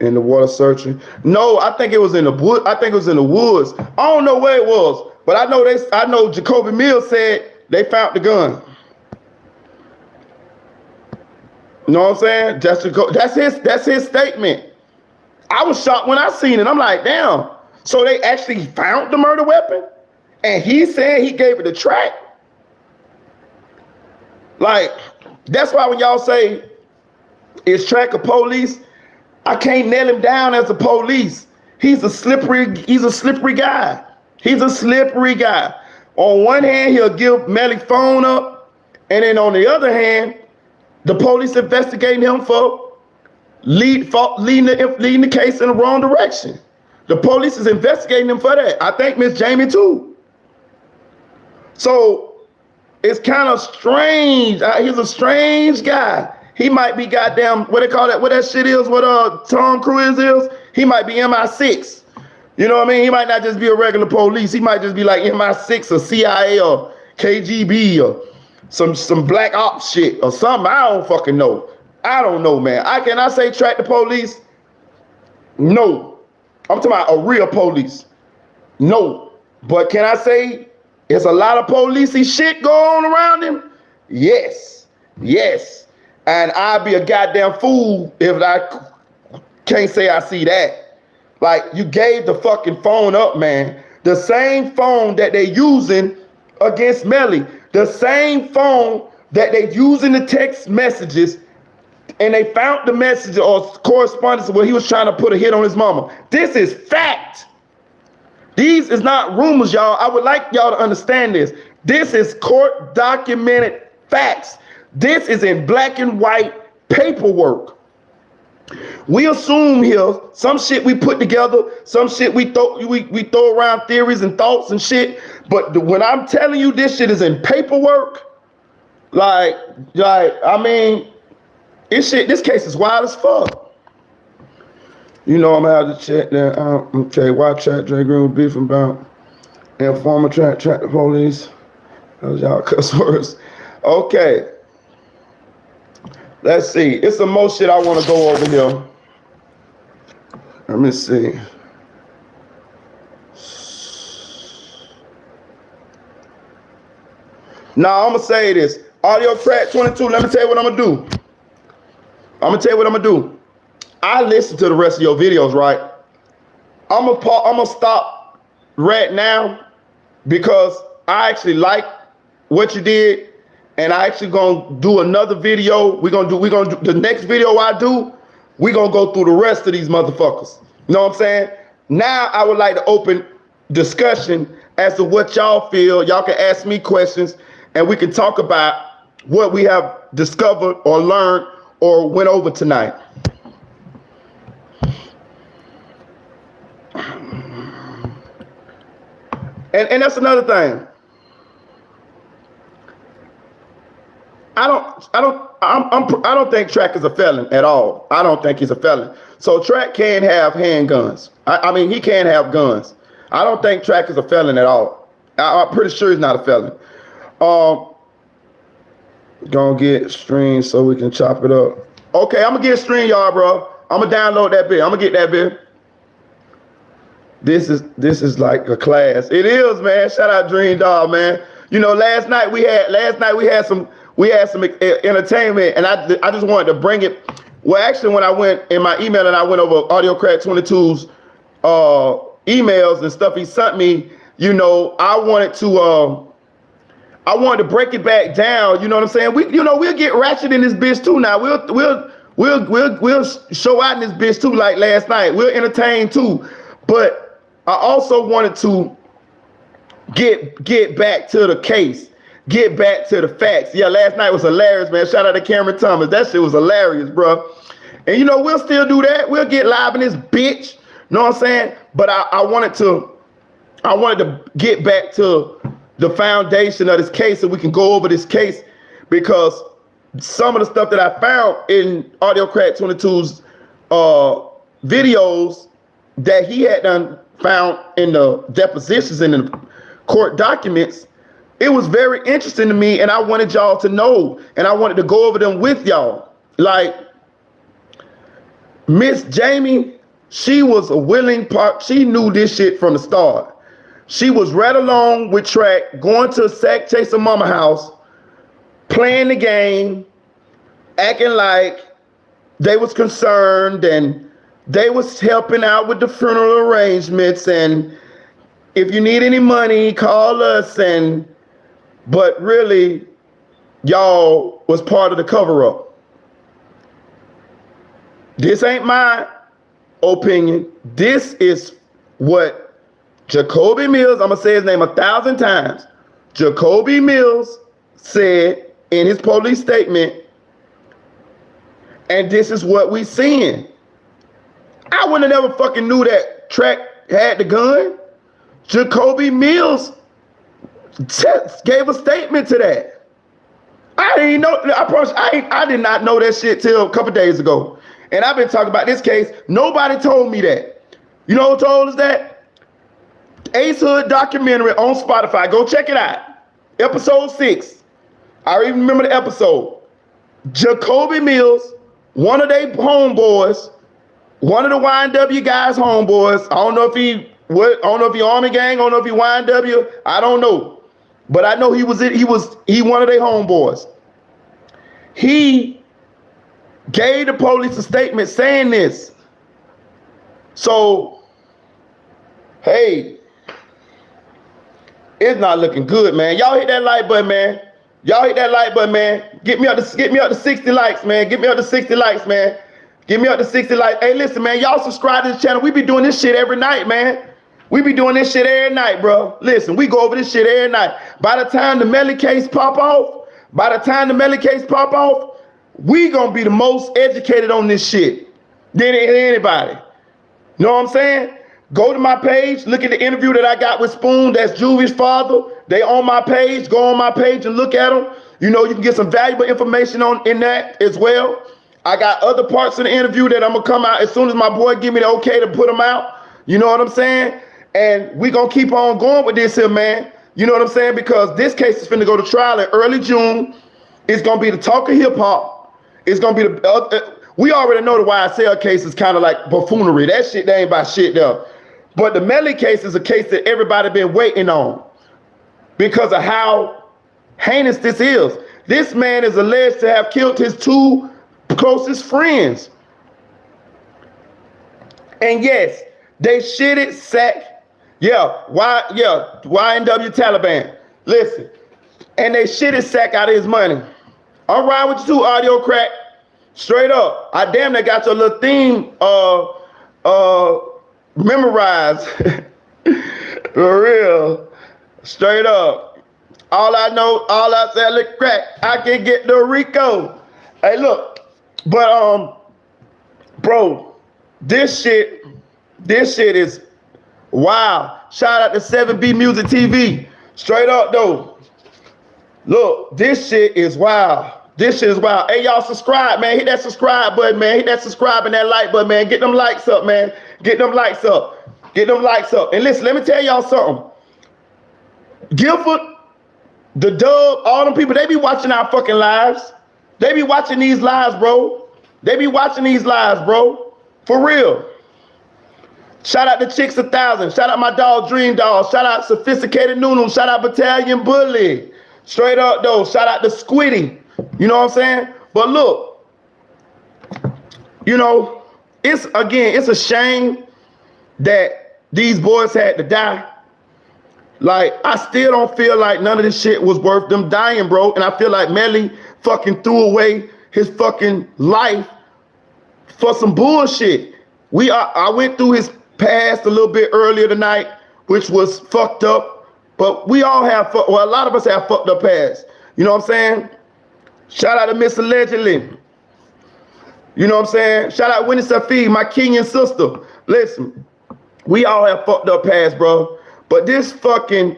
in the water searching. No, I think it was in the wood. I think it was in the woods. I don't know where it was, but I know Jacoby Mills said they found the gun. You know what I'm saying? That's his statement. I was shocked when I seen it. I'm like, damn. So they actually found the murder weapon? And he said he gave it a track? Like, that's why when y'all say it's track of police, I can't nail him down as a police. He's a slippery guy. He's a slippery guy. On one hand, he'll give Melly phone up, and then on the other hand, the police investigating him for leading the case in the wrong direction. The police is investigating him for that. I think Miss Jamie too. So it's kind of strange. He's a strange guy. He might be goddamn, what they call that, what that shit is, what Tom Cruise is. He might be MI6. You know what I mean? He might not just be a regular police. He might just be like MI6 or CIA or KGB or some black ops shit or something. I don't fucking know. I don't know, man. Can I say track the police? No. I'm talking about a real police. No. But can I say there's a lot of policey shit going on around him? Yes. Yes. And I'd be a goddamn fool if I can't say I see that. Like, you gave the fucking phone up, man. The same phone that they using against Melly. The same phone that they using the text messages, and they found the message or correspondence where he was trying to put a hit on his mama. This is fact. These is not rumors, y'all. I would like y'all to understand this. This is court documented facts. This is in black and white paperwork. We assume here some shit we put together, some shit we throw around theories and thoughts and shit. But when I'm telling you this shit is in paperwork, like I mean, this case is wild as fuck. You know, I'm gonna have to check that out. Okay, why track Dre Green with beefing about informer track the police? Those y'all cuss words. Okay. Let's see. It's some more shit I want to go over here. Let me see. Now I'm gonna say this. Audio Crack 22. Let me tell you what I'm gonna do. I listen to the rest of your videos, right? I'm gonna stop right now because I actually like what you did, and I actually gonna do another video. We're gonna do the next video I do. We're gonna go through the rest of these motherfuckers. You know what I'm saying? Now I would like to open discussion as to what y'all feel. Y'all can ask me questions, and we can talk about what we have discovered or learned or went over tonight. And that's another thing. I don't think Track is a felon at all. I don't think he's a felon. So Track can have handguns. I mean, he can have guns. I don't think Track is a felon at all. I'm pretty sure he's not a felon. Gonna get stream so we can chop it up. Okay, I'm gonna get stream, y'all, bro. I'm gonna download that bit. I'm gonna get that bit. This is like a class. It is, man. Shout out Dream Dog, man. You know, last night we had some entertainment, and I just wanted to bring it. Well, actually, when I went in my email and I went over Audio Crack 22's emails and stuff he sent me, you know, I wanted to break it back down. You know what I'm saying? We'll get ratchet in this bitch too. Now we'll show out in this bitch too, like last night. We'll entertain too, but I also wanted to get back to the case. Get back to the facts. Yeah, last night was hilarious, man. Shout out to Cameron Thomas. That shit was hilarious, bro. And you know, we'll still do that. We'll get live in this bitch. Know what I'm saying? But I wanted to get back to the foundation of this case so we can go over this case, because some of the stuff that I found in Audio Crack 22's videos that he had done found in the depositions and in the court documents, it was very interesting to me, and I wanted y'all to know, and I wanted to go over them with y'all. Like Miss Jamie, she was a willing part. She knew this shit from the start. She was right along with Track, going to Sack Chaser Mama house, playing the game, acting like they was concerned and they was helping out with the funeral arrangements, and if you need any money, call us. But really, y'all was part of the cover-up. This ain't my opinion. This is what Jacoby Mills, I'm gonna say his name 1,000 times. Jacoby Mills said in his police statement, and this is what we seeing. I wouldn't have never fucking knew that Track had the gun. Jacoby Mills gave a statement to that. I didn't know. I promise, I did not know that shit till a couple days ago. And I've been talking about this case. Nobody told me that. You know who told us that? Ace Hood documentary on Spotify. Go check it out. Episode 6. I even remember the episode. Jacoby Mills, one of their homeboys, one of the YNW guys' homeboys. I don't know if he Army Gang. I don't know if he YNW. I don't know, but I know he was one of their homeboys. He gave the police a statement saying this. So, hey, it's not looking good, man. Y'all hit that like button, man. Y'all hit that like button, man. Get me up to 60 likes, man. Get me up to 60 likes, man. Get me up to 60 likes. Hey, listen, man. Y'all subscribe to this channel. We be doing this shit every night, man. We be doing this shit every night, bro. Listen, we go over this shit every night. By the time the Melly case pop off, we gonna be the most educated on this shit than anybody. You know what I'm saying? Go to my page, look at the interview that I got with Spoon. That's Juvie's father. They on my page. Go on my page and look at them. You know, you can get some valuable information in that as well. I got other parts of the interview that I'm gonna come out as soon as my boy give me the okay to put them out. You know what I'm saying? And we gonna keep on going with this here, man. You know what I'm saying? Because this case is finna go to trial in early June. It's gonna be the talk of hip hop. It's gonna be we already know the YSL case is kind of like buffoonery. That shit, they ain't about shit though. But the Melly case is a case that everybody been waiting on because of how heinous this is. This man is alleged to have killed his 2 closest friends. And yes, they shitted Sack. YNW Taliban. Listen, and they shitted Sack out of his money. I'm riding with you too, Audio Crack. Straight up. I damn near got your little theme memorized. For real. Straight up. All I said, look, Crack, I can get the Rico. Hey, look. But bro, this shit is wow. Shout out to 7B Music TV. Straight up though. Look, this shit is wild. This shit is wild. Hey, y'all subscribe, man. Hit that subscribe button, man. Hit that subscribe and that like button, man. Get them likes up, man. Get them likes up. Get them likes up. And listen, let me tell y'all something. Guilford, the Dub, all them people, they be watching our fucking lives. They be watching these lives, bro. They be watching these lives, bro. For real. Shout out to Chicks 1000. Shout out my dog Dream Dog. Shout out Sophisticated Nunu. Shout out Battalion Bully. Straight up though. Shout out to Squiddy. You know what I'm saying? But look, you know, it's a shame that these boys had to die. Like, I still don't feel like none of this shit was worth them dying, bro. And I feel like Melly fucking threw away his fucking life for some bullshit. I went through his past a little bit earlier tonight, which was fucked up. But we all have, well, a lot of us have fucked up past. You know what I'm saying? Shout out to Miss Allegedly. You know what I'm saying? Shout out Winnie Safi, my Kenyan sister. Listen, we all have fucked up past, bro. But this fucking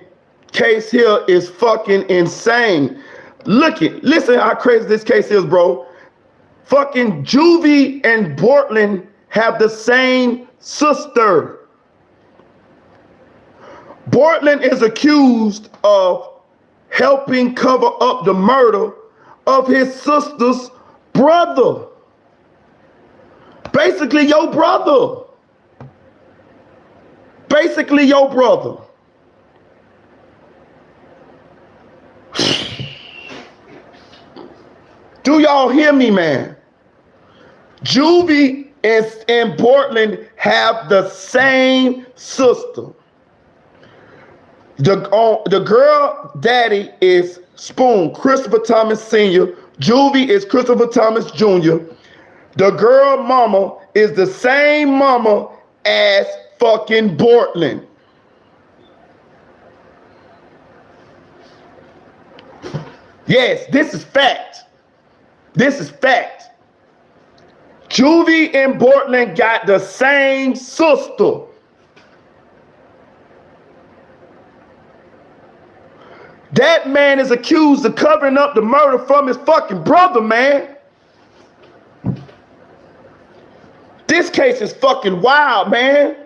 case here is fucking insane. Listen how crazy this case is, bro. Fucking Juvie and Portland have the same sister. Portland is accused of helping cover up the murder of his sister's brother. Basically, your brother. Basically, your brother. Do y'all hear me, man? Juvie and Portland have the same sister. The girl daddy is Spoon, Christopher Thomas Sr. Juvie is Christopher Thomas Jr. The girl mama is the same mama as fucking Portland. Yes, this is fact. This is fact. Juvie and Portland got the same sister. That man is accused of covering up the murder from his fucking brother, man. This case is fucking wild, man.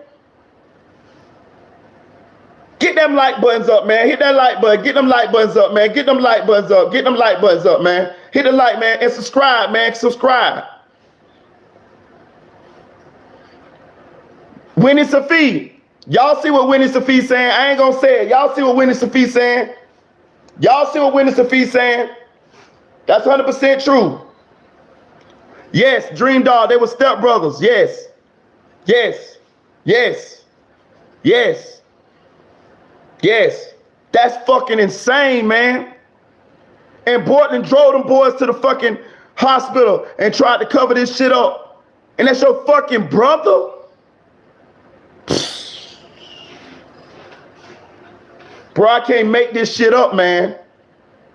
Get them like buttons up, man. Hit that like button. Get them like buttons up, man. Get them like buttons up. Get them like buttons up, man. Hit the like, man, and subscribe, man. Subscribe. Winnie Safi. Y'all see what Winnie Safi saying? I ain't gonna say it. Y'all see what Winnie Safi saying? Y'all see what Winnie Safi saying? That's 100% true. Yes, Dream Dog, they were stepbrothers. Yes. Yes. Yes. Yes. Yes. That's fucking insane, man. And Portland drove them boys to the fucking hospital and tried to cover this shit up. And that's your fucking brother? Bro, I can't make this shit up, man.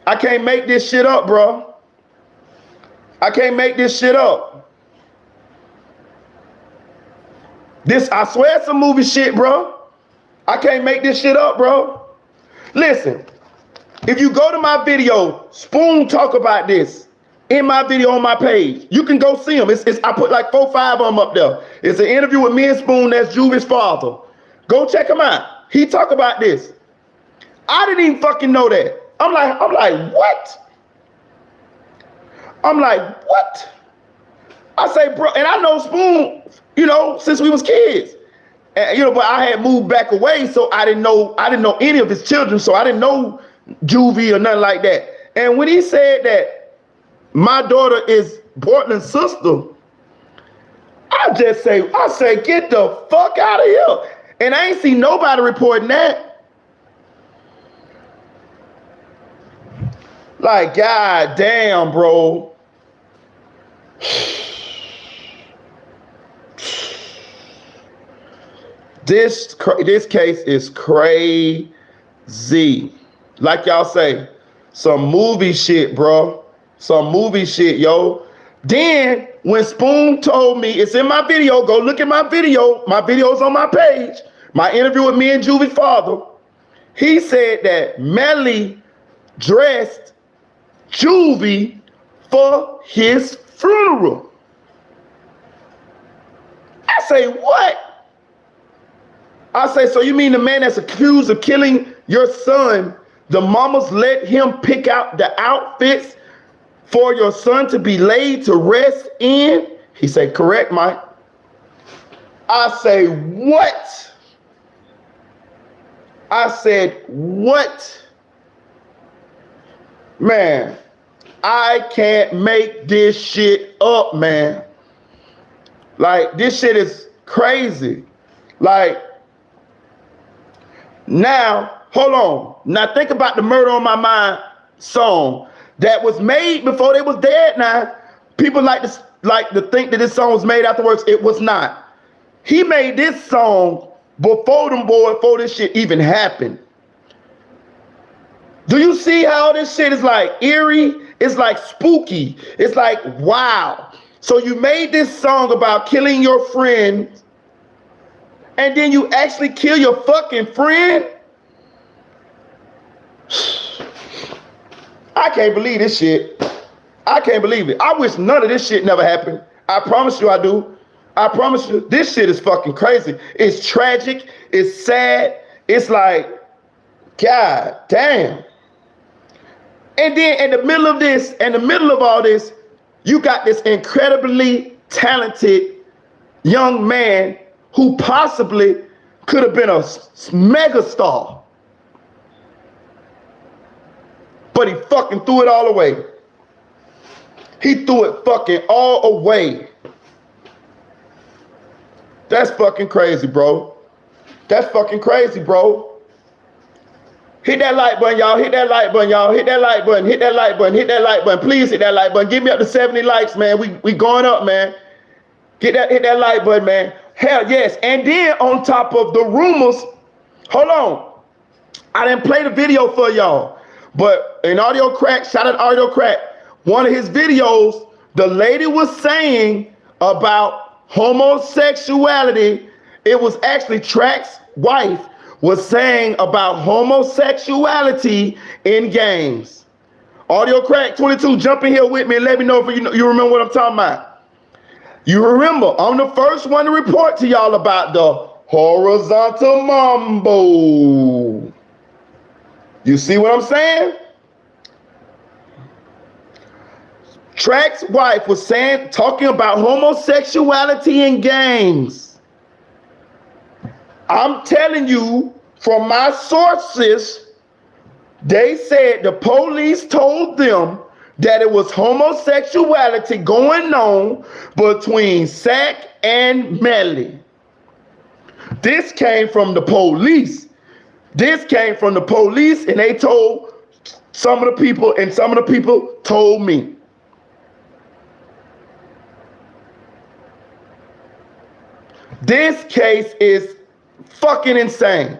I can't make this shit up, bro. I can't make this shit up. I swear it's some movie shit, bro. I can't make this shit up, bro. Listen, if you go to my video, Spoon talk about this in my video on my page. You can go see them. I put like 4 or 5 of them up there. It's an interview with me and Spoon. That's Juvie's father. Go check him out. He talk about this. I didn't even fucking know that. I'm like, what? I'm like, what? I say, bro, and I know Spoon, you know, since we was kids. And, you know, but I had moved back away, so I didn't know any of his children, so I didn't know Juvie or nothing like that. And when he said that my daughter is Portland's sister, I say, get the fuck out of here. And I ain't seen nobody reporting that. Like, god damn, bro. This case is crazy. Like y'all say, some movie shit, bro. Some movie shit, yo. Then when Spoon told me, it's in my video, go look at my video. My video's on my page. My interview with me and Juvie's father. He said that Melly dressed Juvie for his funeral. I say, what? I say, so you mean the man that's accused of killing your son, the mamas let him pick out the outfits for your son to be laid to rest in? He said, correct, Mike. I say, what? I said, what? Man, I can't make this shit up, man. Like, this shit is crazy. Like, now, hold on. Now think about the Murder on My Mind song that was made before they was dead. Now, people like to think that this song was made afterwards. It was not. He made this song before them boys, before this shit even happened. Do you see how this shit is like eerie? It's like spooky. It's like, wow. So you made this song about killing your friend, and then you actually kill your fucking friend? I can't believe this shit. I can't believe it. I wish none of this shit never happened. I promise you I do. I promise you, this shit is fucking crazy. It's tragic. It's sad. It's like, God damn. And then in the middle of this, in the middle of all this, you got this incredibly talented young man who possibly could have been a megastar. But he fucking threw it all away. He threw it fucking all away. That's fucking crazy, bro. That's fucking crazy, bro. Hit that like button, y'all. Hit that like button, y'all. Hit that like button. Hit that like button. Hit that like button. Please hit that like button. Give me up to 70 likes, man. We going up, man. Hit that like button, man. Hell yes. And then on top of the rumors, hold on. I didn't play the video for y'all, but in Audio Crack, shout out Audio Crack, one of his videos, the lady was saying about homosexuality. It was actually Track's wife was saying about homosexuality in games. Audio Crack 22, jump in here with me and let me know if you remember what I'm talking about. You remember, I'm the first one to report to y'all about the horizontal mambo. You see what I'm saying? Track's wife was talking about homosexuality in gangs. I'm telling you from my sources, they said the police told them that it was homosexuality going on between Sack and Melly. This came from the police. This came from the police, and they told some of the people, and some of the people told me. This case is fucking insane.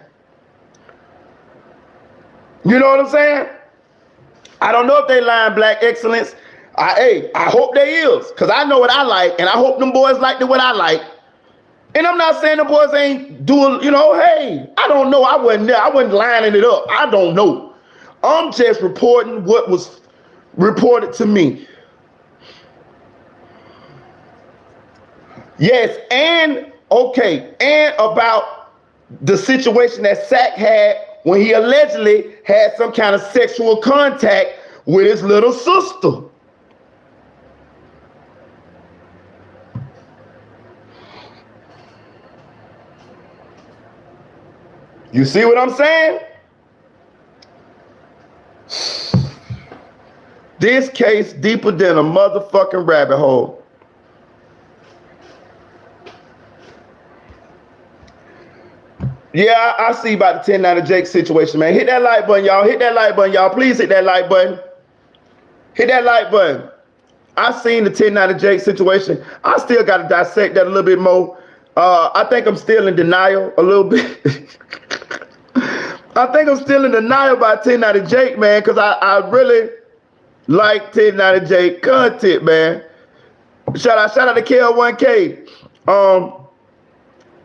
You know what I'm saying? I don't know if they lying Black Excellence. I hope they is, because I know what I like, and I hope them boys like what I like. And I'm not saying the boys ain't doing, hey, I don't know. I wasn't there. I wasn't lining it up. I don't know. I'm just reporting what was reported to me. Yes, and about the situation that Sack had when he allegedly had some kind of sexual contact with his little sister. You see what I'm saying? This case deeper than a motherfucking rabbit hole. Yeah, I see about the 10-9 Jake situation, man. Hit that like button, y'all. Hit that like button, y'all. Please hit that like button. Hit that like button. I seen the 10-9 Jake situation. I still got to dissect that a little bit more. I think I'm still in denial a little bit. I think I'm still in denial about 10-9 Jake, man, because I really like 10-9 Jake content, man. Shout out to KL1K.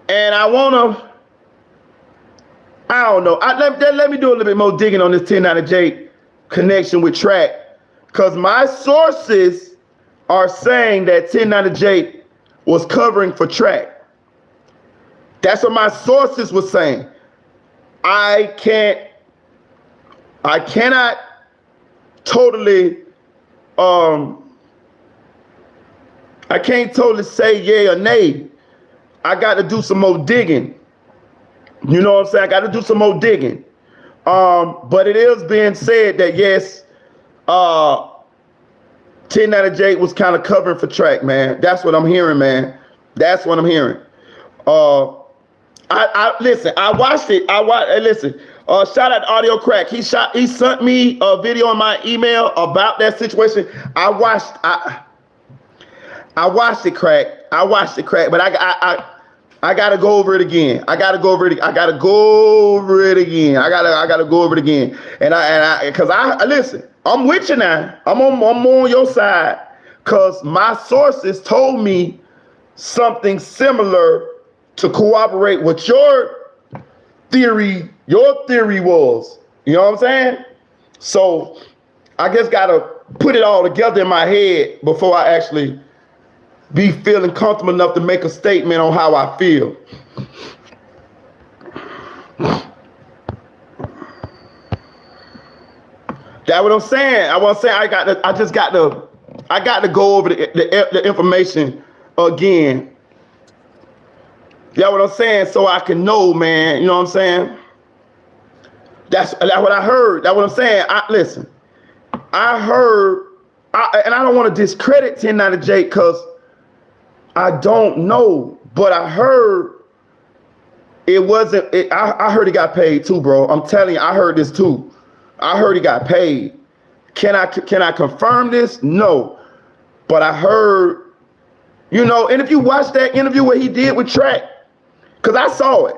And I don't know. Let me do a little bit more digging on this 10-9 Jake connection with Track, because my sources are saying that 10-9 Jake was covering for Track. That's what my sources were saying. I cannot totally, I can't totally say yay or nay. I got to do some more digging. You know what I'm saying? I got to do some more digging. But it is being said that yes, 10-9 Jake was kind of covering for Track, man. That's what I'm hearing, man. That's what I'm hearing. Listen, I watched it. Listen, shout out to Audio Crack. He sent me a video on my email about that situation. I watched it, Crack. But I gotta go over it again. I gotta go over it. I gotta go over it again. I gotta go over it again. Cause I listen. I'm with you now. I'm on your side. Cause my sources told me something similar to cooperate with your theory. Your theory was. You know what I'm saying? So I just gotta put it all together in my head before I actually be feeling comfortable enough to make a statement on how I feel. That's what I'm saying. I got to go over the information again. That's what I'm saying, so I can know, man. You know what I'm saying? That's what I heard. That's what I'm saying. Listen. I heard, and I don't want to discredit 1090J because I don't know, but I heard it wasn't. I heard he got paid too, bro. I'm telling you, I heard this too. I heard he got paid. Can I confirm this? No, but I heard, you know. And if you watch that interview what he did with Track, because I saw it,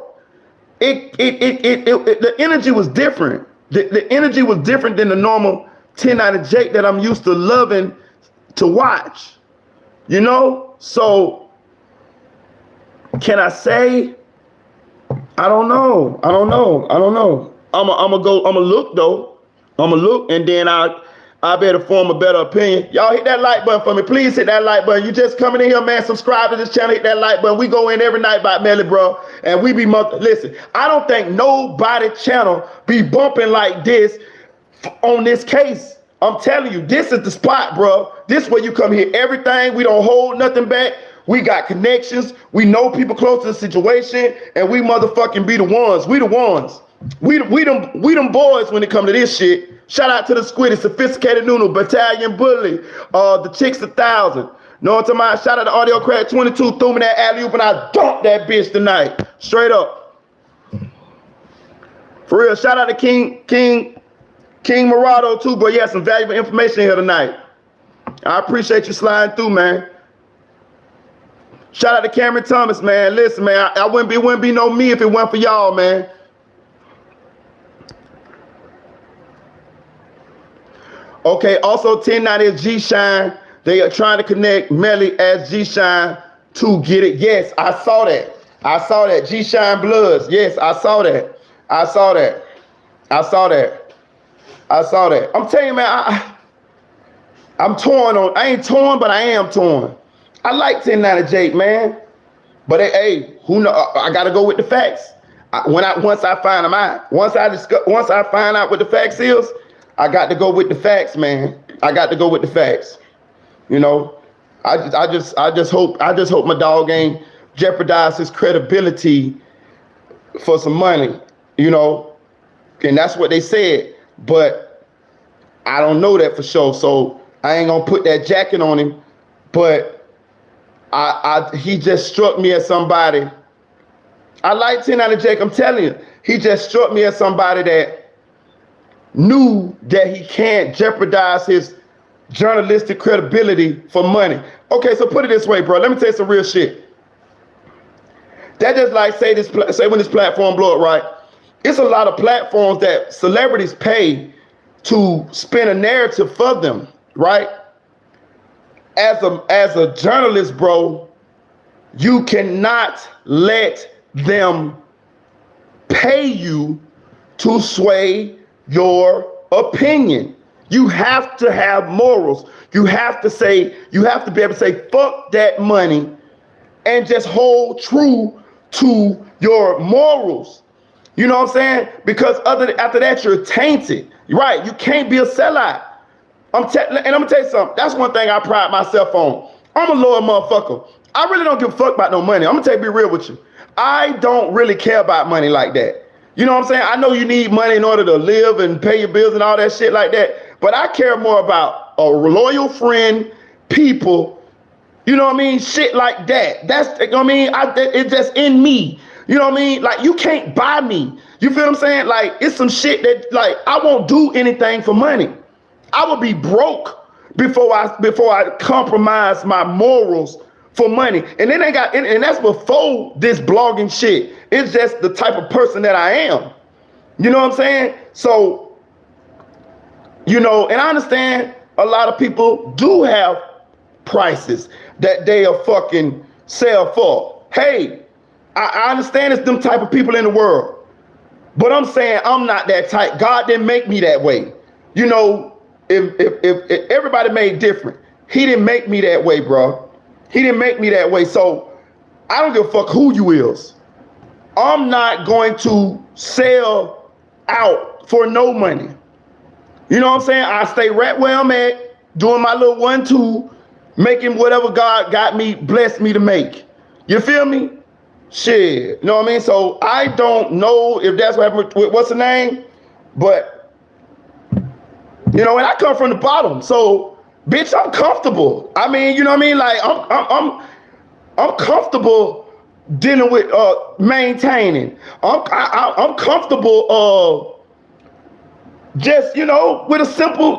the energy was different. The energy was different than the normal 1090J that I'm used to loving to watch. You know, so can I say? I don't know. I'm gonna look though. I'm gonna look, and then I better form a better opinion. Y'all hit that like button for me. Please hit that like button. You just coming in here, man. Subscribe to this channel. Hit that like button. We go in every night by Melly, bro. And we be listen. I don't think nobody channel be bumping like this on this case. I'm telling you, this is the spot, bro. This is where you come here. Everything. We don't hold nothing back. We got connections. We know people close to the situation, and we motherfucking be the ones. We the ones. We them boys when it come to this shit. Shout out to the Squiddy, Sophisticated Noodle, Battalion Bully, the Chicks 1000. Know what I'm talking about? Shout out to Audio Crack 22, threw me that alley-oop and I dumped that bitch tonight. Straight up. For real, shout out to King Morado too, but yeah, some valuable information here tonight. I appreciate you sliding through, man. Shout out to Cameron Thomas, man. Listen, man, I wouldn't be no me if it weren't for y'all, man. Okay, also 1090 is G-Shine. They are trying to connect Melly as G-Shine to get it. Yes, I saw that. I saw that. G-Shine Bloods. Yes, I saw that. I saw that. I saw that. I saw that. I'm telling you, man, I'm torn on. I ain't torn, but I am torn. I like 1090 Jake, man. But hey, who know? I gotta go with the facts. Once I find them out, once I find out what the facts is, I got to go with the facts, man. I got to go with the facts. You know, I just hope my dog ain't jeopardize his credibility for some money, you know, and that's what they said. But I don't know that for sure, so I ain't gonna put that jacket on him. But he just struck me as somebody. I like 1090 Jake. I'm telling you, he just struck me as somebody that knew that he can't jeopardize his journalistic credibility for money. Okay, so put it this way, bro. Let me tell you some real shit. That just like say when this platform blow up, right? It's a lot of platforms that celebrities pay to spin a narrative for them, right? As a journalist, bro, you cannot let them pay you to sway your opinion. You have to have morals. You have to be able to say, fuck that money and just hold true to your morals. You know what I'm saying? Because after that, you're tainted. Right? You can't be a sellout. And I'm gonna tell you something. That's one thing I pride myself on. I'm a loyal motherfucker. I really don't give a fuck about no money. I'm gonna be real with you. I don't really care about money like that. You know what I'm saying? I know you need money in order to live and pay your bills and all that shit like that. But I care more about a loyal friend, people, you know what I mean? Shit like that. That's, you know what I mean? It's just in me. You know what I mean? Like, you can't buy me. You feel what I'm saying? Like, it's some shit that, like, I won't do anything for money. I will be broke before I compromise my morals for money. And then they got, and that's before this blogging shit. It's just the type of person that I am. You know what I'm saying? So, you know, and I understand a lot of people do have prices that they'll fucking sell for. Hey, I understand it's them type of people in the world. But I'm saying I'm not that type. God didn't make me that way. You know, if everybody made different, he didn't make me that way, bro. He didn't make me that way. So I don't give a fuck who you is. I'm not going to sell out for no money. You know what I'm saying? I stay right where I'm at, doing my little 1-2, making whatever God got me, blessed me to make. You feel me? Shit. You know what I mean? So I don't know if that's what happened with what's the name, but you know, and I come from the bottom. So bitch, I'm comfortable. I mean, you know what I mean? Like I'm comfortable dealing with maintaining. I'm comfortable just, you know, with a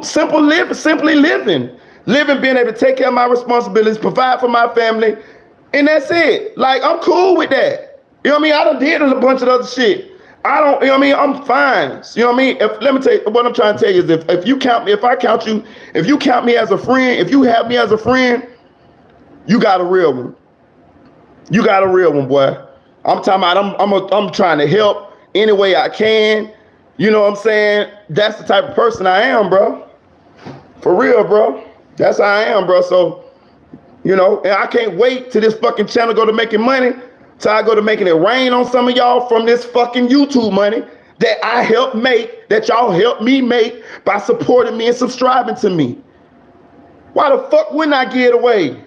simply living, being able to take care of my responsibilities, provide for my family, and that's it. Like, I'm cool with that. You know what I mean? I done did a bunch of other shit. I don't, you know what I mean? I'm fine. You know what I mean? Let me tell you, what I'm trying to tell you is if you count me, if you count me as a friend, if you have me as a friend, you got a real one. You got a real one, boy. I'm talking about, I'm trying to help any way I can. You know what I'm saying? That's the type of person I am, bro. For real, bro. That's how I am, bro. So, you know, and I can't wait till this fucking channel go to making money, till I go to making it rain on some of y'all from this fucking YouTube money that I helped make, that y'all helped me make by supporting me and subscribing to me. Why the fuck wouldn't I give it away?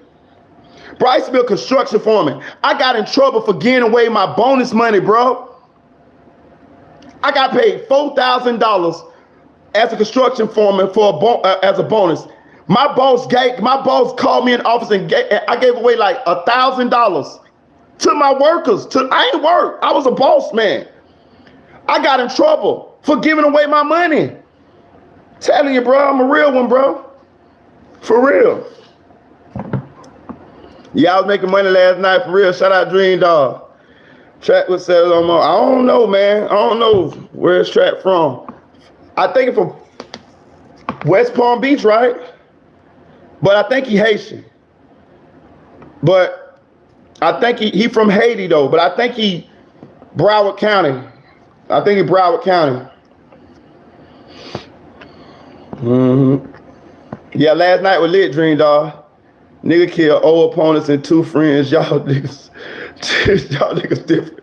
Bro, I used to be a construction foreman. I got in trouble for giving away my bonus money, bro. I got paid $4,000 as a construction foreman for as a bonus. My boss called me in the office and I gave away like $1,000 to my workers. I ain't work. I was a boss man. I got in trouble for giving away my money. Telling you, bro, I'm a real one, bro. For real. Yeah, I was making money last night, for real. Shout out Dream Dog. Track was settled on my, I don't know, man. I don't know where it's track from. I think it's from West Palm Beach, right? But I think he Haitian. But I think he from Haiti though. But I think he Broward County. I think he Broward County. Yeah, last night was lit, Dream Dog. Nigga killed old opponents and 2 friends. Y'all niggas different.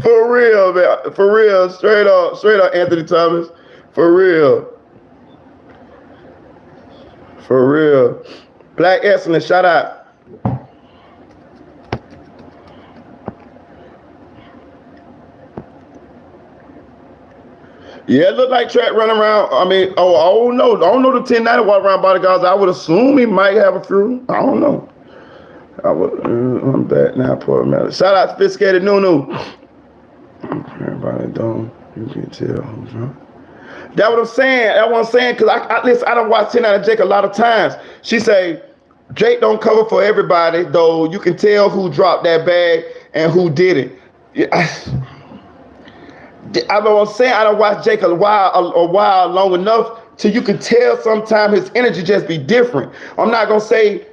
For real, man. For real. Straight up, Anthony Thomas. For real. For real. Black Excellence, shout out. Yeah, it looked like Track running around. I mean, I don't know the 1090 walk around bodyguards. I would assume he might have a few. I don't know. I'm back now, poor Melly. Shout out to Sophisticated Nunu. Everybody don't. You can tell who's wrong. That's what I'm saying. That's what I'm saying. Cause I don't watch 1090 Jake a lot of times. She say Jake don't cover for everybody, though. You can tell who dropped that bag and who did it. Yeah, I was saying I don't watch Jake a while long enough till you can tell sometimes his energy just be different. I'm not gonna say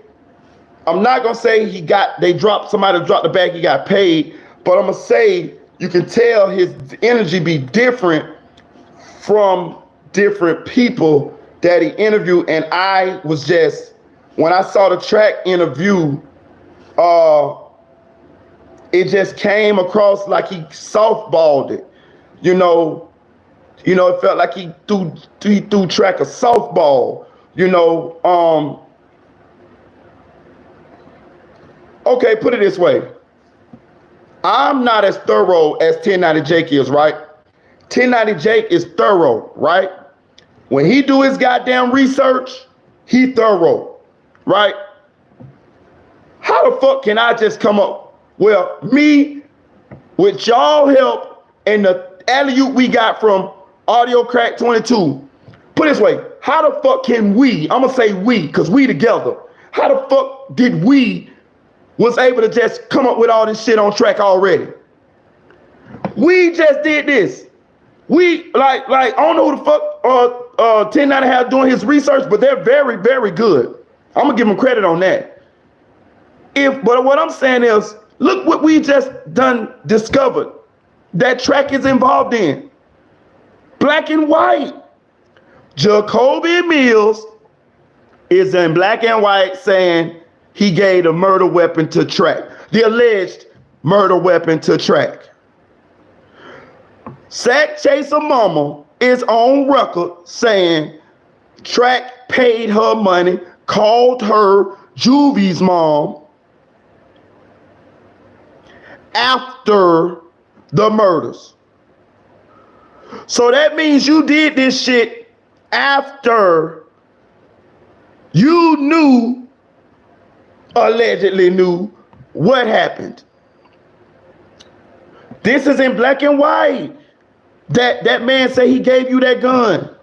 somebody dropped the bag, he got paid, but I'm gonna say you can tell his energy be different from different people that he interviewed. And I was just, when I saw the Track interview, it just came across like he softballed it. You know, it felt like he threw Track a softball, you know. Okay, put it this way. I'm not as thorough as 1090 Jake is, right? 1090 Jake is thorough, right? When he do his goddamn research, he thorough, right? How the fuck can I just come up? Well, me, with y'all help and the alley-oop we got from Audio Crack 22. Put it this way, how the fuck can we, I'm gonna say we, because we together, how the fuck did we was able to just come up with all this shit on track already. We just did this. We like I don't know who the fuck 1090 have doing his research, but they're very, very good. I'm gonna give them credit on that. But what I'm saying is, look what we just discovered that track is involved in. Black and white. Jacoby Mills is in black and white saying he gave the murder weapon to Track, the alleged murder weapon to Track. Sack Chaser Mama is on record saying Track paid her money, called her Juvie's mom after the murders. So that means you did this shit after you allegedly knew what happened. This is in black and white. That man say he gave you that gun.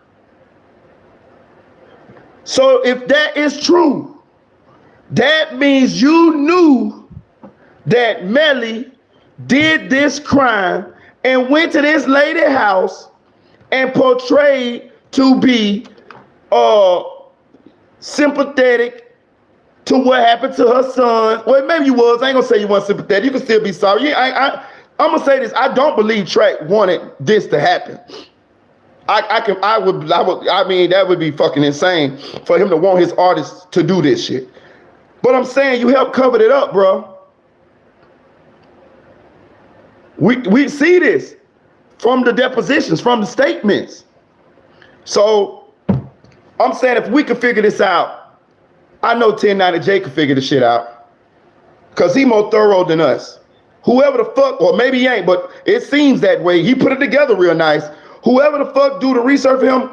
So if that is true, that means you knew that Melly did this crime and went to this lady's house and portrayed to be sympathetic to what happened to her son. Well, maybe you was. I ain't gonna say you weren't sympathetic. You can still be sorry. I'm gonna say this. I don't believe Track wanted this to happen. I mean, that would be fucking insane for him to want his artists to do this shit. But I'm saying you helped cover it up, bro. We see this from the depositions, from the statements. So I'm saying if we could figure this out, I know 1090J could figure this shit out. Cause he more thorough than us. Whoever the fuck, or maybe he ain't, but it seems that way. He put it together real nice. Whoever the fuck do the research for him,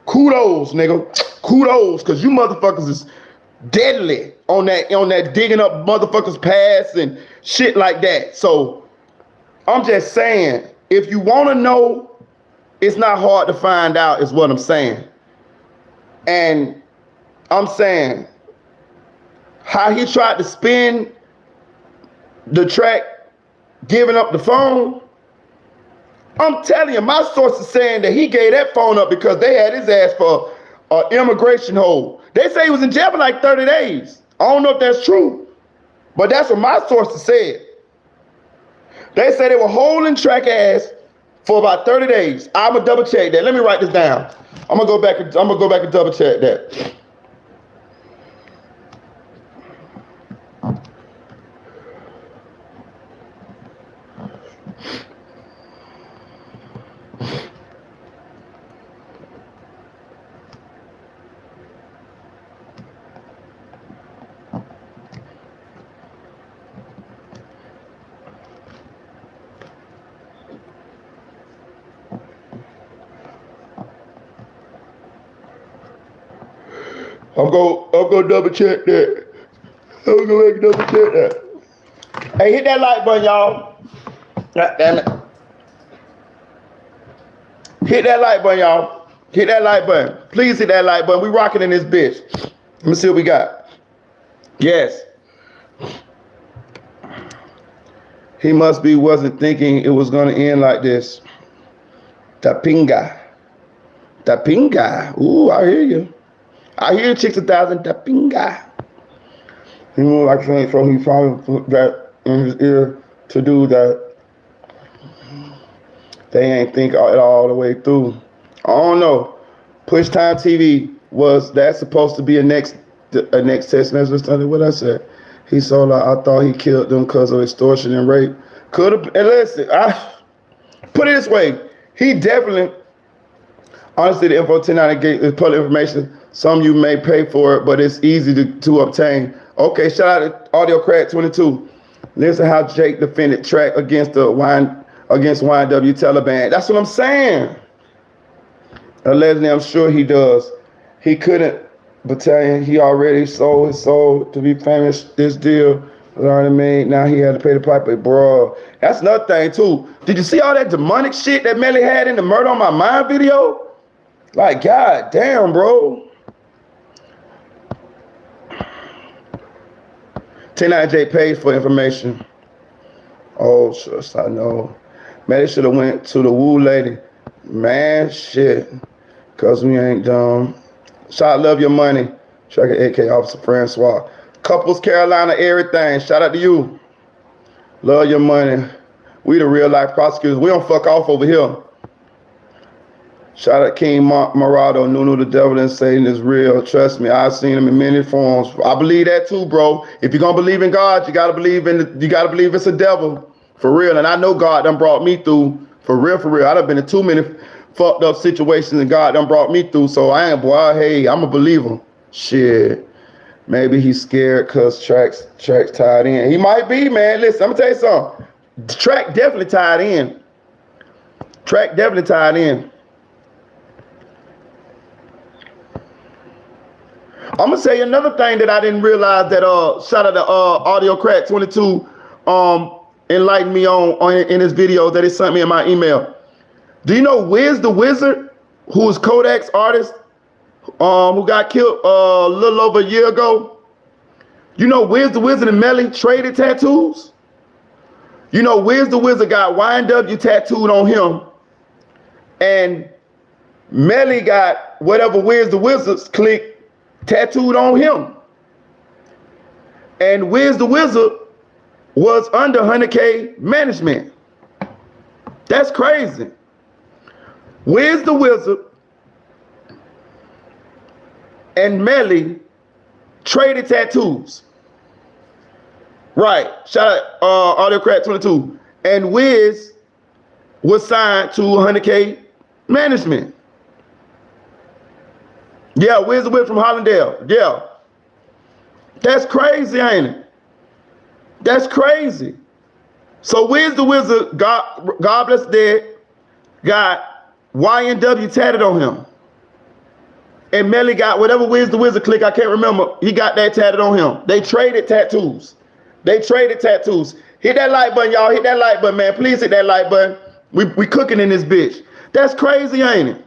kudos, nigga. Kudos, cause you motherfuckers is deadly on that digging up motherfuckers' past and shit like that. So I'm just saying, if you want to know, it's not hard to find out, is what I'm saying. And I'm saying how he tried to spin the Track giving up the phone. I'm telling you, my source is saying that he gave that phone up because they had his ass for an immigration hold. They say he was in jail for like 30 days. I don't know if that's true, but that's what my sources said. They say they were holding Track ass for about 30 days. I'm gonna double check that. Let me write this down. I'm gonna go back and double check that. I'm gonna double check that. I'm gonna double check that. Hey, hit that like button, y'all. God damn it. Hit that like button, y'all. Hit that like button. Please hit that like button. We rocking in this bitch. Let me see what we got. Yes. He wasn't thinking it was gonna end like this. Tapinga. Ooh, I hear you. I hear chicks 1,000 tapinga. He was like saying, so he probably put that in his ear to do that. They ain't think it all the way through. I don't know. Push Time TV was that supposed to be a next test message? What I said. He saw like I thought he killed them because of extortion and rape. Could have. And listen, I put it this way. He definitely. Honestly, the info 1090 is public information. Some of you may pay for it, but it's easy to obtain. Okay, shout out to Audio Crack 22. Listen how Jake defended Track against YNW Taliban. That's what I'm saying. Allegedly, I'm sure he does. He couldn't battalion. He already sold his soul to be famous. This deal was already made. Now he had to pay the piper, bro. That's another thing too. Did you see all that demonic shit that Melly had in the Murder on My Mind video? Like, god damn, bro. 1098 pays for information. Oh, shucks, I know. Man, they should have went to the woo lady. Man, shit. Cause we ain't dumb. Shout out, love your money. Tracker AK Officer Francois. Couples Carolina, everything. Shout out to you. Love your money. We the real life prosecutors. We don't fuck off over here. Shout out King Morado, Nunu, the devil and Satan is real. Trust me, I've seen him in many forms. I believe that too, bro. If you're gonna believe in God, you gotta believe it's a devil. For real. And I know God done brought me through. For real. I done been in too many fucked up situations and God done brought me through. So I ain't, boy, hey, I'm a believer. Shit. Maybe he's scared cause tracks tied in. He might be, man. Listen, I'm gonna tell you something. The track definitely tied in. I'm gonna say another thing that I didn't realize that shout out to Audio Crack 22 enlightened me on in his video that he sent me in my email. Do you know Wiz the Wizard, who was Kodak's artist, who got killed a little over a year ago? You know Wiz the Wizard and Melly traded tattoos? You know Wiz the Wizard got YNW tattooed on him, and Melly got whatever Wiz the Wizard's clique tattooed on him. And Wiz the Wizard was under 100K management. That's crazy. Wiz the Wizard and Melly traded tattoos. Right. Shout out Audio Crack 22. And Wiz was signed to 100K management. Yeah, Wiz the Wizard from Hollandale. Yeah. That's crazy, ain't it? That's crazy. So Wiz the Wizard, God bless the dead, got YNW tatted on him. And Melly got whatever Wiz the Wizard click, I can't remember, he got that tatted on him. They traded tattoos. Hit that like button, y'all. Hit that like button, man. Please hit that like button. We cooking in this bitch. That's crazy, ain't it?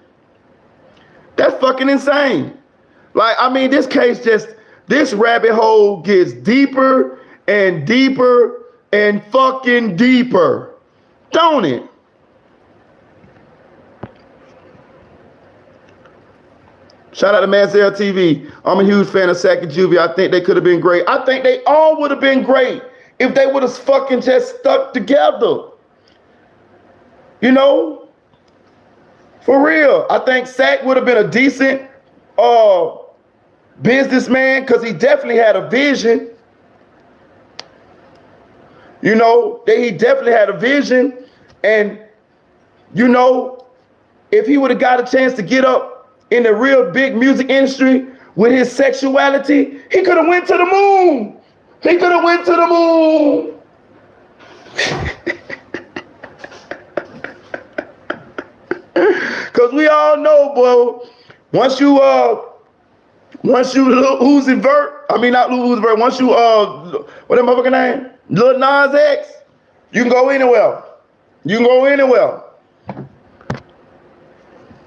That's fucking insane. Like, I mean, this rabbit hole gets deeper and deeper and fucking deeper, don't it? Shout out to Manziel TV. I'm a huge fan of Sack and Juvie. I think they could have been great. I think they all would have been great if they would have fucking just stuck together. You know? For real. I think Sack would have been a decent businessman because he definitely had a vision. You know, he definitely had a vision. And, you know, if he would have got a chance to get up in the real big music industry with his sexuality, he could have went to the moon. Cause we all know, boy, once you once you what that motherfucker name? Lil Nas X, you can go anywhere.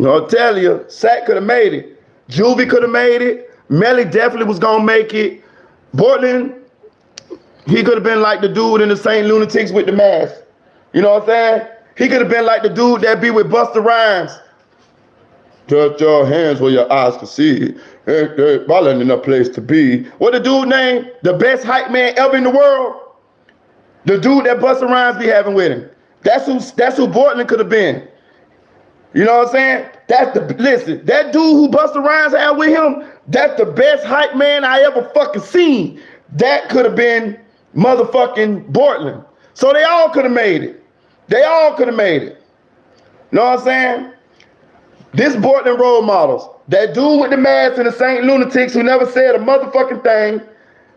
I'll tell you, Sack could have made it. Juvie could have made it. Melly definitely was gonna make it. Portland, he could have been like the dude in the St. Lunatics with the mask. You know what I'm saying? He could have been like the dude that be with Busta Rhymes. Touch your hands where your eyes can see. Ballin' in a place to be. What the dude name? The best hype man ever in the world? The dude that Busta Rhymes be having with him. That's who Portland could have been. You know what I'm saying? Listen, that dude who Busta Rhymes had with him, that's the best hype man I ever fucking seen. That could have been motherfucking Portland. So they all could have made it. You know what I'm saying? This Portland role models, that dude with the mask and the St. Lunatics who never said a motherfucking thing,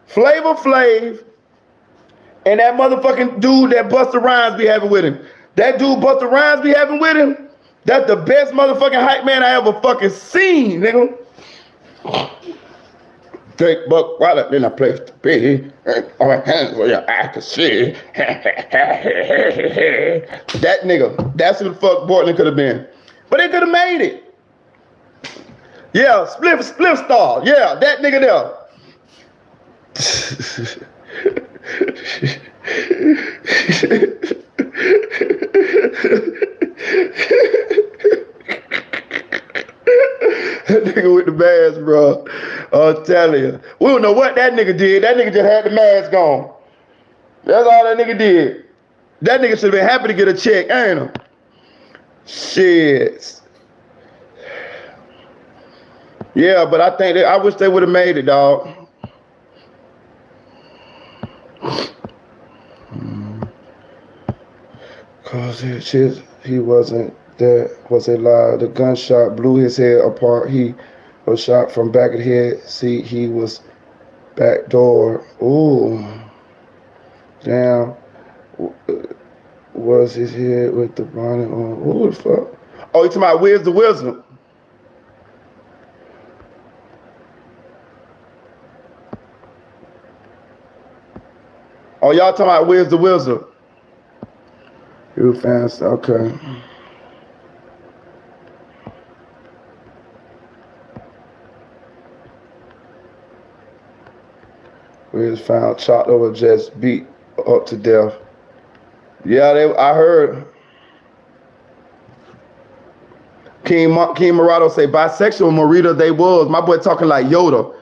Flavor Flav, and that motherfucking dude that Busta Rhymes be having with him. That dude Busta Rhymes be having with him, that's the best motherfucking hype man I ever fucking seen, nigga. Take Buck Wallet in a place to be. On my hands where your eye can see. That nigga, that's who the fuck Portland could have been. But they could have made it. Yeah, Spliff Star. Yeah, that nigga there. That nigga with the mask, bro. I'm telling you. We don't know what that nigga did. That nigga just had the mask on. That's all that nigga did. That nigga should have been happy to get a check, ain't him? Shit. Yeah, but I wish they would have made it, dog. Cause he wasn't there, was a lie. The gunshot blew his head apart. He was shot from back of the head. See, he was back door. Ooh. Damn. Was his head with the bonnet on? Who the fuck? Oh, you talking about Wiz the Wizard? Oh, y'all talking about Wiz the Wizard? You fast, okay. Wiz found chopped over, just beat up to death. Yeah, I heard. King Morado say bisexual Marita they was. My boy talking like Yoda.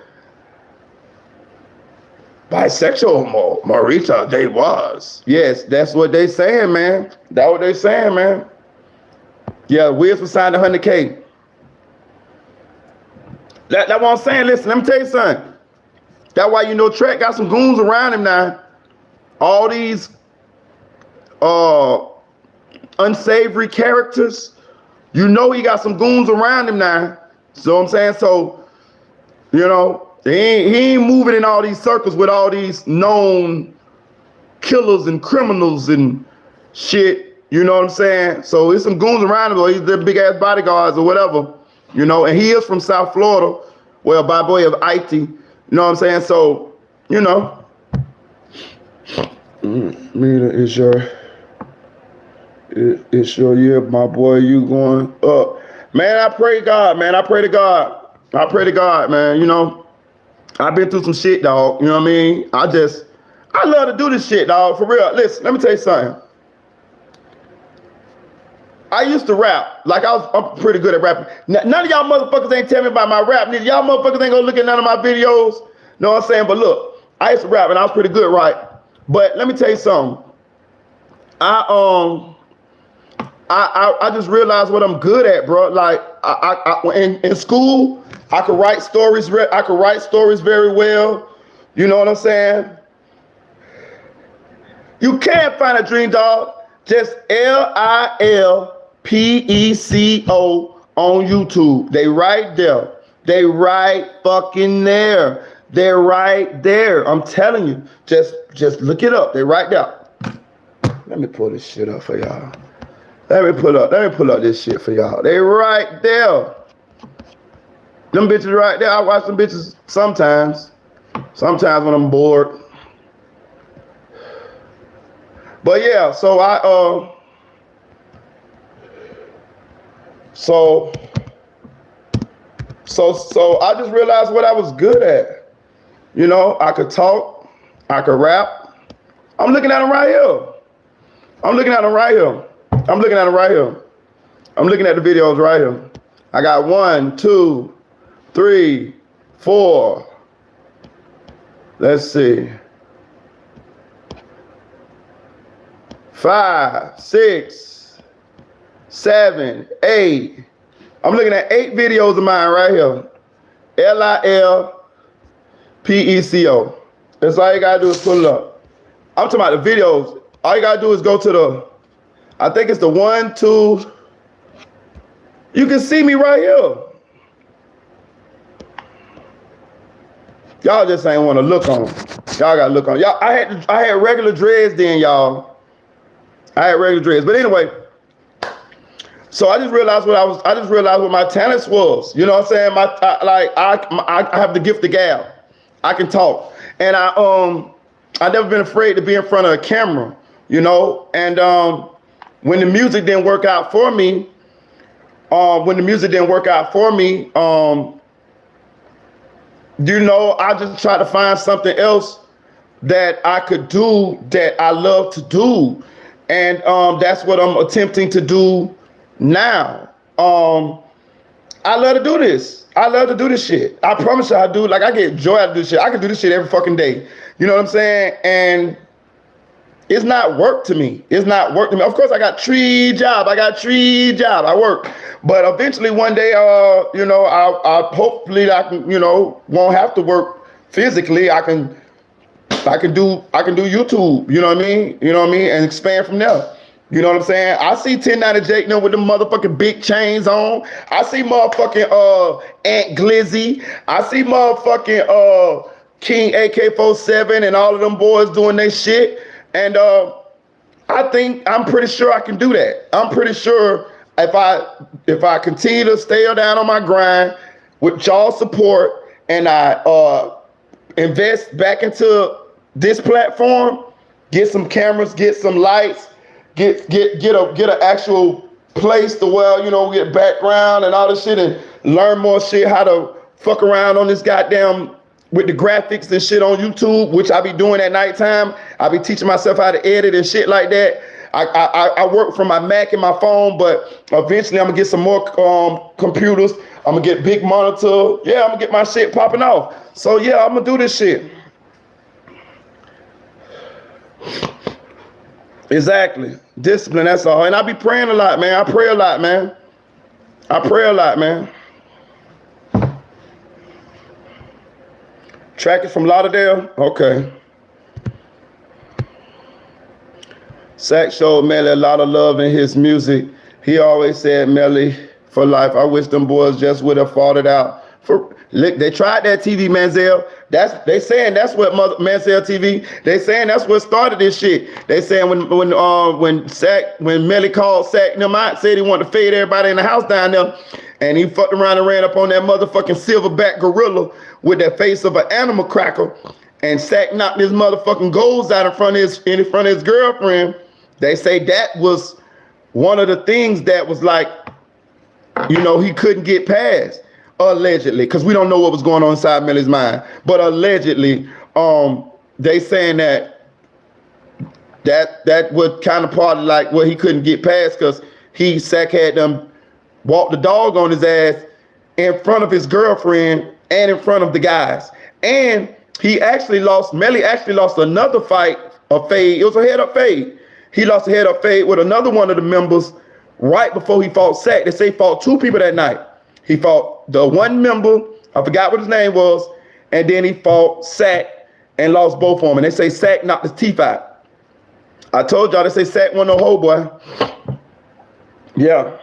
Bisexual Marita they was. Yes, that's what they saying, man. That's what they saying, man. Yeah, Wiz was signed 100K. That's what I'm saying. Listen, let me tell you something. That's why you know Trek got some goons around him now. All these unsavory characters. You know he got some goons around him now. So I'm saying, so, you know, he ain't moving in all these circles with all these known killers and criminals and shit. You know what I'm saying? So there's some goons around him, or he's their big ass bodyguards or whatever. You know, and he is from South Florida, well, by way of IT. You know what I'm saying? So, you know. Mina, it's your year, my boy. You going up. Man, I pray to God, man. I pray to God. I pray to God, man. You know, I've been through some shit, dog. You know what I mean? I love to do this shit, dog. For real. Listen, let me tell you something. I used to rap. Like, I'm pretty good at rapping. None of y'all motherfuckers ain't tell me about my rap. Y'all motherfuckers ain't gonna look at none of my videos. Know what I'm saying? But look, I used to rap and I was pretty good, right? But let me tell you something. I just realized what I'm good at, bro. Like in school, I could write stories. I could write stories very well. You know what I'm saying? You can't find a dream, dog. Just LILPECO on YouTube. They right there. They right fucking there. They're right there. I'm telling you. Just look it up. They're right there. Let me pull this shit up for y'all. Let me pull up this shit for y'all. They right there. Them bitches right there. I watch them bitches sometimes. Sometimes when I'm bored. But yeah, so I just realized what I was good at. You know, I could talk, I could rap. I'm looking at them right here. I'm looking at the videos right here. I got 1, 2, 3, 4. Let's see. 5, 6, 7, 8. I'm looking at 8 videos of mine right here. LILPECO. That's all you gotta do is pull it up. I'm talking about the videos. All you gotta do is go to I think it's the 1, 2. You can see me right here. Y'all just ain't want to look on. Y'all gotta look on. Y'all, I had regular dreads then, y'all. I had regular dreads, but anyway. So I just realized what my talents was. You know what I'm saying? I have the gift of gab. I can talk, and I never been afraid to be in front of a camera. You know, and when the music didn't work out for me, you know, I just tried to find something else that I could do that I love to do. And that's what I'm attempting to do now. I love to do this. I love to do this shit. I promise you I do. Like, I get joy out of this shit. I can do this shit every fucking day. You know what I'm saying? And it's not work to me. It's not work to me. Of course, I got three jobs. I work. But eventually one day, you know, I hopefully I can, you know, won't have to work physically. I can do YouTube, you know what I mean? You know what I mean? And expand from there. You know what I'm saying? I see 1090 Jake now with the motherfucking big chains on. I see motherfucking Aunt Glizzy. I see motherfucking King AK-47 and all of them boys doing their shit. And I'm pretty sure I can do that. I'm pretty sure if I continue to stay down on my grind with y'all support and I invest back into this platform, get some cameras, get some lights, get an actual place to where, you know, get background and all this shit and learn more shit, how to fuck around on this goddamn with the graphics and shit on YouTube, which I be doing at nighttime. I be teaching myself how to edit and shit like that. I work from my Mac and my phone, but eventually I'm gonna get some more computers. I'm gonna get big monitor. Yeah, I'm gonna get my shit popping off. So yeah, I'm gonna do this shit. Exactly. Discipline, that's all. And I be praying a lot, man. I pray a lot, man. Track it from Lauderdale? Okay. Sack showed Melly a lot of love in his music. He always said, Melly for life. I wish them boys just would have fought it out. They tried that TV, Manziel. They saying that's what Manziel TV. They saying that's what started this shit. They saying when Melly called Sack them out, said he wanted to fade everybody in the house down there, and he fucked around and ran up on that motherfucking silverback gorilla with that face of an animal cracker, and Sack knocked his motherfucking goals out in front of his girlfriend. They say that was one of the things that was like, you know, he couldn't get past. Allegedly, because we don't know what was going on inside Melly's mind, but allegedly, they saying that was kind of part of like what he couldn't get past, because Sack had them walk the dog on his ass in front of his girlfriend and in front of the guys, and Melly actually lost another fight, a fade. It was a head-up fade. He lost a head-up fade with another one of the members right before he fought Sack. They say he fought two people that night. He fought the one member, I forgot what his name was, and then he fought Sack and lost both of them. And they say Sack knocked his teeth out. I told y'all, they say Sack wasn't no hoe, boy. Yeah.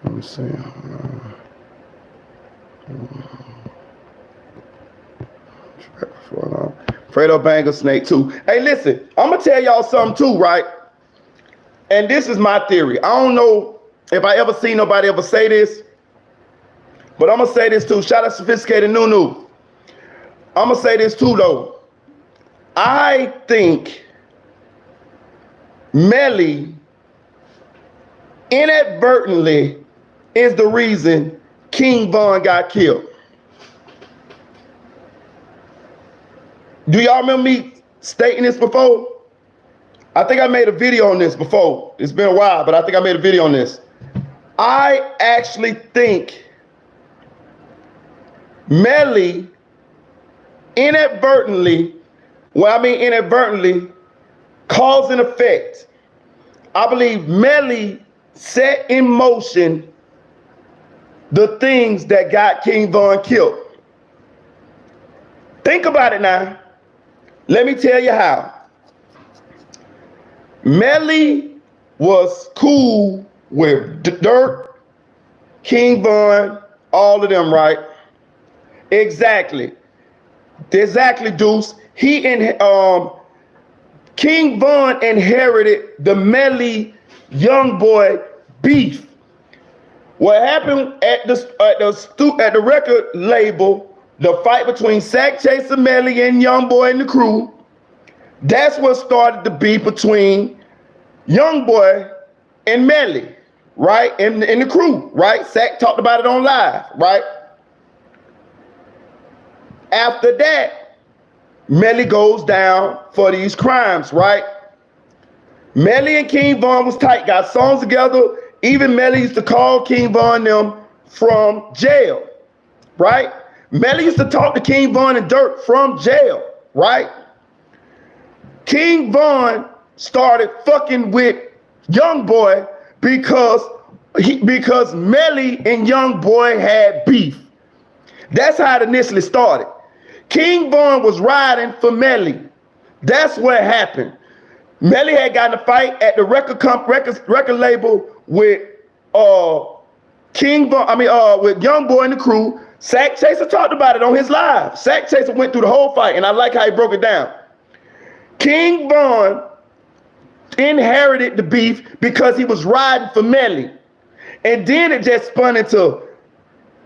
Let me see. Fredo Banger Snake 2. Hey, listen, I'm gonna tell y'all something too, right? And this is my theory. I don't know if I ever seen nobody ever say this, but I'm gonna say this too. Shout out Sophisticated Nunu. I'm gonna say this too, though. I think Melly inadvertently is the reason King Von got killed. Do y'all remember me stating this before? I think I made a video on this before. It's been a while, but I think I made a video on this. I actually think Melly inadvertently, cause and effect. I believe Melly set in motion the things that got King Von killed. Think about it now. Let me tell you how. Melly was cool with Dirk, King Von, all of them, right? Exactly, Deuce. King Von inherited the Melly young boy beef. What happened at the record label? The fight between Sack Chaser Melly and Young Boy and the crew. That's what started the beef between Young Boy and Melly, right? In the crew, right? Sack talked about it on live, right? After that, Melly goes down for these crimes, right? Melly and King Von was tight, got songs together. Even Melly used to call King Von them from jail, right? Melly used to talk to King Von and Dirt from jail, right? King Von started fucking with Young Boy because Melly and Young Boy had beef. That's how it initially started. King Von was riding for Melly. That's what happened. Melly had gotten a fight at the record label with with Young Boy and the crew. Sack Chaser talked about it on his live. Sack Chaser went through the whole fight, and I like how he broke it down. King Von inherited the beef because he was riding for Melly. And then it just spun into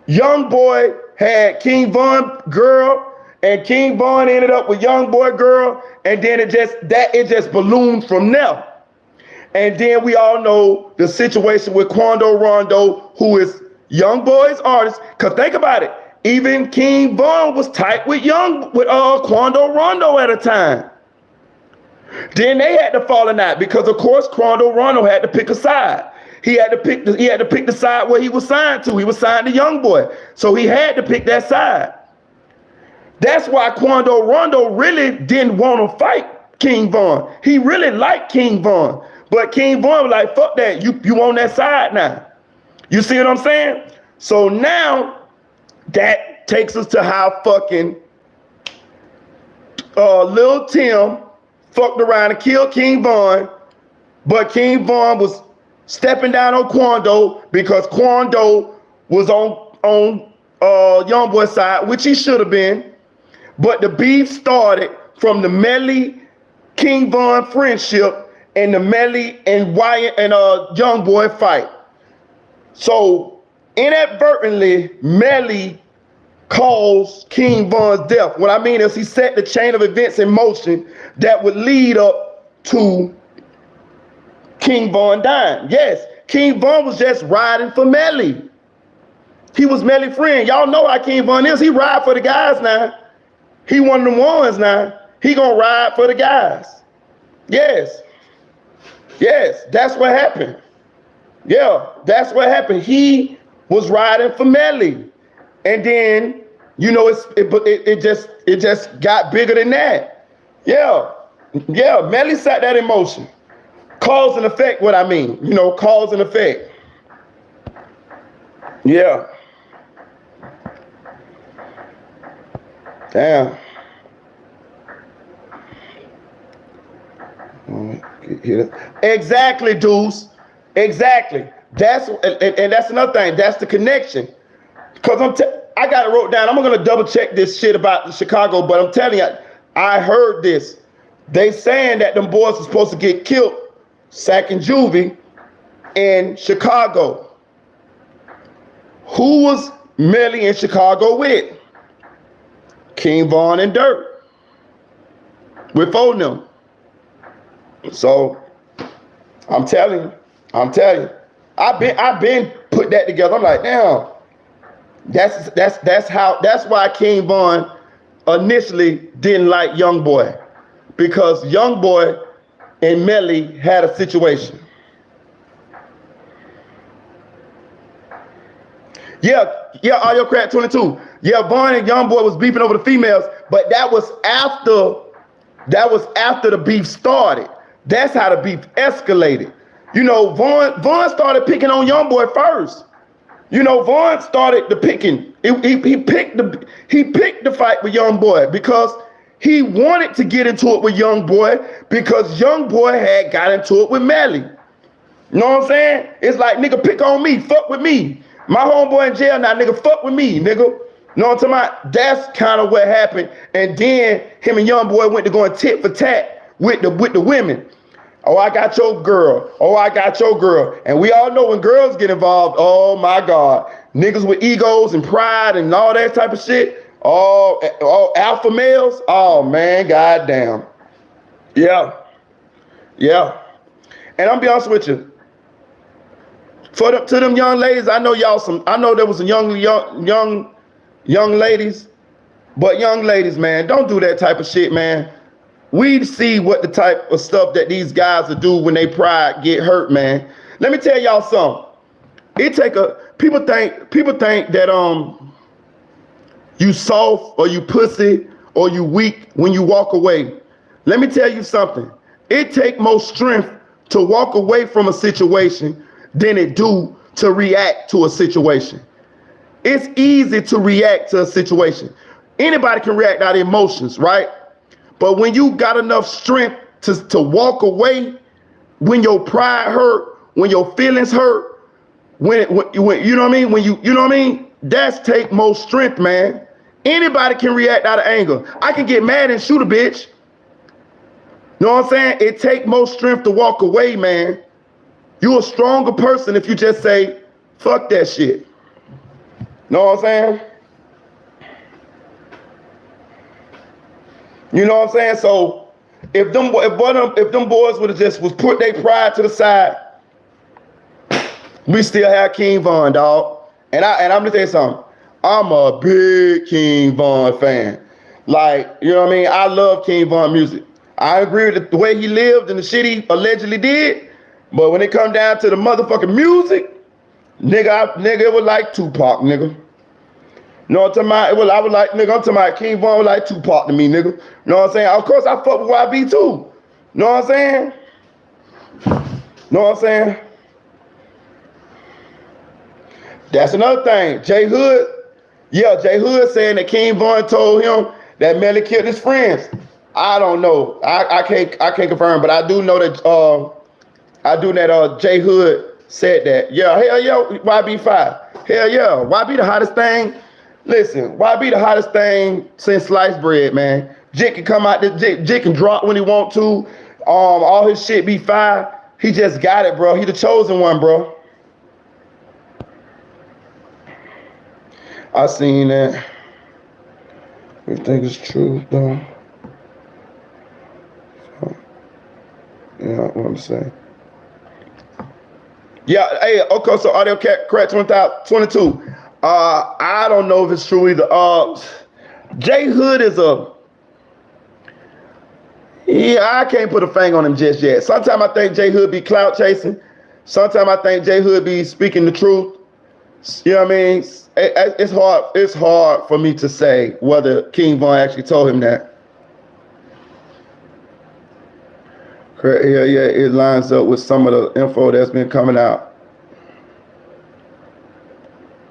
Young Boy had King Von girl, and King Von ended up with Young Boy girl, and then it just ballooned from there. And then we all know the situation with Quando Rondo, who is Young Boy's artist. Cause think about it, even King Von was tight with Quando Rondo at a time. Then they had to fall in that because of course Quando Rondo had to pick a side. He had to pick the side where he was signed to. He was signed to Young Boy, so he had to pick that side. That's why Quando Rondo really didn't want to fight King Von. He really liked King Von, but King Von was like, "Fuck that! You on that side now?" You see what I'm saying? So now that takes us to how fucking Lil Tim fucked around and killed King Von, but King Von was stepping down on Quando because Quando was on Young Boy's side, which he should have been. But the beef started from the Melly King Von friendship and the Melly and Wyatt and Young Boy fight. So inadvertently, Melly caused King Von's death. What I mean is he set the chain of events in motion that would lead up to King Von dying. Yes, King Von was just riding for Melly. He was Melly's friend. Y'all know how King Von is. He ride for the guys now. He one of them ones now. He gonna ride for the guys. Yes. Yes, that's what happened. Yeah, that's what happened. He was riding for Melly. And then, you know, it just got bigger than that. Yeah. Yeah, Melly set that in motion. Cause and effect, what I mean. You know, cause and effect. Yeah. Damn. Exactly, Deuce. Exactly. That's another thing. That's the connection. Because I got it wrote down. I'm gonna double check this shit about Chicago, but I'm telling you, I heard this. They saying that them boys are supposed to get killed, Sack and Juvie, in Chicago. Who was Melly in Chicago with? King Von and Dirt. With both of them. So I'm telling you. I've been put that together. I'm like, damn. That's why King Von initially didn't like Young Boy, because Young Boy and Melly had a situation. Yeah, Audio Crack 22. Yeah, Von and Young Boy was beefing over the females, but that was after the beef started. That's how the beef escalated. You know, Von started picking on Young Boy first. You know, Von started the picking. He picked the fight with Young Boy because he wanted to get into it with Young Boy because Young Boy had got into it with Melly. You know what I'm saying? It's like, nigga, pick on me, fuck with me. My homeboy in jail now, nigga, fuck with me, nigga. You know what I'm talking about? That's kind of what happened. And then him and Young Boy went to going tit for tat with the women. Oh, I got your girl. Oh, I got your girl. And we all know when girls get involved, oh my God, niggas with egos and pride and all that type of shit. Oh, alpha males. Oh man, goddamn. Yeah. Yeah. And I'm be honest with you. To them young ladies, I know there was some young ladies, but young ladies, man, don't do that type of shit, man. We see what the type of stuff that these guys will do when they pride get hurt, man. Let me tell y'all something. People think that you soft or you pussy or you weak when you walk away. Let me tell you something. It take more strength to walk away from a situation than it do to react to a situation. It's easy to react to a situation. Anybody can react out of emotions, right? But when you got enough strength to walk away, when your pride hurt, when your feelings hurt, when you know what I mean, when you know what I mean, that's take more strength, man. Anybody can react out of anger. I can get mad and shoot a bitch. You know what I'm saying? It take more strength to walk away, man. You're a stronger person if you just say, fuck that shit. Know what I'm saying? You know what I'm saying? So if them boys would have just put their pride to the side, we still have King Von, dog. And I'm gonna tell you something. I'm a big King Von fan. Like, you know what I mean? I love King Von music. I agree with the way he lived and the shit he allegedly did. But when it come down to the motherfucking music, nigga, it was like Tupac, nigga. You know what I'm talking about? I was like, nigga, I'm talking about King Von was like Tupac to me, nigga. You know what I'm saying? Of course, I fuck with YB too. You know what I'm saying? Know what I'm saying? That's another thing. Jay Hood saying that King Von told him that Melly killed his friends. I don't know. I can't confirm, but I do know that Jay Hood said that. Yeah, hell yeah, YB5. Hell yeah. YB the hottest thing. Listen, YB the hottest thing since sliced bread, man. Jit can come out, Jit can drop when he want to. All his shit be fire. He just got it, bro. He the chosen one, bro. I seen that. You think it's true, though? Yeah, what I'm saying. Yeah, hey, okay, so Audio Crack 2022. I don't know if it's true either. Jay Hood is I can't put a finger on him just yet. Sometimes I think Jay Hood be clout chasing. Sometimes I think Jay Hood be speaking the truth. You know what I mean? It's hard for me to say whether King Von actually told him that. Yeah, it lines up with some of the info that's been coming out.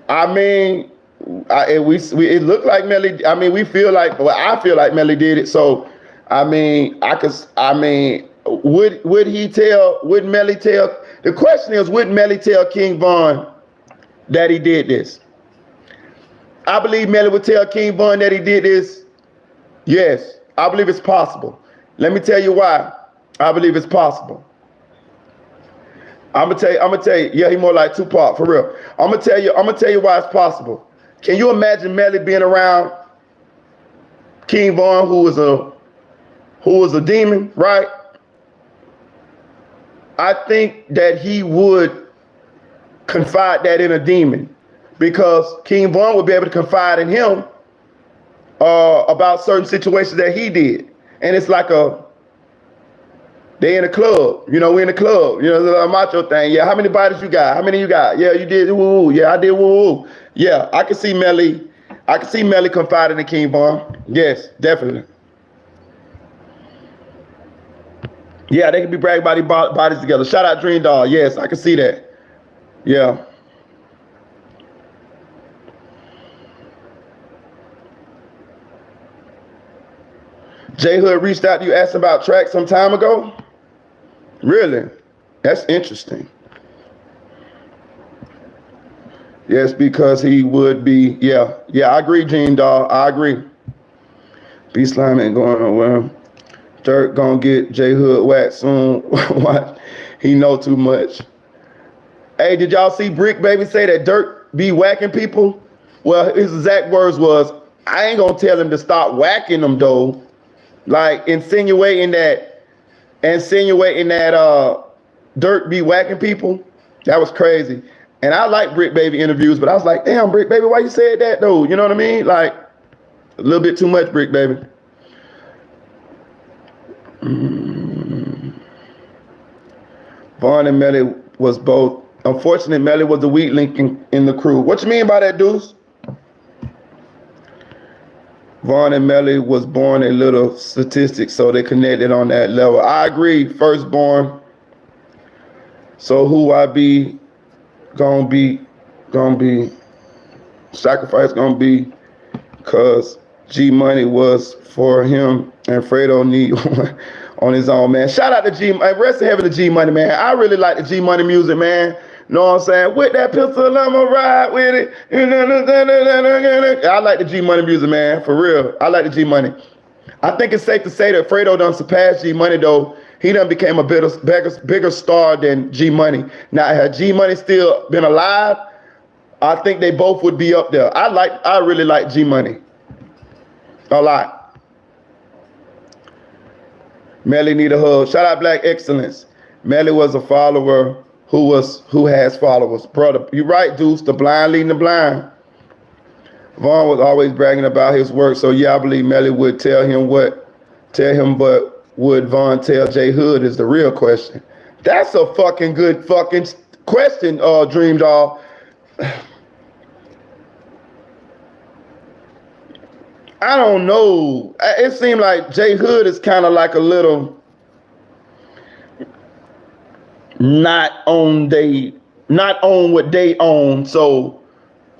I mean, it looked like Melly. I mean, we feel like, well, I feel like Melly did it. So, I mean, would Melly tell? The question is, would Melly tell King Von that he did this? I believe Melly would tell King Von that he did this. Yes, I believe it's possible. Let me tell you why. I believe it's possible. I'm gonna tell you, yeah, he more like Tupac, for real. I'm gonna tell you why it's possible. Can you imagine Melly being around King Von, who was a demon, right? I think that he would confide that in a demon, because King Von would be able to confide in him about certain situations that he did. And it's like they in a club, you know, we in a club, you know, the macho thing. Yeah, how many bodies you got? How many you got? Yeah, you did woo. Yeah, I did woo. Yeah, I can see Melly confiding in King Von. Yes, definitely. Yeah, they can be bragging about their bodies together. Shout out Dream Doll. Yes, I can see that. Yeah. Jay Hood reached out to you, asked about track some time ago. Really? That's interesting. Yes, because he would be, yeah, I agree, Gene Doll. I agree. B Slime ain't going nowhere. Dirk gonna get J Hood whacked soon. Watch, he know too much. Hey, did y'all see Brick Baby say that Dirk be whacking people? Well, his exact words was, I ain't gonna tell him to stop whacking them though. Like insinuating that insinuating that Dirk be whacking people. That was crazy. And I like Brick Baby interviews, but I was like, damn, Brick Baby, why you said that though? You know what I mean? Like a little bit too much, Brick Baby. Vaughn and Melly was both. Unfortunately, Melly was the weak link in the crew. What you mean by that, Deuce? Vaughn and Melly was born a little statistic, so they connected on that level. I agree, firstborn. So who I be gonna be sacrifice gonna be, cause G Money was for him and Fredo need on his own, man. Shout out to G, rest in heaven to G Money, man. I really like the G Money music, man. Know what I'm saying? With that pistol, I'ma ride with it. I like the G Money music, man. For real. I like the G Money. I think it's safe to say that Fredo done surpassed G Money though. He done became a bigger star than G Money. Now, had G Money still been alive, I think they both would be up there. I really like G Money. A lot. Melly need a hug. Shout out Black Excellence. Melly was a follower who has followers. Brother, you right, Deuce. The blind leading the blind. Vaughn was always bragging about his work, so yeah, I believe Melly would tell him, but would Vaughn tell J Hood is the real question. That's a fucking good fucking question, Dream Doll. I don't know. It seemed like J Hood is kind of like a little not on what they own. So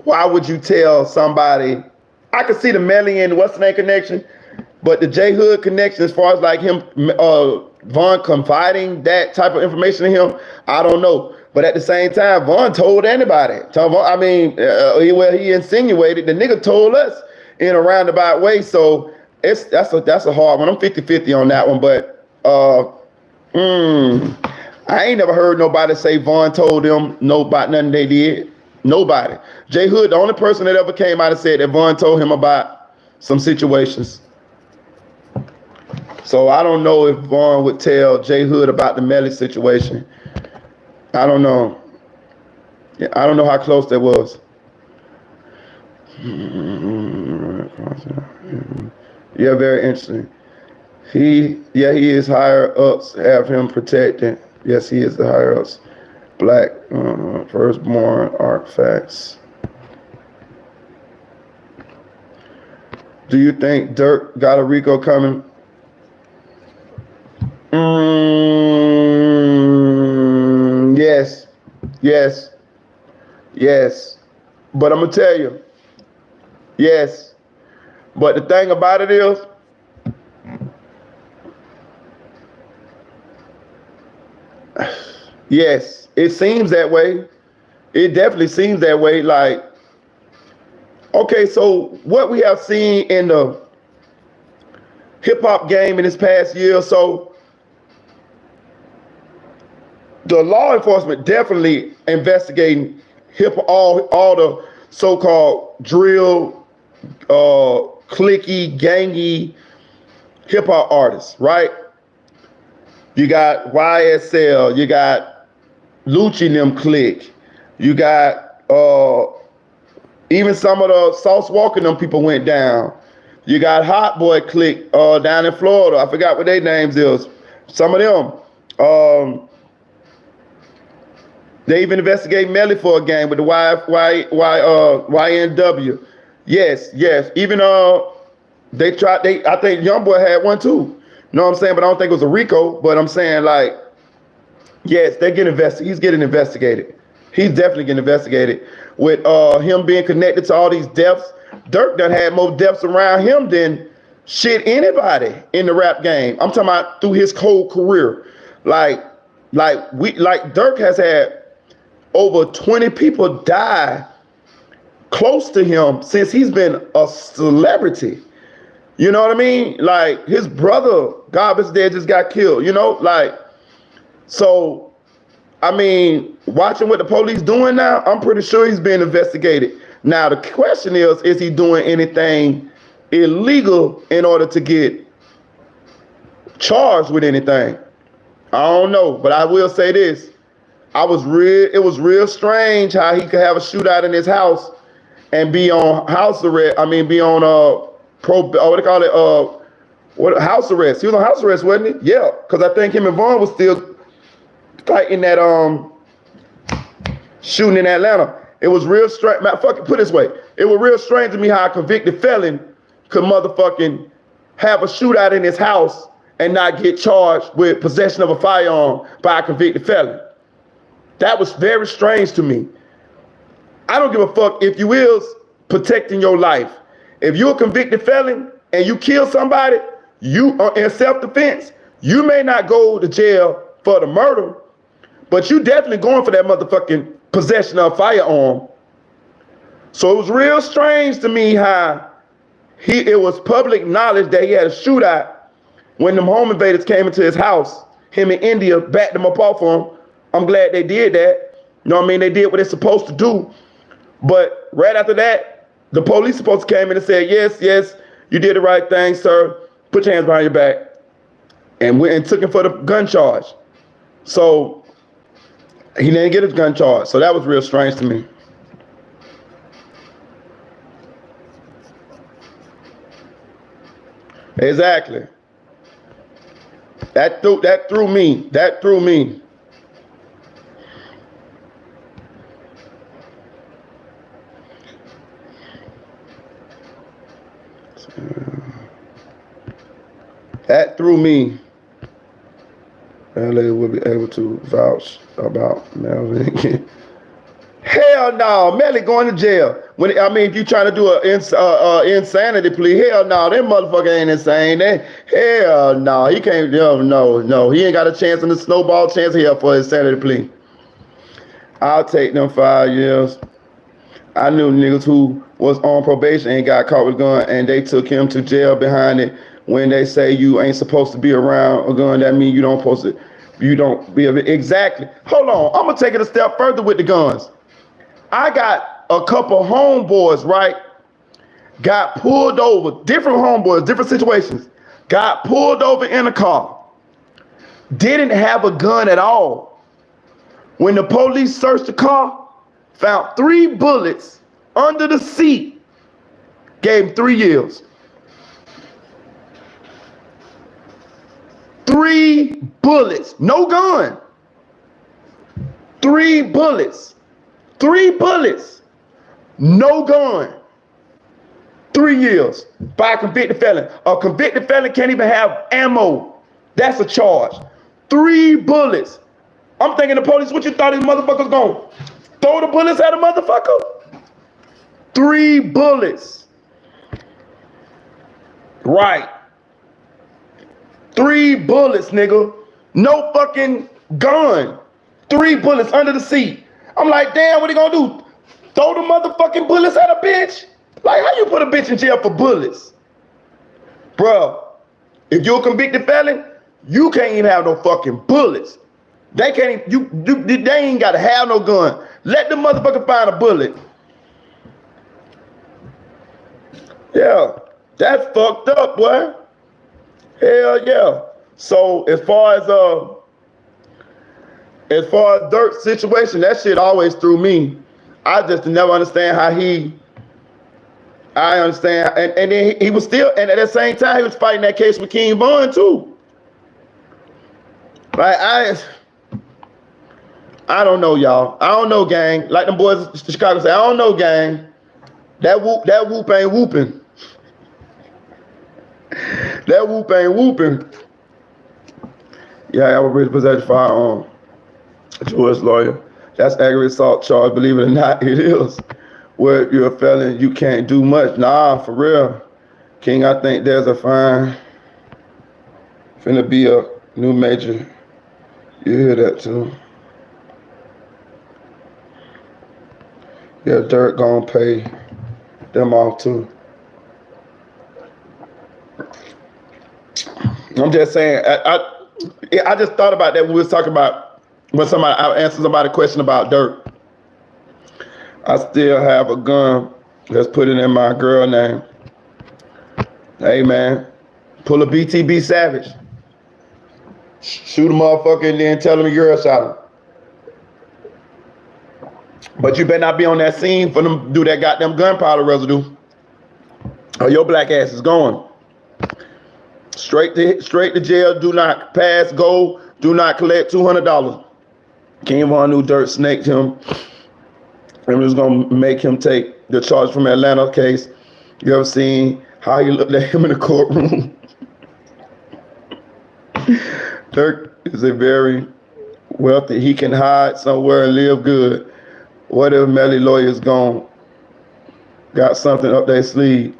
why would you tell somebody? I could see the Melly and what's the name connection, but the J Hood connection, as far as like him, Vaughn confiding that type of information to him, I don't know. But at the same time, Vaughn told anybody. He insinuated. The nigga told us in a roundabout way. So that's a hard one. I'm 50-50 on that one. But I ain't never heard nobody say Vaughn told them about nothing they did. Nobody. J Hood, the only person that ever came out and said that Vaughn told him about some situations. So I don't know if Vaughn would tell J Hood about the Melly situation. I don't know. Yeah, I don't know how close that was. Yeah, very interesting. He is higher ups have him protected. Yes, he is the higher ups. Black firstborn artifacts. Do you think Dirk got a Rico coming? Yes. But I'm gonna tell you, yes. But the thing about it is, yes, it seems that way. It definitely seems that way. Like, okay, so what we have seen in the hip hop game in this past year or so, the law enforcement definitely investigating all the so-called drill, clicky, gangy hip hop artists, right? You got YSL, you got Lucci and them click, you got even some of the Sauce Walker and them people went down. You got Hot Boy click down in Florida. I forgot what their names is. Some of them. They even investigate Melly for a game with the YNW. Yes. Even I think Youngboy had one too. You know what I'm saying? But I don't think it was a Rico. But I'm saying, like, yes, they get invested. He's getting investigated. He's definitely getting investigated. With him being connected to all these deaths, Dirk done had more deaths around him than shit anybody in the rap game. I'm talking about through his whole career. Like Dirk has had over 20 people die close to him since he's been a celebrity. You know what I mean? Like, his brother, God is dead, just got killed, you know? Like, so, I mean, watching what the police doing now, I'm pretty sure he's being investigated. Now, the question is he doing anything illegal in order to get charged with anything? I don't know, but I will say this. It was real strange how he could have a shootout in his house and be on house arrest. I mean, be on what they call it, what house arrest. He was on house arrest, wasn't he? Yeah, because I think him and Vaughn was still fighting that shooting in Atlanta. It was real strange. Fuck it, put it this way. It was real strange to me how a convicted felon could motherfucking have a shootout in his house and not get charged with possession of a firearm by a convicted felon. That was very strange to me. I don't give a fuck if you is protecting your life. If you're a convicted felon and you kill somebody, you are in self-defense. You may not go to jail for the murder, but you definitely going for that motherfucking possession of a firearm. So it was real strange to me how it was public knowledge that he had a shootout when them home invaders came into his house. Him and India backed him up off him. I'm glad they did that. You know what I mean? They did what they're supposed to do. But right after that, the police supposed to came in and said, yes, you did the right thing, sir. Put your hands behind your back. And went and took him for the gun charge. So he didn't get his gun charge. So that was real strange to me. Exactly. That threw me. That threw me. That threw me. Melly will be able to vouch about Melly. Hell no, Melly going to jail. If you trying to do an insanity plea, hell no, that motherfucker ain't insane. Hell no, he can't. No, he ain't got a chance in the snowball chance here for his insanity plea. I'll take them 5 years. I knew niggas who was on probation and got caught with a gun, and they took him to jail behind it. When they say you ain't supposed to be around a gun, that means you don't be exactly. Hold on, I'm gonna take it a step further with the guns. I got a couple homeboys, right? Got pulled over, different homeboys, different situations. Got pulled over in a car. Didn't have a gun at all. When the police searched the car, found 3 bullets under the seat. Gave him 3 years. 3 bullets, no gun. 3 bullets. 3 bullets, no gun. 3 years by a convicted felon. A convicted felon can't even have ammo. That's a charge. 3 bullets. I'm thinking the police, what you thought these motherfuckers gonna throw the bullets at a motherfucker? 3 bullets. Right. 3 bullets, nigga. No fucking gun. 3 bullets under the seat. I'm like, damn, what he gonna do? Throw the motherfucking bullets at a bitch? Like, how you put a bitch in jail for bullets? Bruh, if you're a convicted felon, you can't even have no fucking bullets. They can't they ain't gotta have no gun. Let the motherfucker find a bullet. Yeah, that's fucked up, boy. Hell yeah. So as far as Dirk's situation, that shit always threw me. I just never understand how I understand. And then he was still, and at the same time, he was fighting that case with King Von too. Like, I don't know, y'all. I don't know, gang. Like them boys in Chicago say, I don't know, gang. That whoop ain't whooping. That whoop ain't whooping. Yeah, I have a possession firearm. George lawyer. That's aggravated assault charge. Believe it or not, it is. Where you're a felon, you can't do much. Nah, for real. King, I think there's a fine. Finna be a new major. You hear that too? Yeah, Dirk gonna pay them off too. I'm just saying, I just thought about that when we was talking about when I answered somebody a question about Dirk. I still have a gun that's put it in my girl name. Hey man, pull a BTB Savage. Shoot a motherfucker and then tell him your girl shot him. But you better not be on that scene for them to do that goddamn gunpowder residue. Or your black ass is going. Straight to jail. Do not pass go. Do not collect $200. King Von knew Dirt snaked him and was gonna make him take the charge from Atlanta case. You ever seen how he looked at him in the courtroom? Dirk is a very wealthy. He can hide somewhere and live good. What if Melly lawyers got something up their sleeve?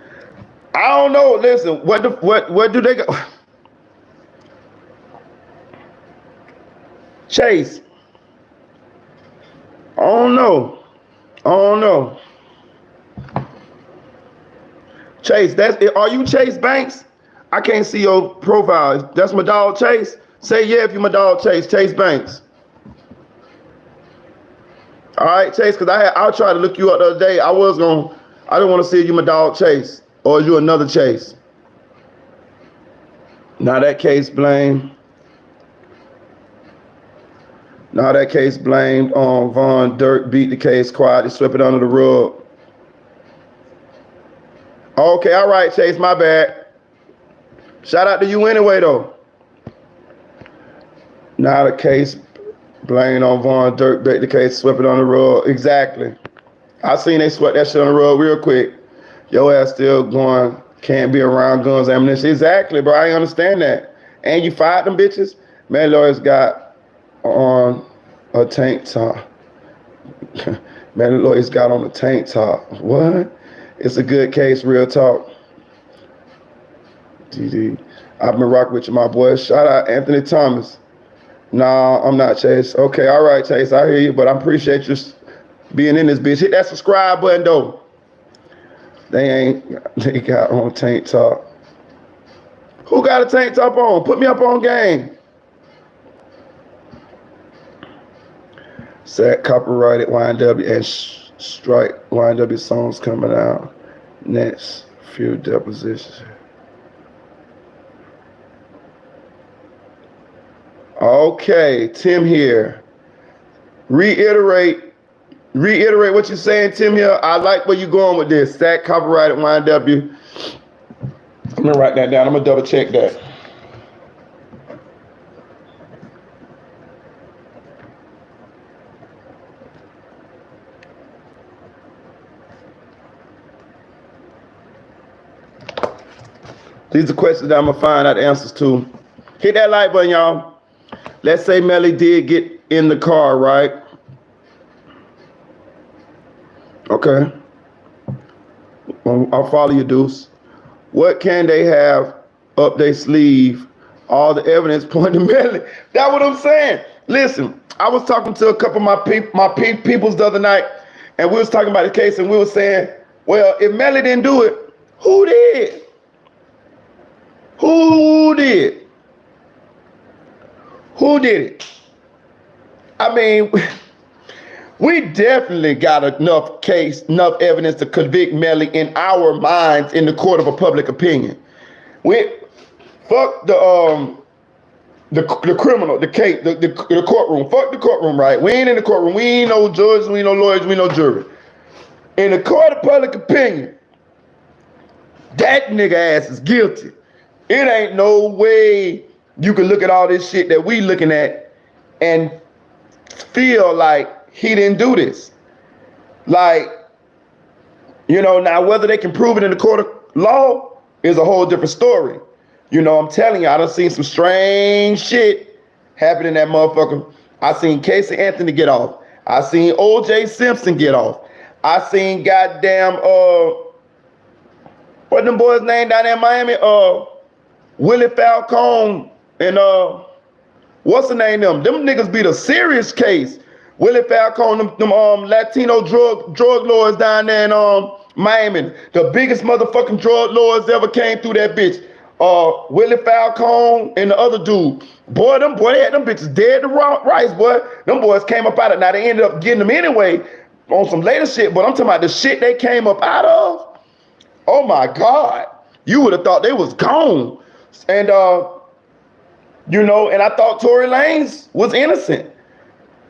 I don't know. Listen, what do they go? Chase. I don't know. Chase, are you Chase Banks? I can't see your profile. That's my dog Chase. Say yeah if you my dog Chase Banks. All right, Chase, because I'll try to look you up the other day. I didn't want to see if you my dog Chase or is you another Chase. Now that case blamed on Von. Dirk beat the case quietly, swept it under the rug. Okay, all right, Chase, my bad. Shout out to you anyway, though. Now the case blamed on Von. Dirk beat the case, swept it under the rug. Exactly. I seen they swept that shit on the rug real quick. Your ass still going, can't be around guns, ammunition. Exactly, bro. I understand that. And you fired them bitches? Man, lawyers got on a tank top. Man, the lawyers got on a tank top. What? It's a good case, real talk. DD. I've been rocking with you, my boy. Shout out Anthony Thomas. Nah, I'm not Chase. Okay, all right, Chase. I hear you, but I appreciate you being in this bitch. Hit that subscribe button, though. They got on tank top. Who got a tank top on? Put me up on game. Sad copyrighted YNW and strike YNW songs coming out next few depositions. Okay, Tim here. Reiterate what you're saying, Tim here. I like where you're going with this. Sad copyrighted YNW. I'm gonna write that down. I'm gonna double check that. These are questions that I'm gonna find out the answers to. Hit that like button, y'all. Let's say Melly did get in the car, right? Okay. I'll follow you, Deuce. What can they have up their sleeve? All the evidence pointing to Melly. That's what I'm saying. Listen, I was talking to a couple of my peoples the other night, and we was talking about the case, and we were saying, well, if Melly didn't do it, who did? Who did? Who did it? I mean, we definitely got enough evidence to convict Melly in our minds in the court of a public opinion. Fuck the criminal, the case, the courtroom. Fuck the courtroom, right? We ain't in the courtroom. We ain't no judges, we ain't no lawyers, we ain't no jury. In the court of public opinion, that nigga ass is guilty. It ain't no way you can look at all this shit that we looking at and feel like he didn't do this. Like, you know, now whether they can prove it in the court of law is a whole different story. You know, I'm telling you, I done seen some strange shit happen in that motherfucker. I seen Casey Anthony get off. I seen O.J. Simpson get off. I seen goddamn, what them boys name down there in Miami? Willie Falcone and what's the name of them? Them niggas beat a serious case. Willie Falcone, them Latino drug lords down there in Miami. The biggest motherfucking drug lords ever came through that bitch. Willie Falcone and the other dude. Boy, they had them bitches dead to rice, boy. Them boys came up out of it. Now they ended up getting them anyway on some later shit, but I'm talking about the shit they came up out of. Oh my God. You would have thought they was gone. And You know, and I thought Tory Lanez was innocent.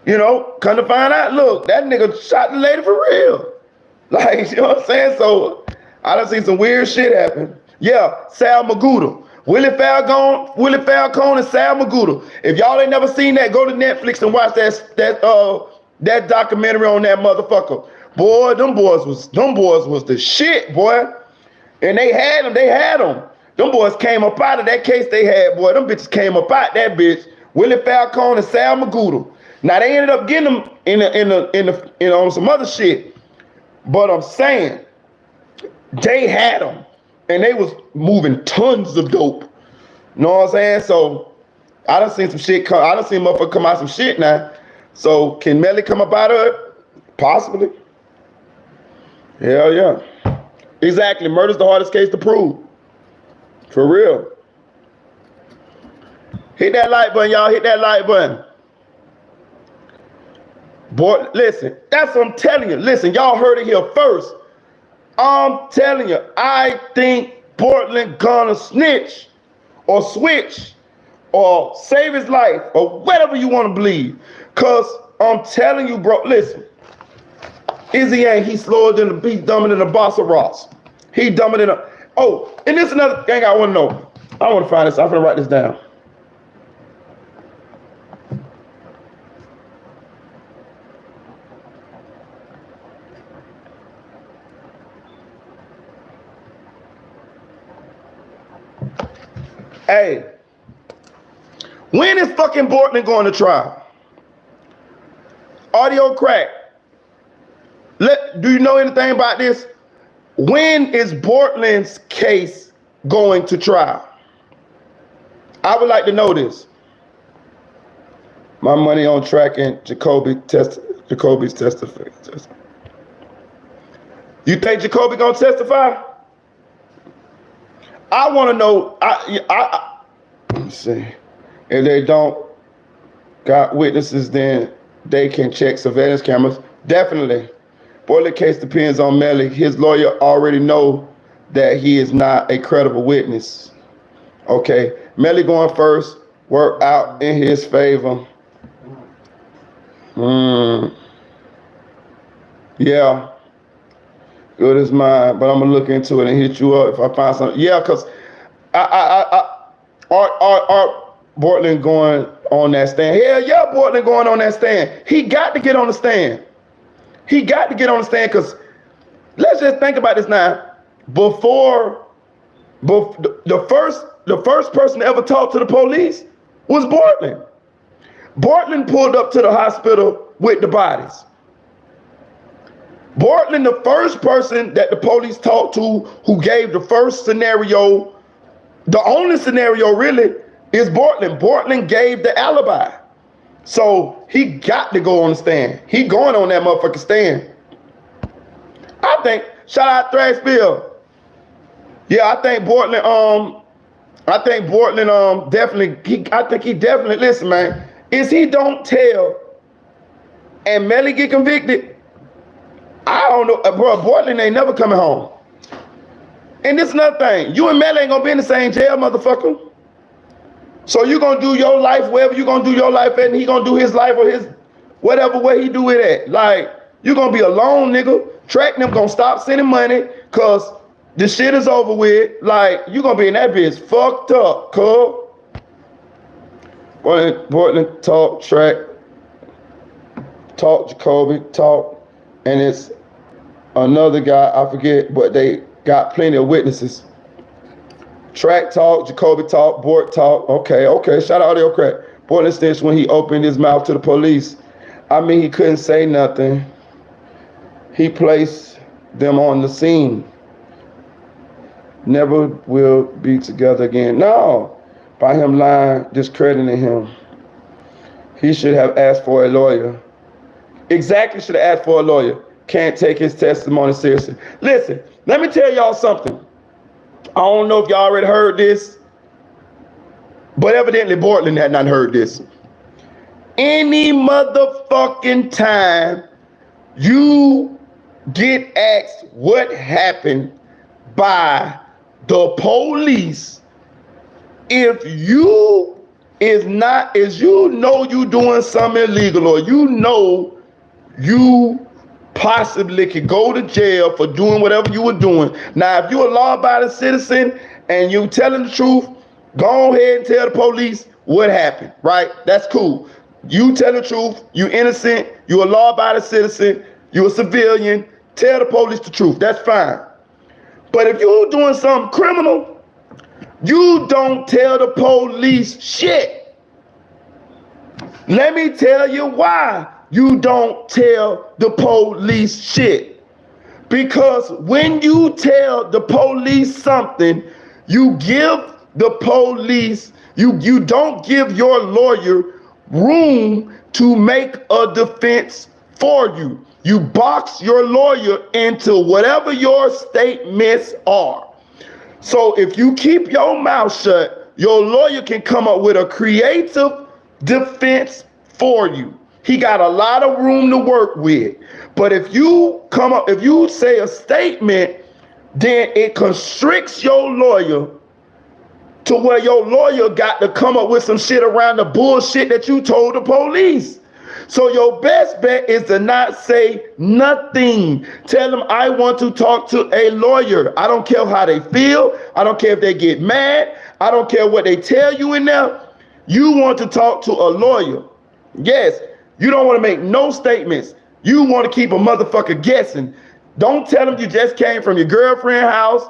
You know, come to find out, look, that nigga shot the lady for real. Like, you know what I'm saying? So I done seen some weird shit happen. Yeah, Sal Magooda. Willie Falcone and Sal Magooda. If y'all ain't never seen that, go to Netflix and watch that documentary on that motherfucker. Boy, them boys was the shit, boy. And they had them. Them boys came up out of that case they had, boy. Them bitches came up out that bitch. Willie Falcone and Sal Magooda. Now they ended up getting them in on some other shit. But I'm saying, they had them. And they was moving tons of dope. You know what I'm saying? So I done seen some shit come. I done seen motherfucker come out some shit now. So can Melly come up out of it? Possibly. Hell yeah. Exactly. Murder's the hardest case to prove. For real. Hit that like button, y'all. Hit that like button. Boy, listen. That's what I'm telling you. Listen, y'all heard it here first. I'm telling you, I think Portland gonna snitch or switch or save his life or whatever you want to believe. Cause I'm telling you, bro, listen. Izzy ain't, he's dumber than a boss of Ross. He dumber than a, oh, and this is another thing I want to know. I want to find this. I'm gonna write this down. Hey, when is fucking Portland going to trial? Audio crack. Do you know anything about this? When is Portland's case going to trial? I would like to know this. My money on tracking Jacoby's testifying. You think Jacoby gonna testify? I want to know. Let me see. If they don't got witnesses, then they can check surveillance cameras. Definitely. Portland case depends on Melly. His lawyer already know that he is not a credible witness. Okay. Melly going first. Work out in his favor. Yeah. Good as mine, but I'm gonna look into it and hit you up if I find something. Yeah, cause Art Portland going on that stand. Hell yeah, Portland going on that stand. He got to get on the stand. He got to get on the stand, cause let's just think about this now. Before the first person to ever talk to the police was Portland. Portland pulled up to the hospital with the bodies. Portland, the first person that the police talked to who gave the first scenario, the only scenario really, is Portland. Portland gave the alibi. So he got to go on the stand. He going on that motherfucking stand. I think, shout out Thrash Bill. Yeah, I think Portland definitely, listen, man, is he don't tell and Melly get convicted? I don't know, bro. Portland ain't never coming home. And this another thing. You and Melly ain't gonna be in the same jail, motherfucker. So you gonna do your life wherever you gonna do your life at, and he gonna do his life or his whatever way he do it at. Like, you gonna be alone, nigga. Track them gonna stop sending money cause the shit is over with. Like, you gonna be in that bitch fucked up, cuz. Portland talk, Track, talk, Jacoby, talk. And it's another guy, I forget, but they got plenty of witnesses. Track talk, Jacoby talk, Bort talk. Okay. Shout out Audio Crack. Portland snitched when he opened his mouth to the police. I mean, he couldn't say nothing. He placed them on the scene. Never will be together again. No, by him lying, discrediting him. He should have asked for a lawyer. Exactly, should have asked for a lawyer. Can't take his testimony seriously. Listen, let me tell y'all something. I don't know if y'all already heard this, but evidently Portland had not heard this. Any motherfucking time you get asked what happened by the police, if you is you know you doing something illegal, or you know you possibly could go to jail for doing whatever you were doing. Now, if you're a law-abiding citizen and you telling the truth, go ahead and tell the police what happened, right? That's cool. You tell the truth, you innocent, you a law-abiding citizen, you a civilian, tell the police the truth, that's fine. But if you're doing something criminal, you don't tell the police shit. Let me tell you why you don't tell the police shit. Because when you tell the police something, you give the police, you don't give your lawyer room to make a defense for you. You box your lawyer into whatever your statements are. So if you keep your mouth shut, your lawyer can come up with a creative defense for you. He got a lot of room to work with. But if you say a statement, then it constricts your lawyer to where your lawyer got to come up with some shit around the bullshit that you told the police. So your best bet is to not say nothing. Tell them, I want to talk to a lawyer. I don't care how they feel. I don't care if they get mad. I don't care what they tell you in there. You want to talk to a lawyer. Yes, you don't want to make no statements. You want to keep a motherfucker guessing. Don't tell them you just came from your girlfriend's house.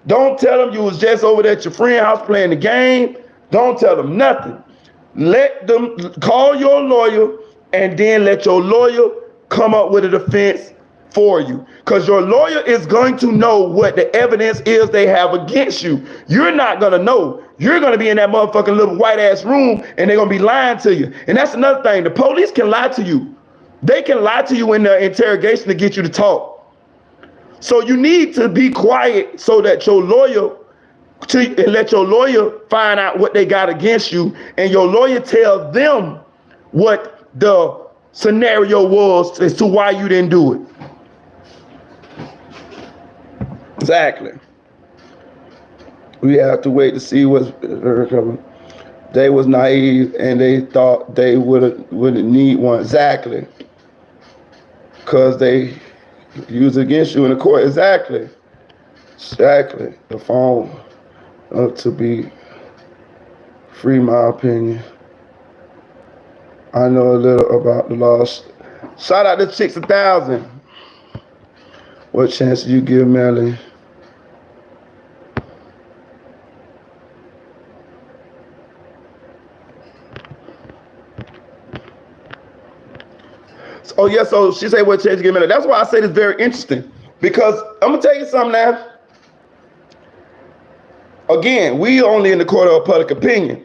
Don't tell them you was just over there at your friend's house playing the game. Don't tell them nothing. Let them call your lawyer, and then let your lawyer come up with a defense for you. Because your lawyer is going to know what the evidence is they have against you. You're not going to know. You're going to be in that motherfucking little white ass room, and they're going to be lying to you. And that's another thing. The police can lie to you. They can lie to you in the interrogation to get you to talk. So you need to be quiet so that your lawyer, and let your lawyer find out what they got against you, and your lawyer tell them what the scenario was as to why you didn't do it. Exactly. We have to wait to see what's coming. They was naive and they thought they wouldn't need one. Exactly. Because they use it against you in the court. Exactly. Exactly. The phone to be free, my opinion. I know a little about the law. Shout out to Chicks 1000. What chance do you give Melly? Oh yeah, so she said what chance you give Melly. That's why I say it's very interesting. Because I'm gonna tell you something now. Again, we only in the court of public opinion.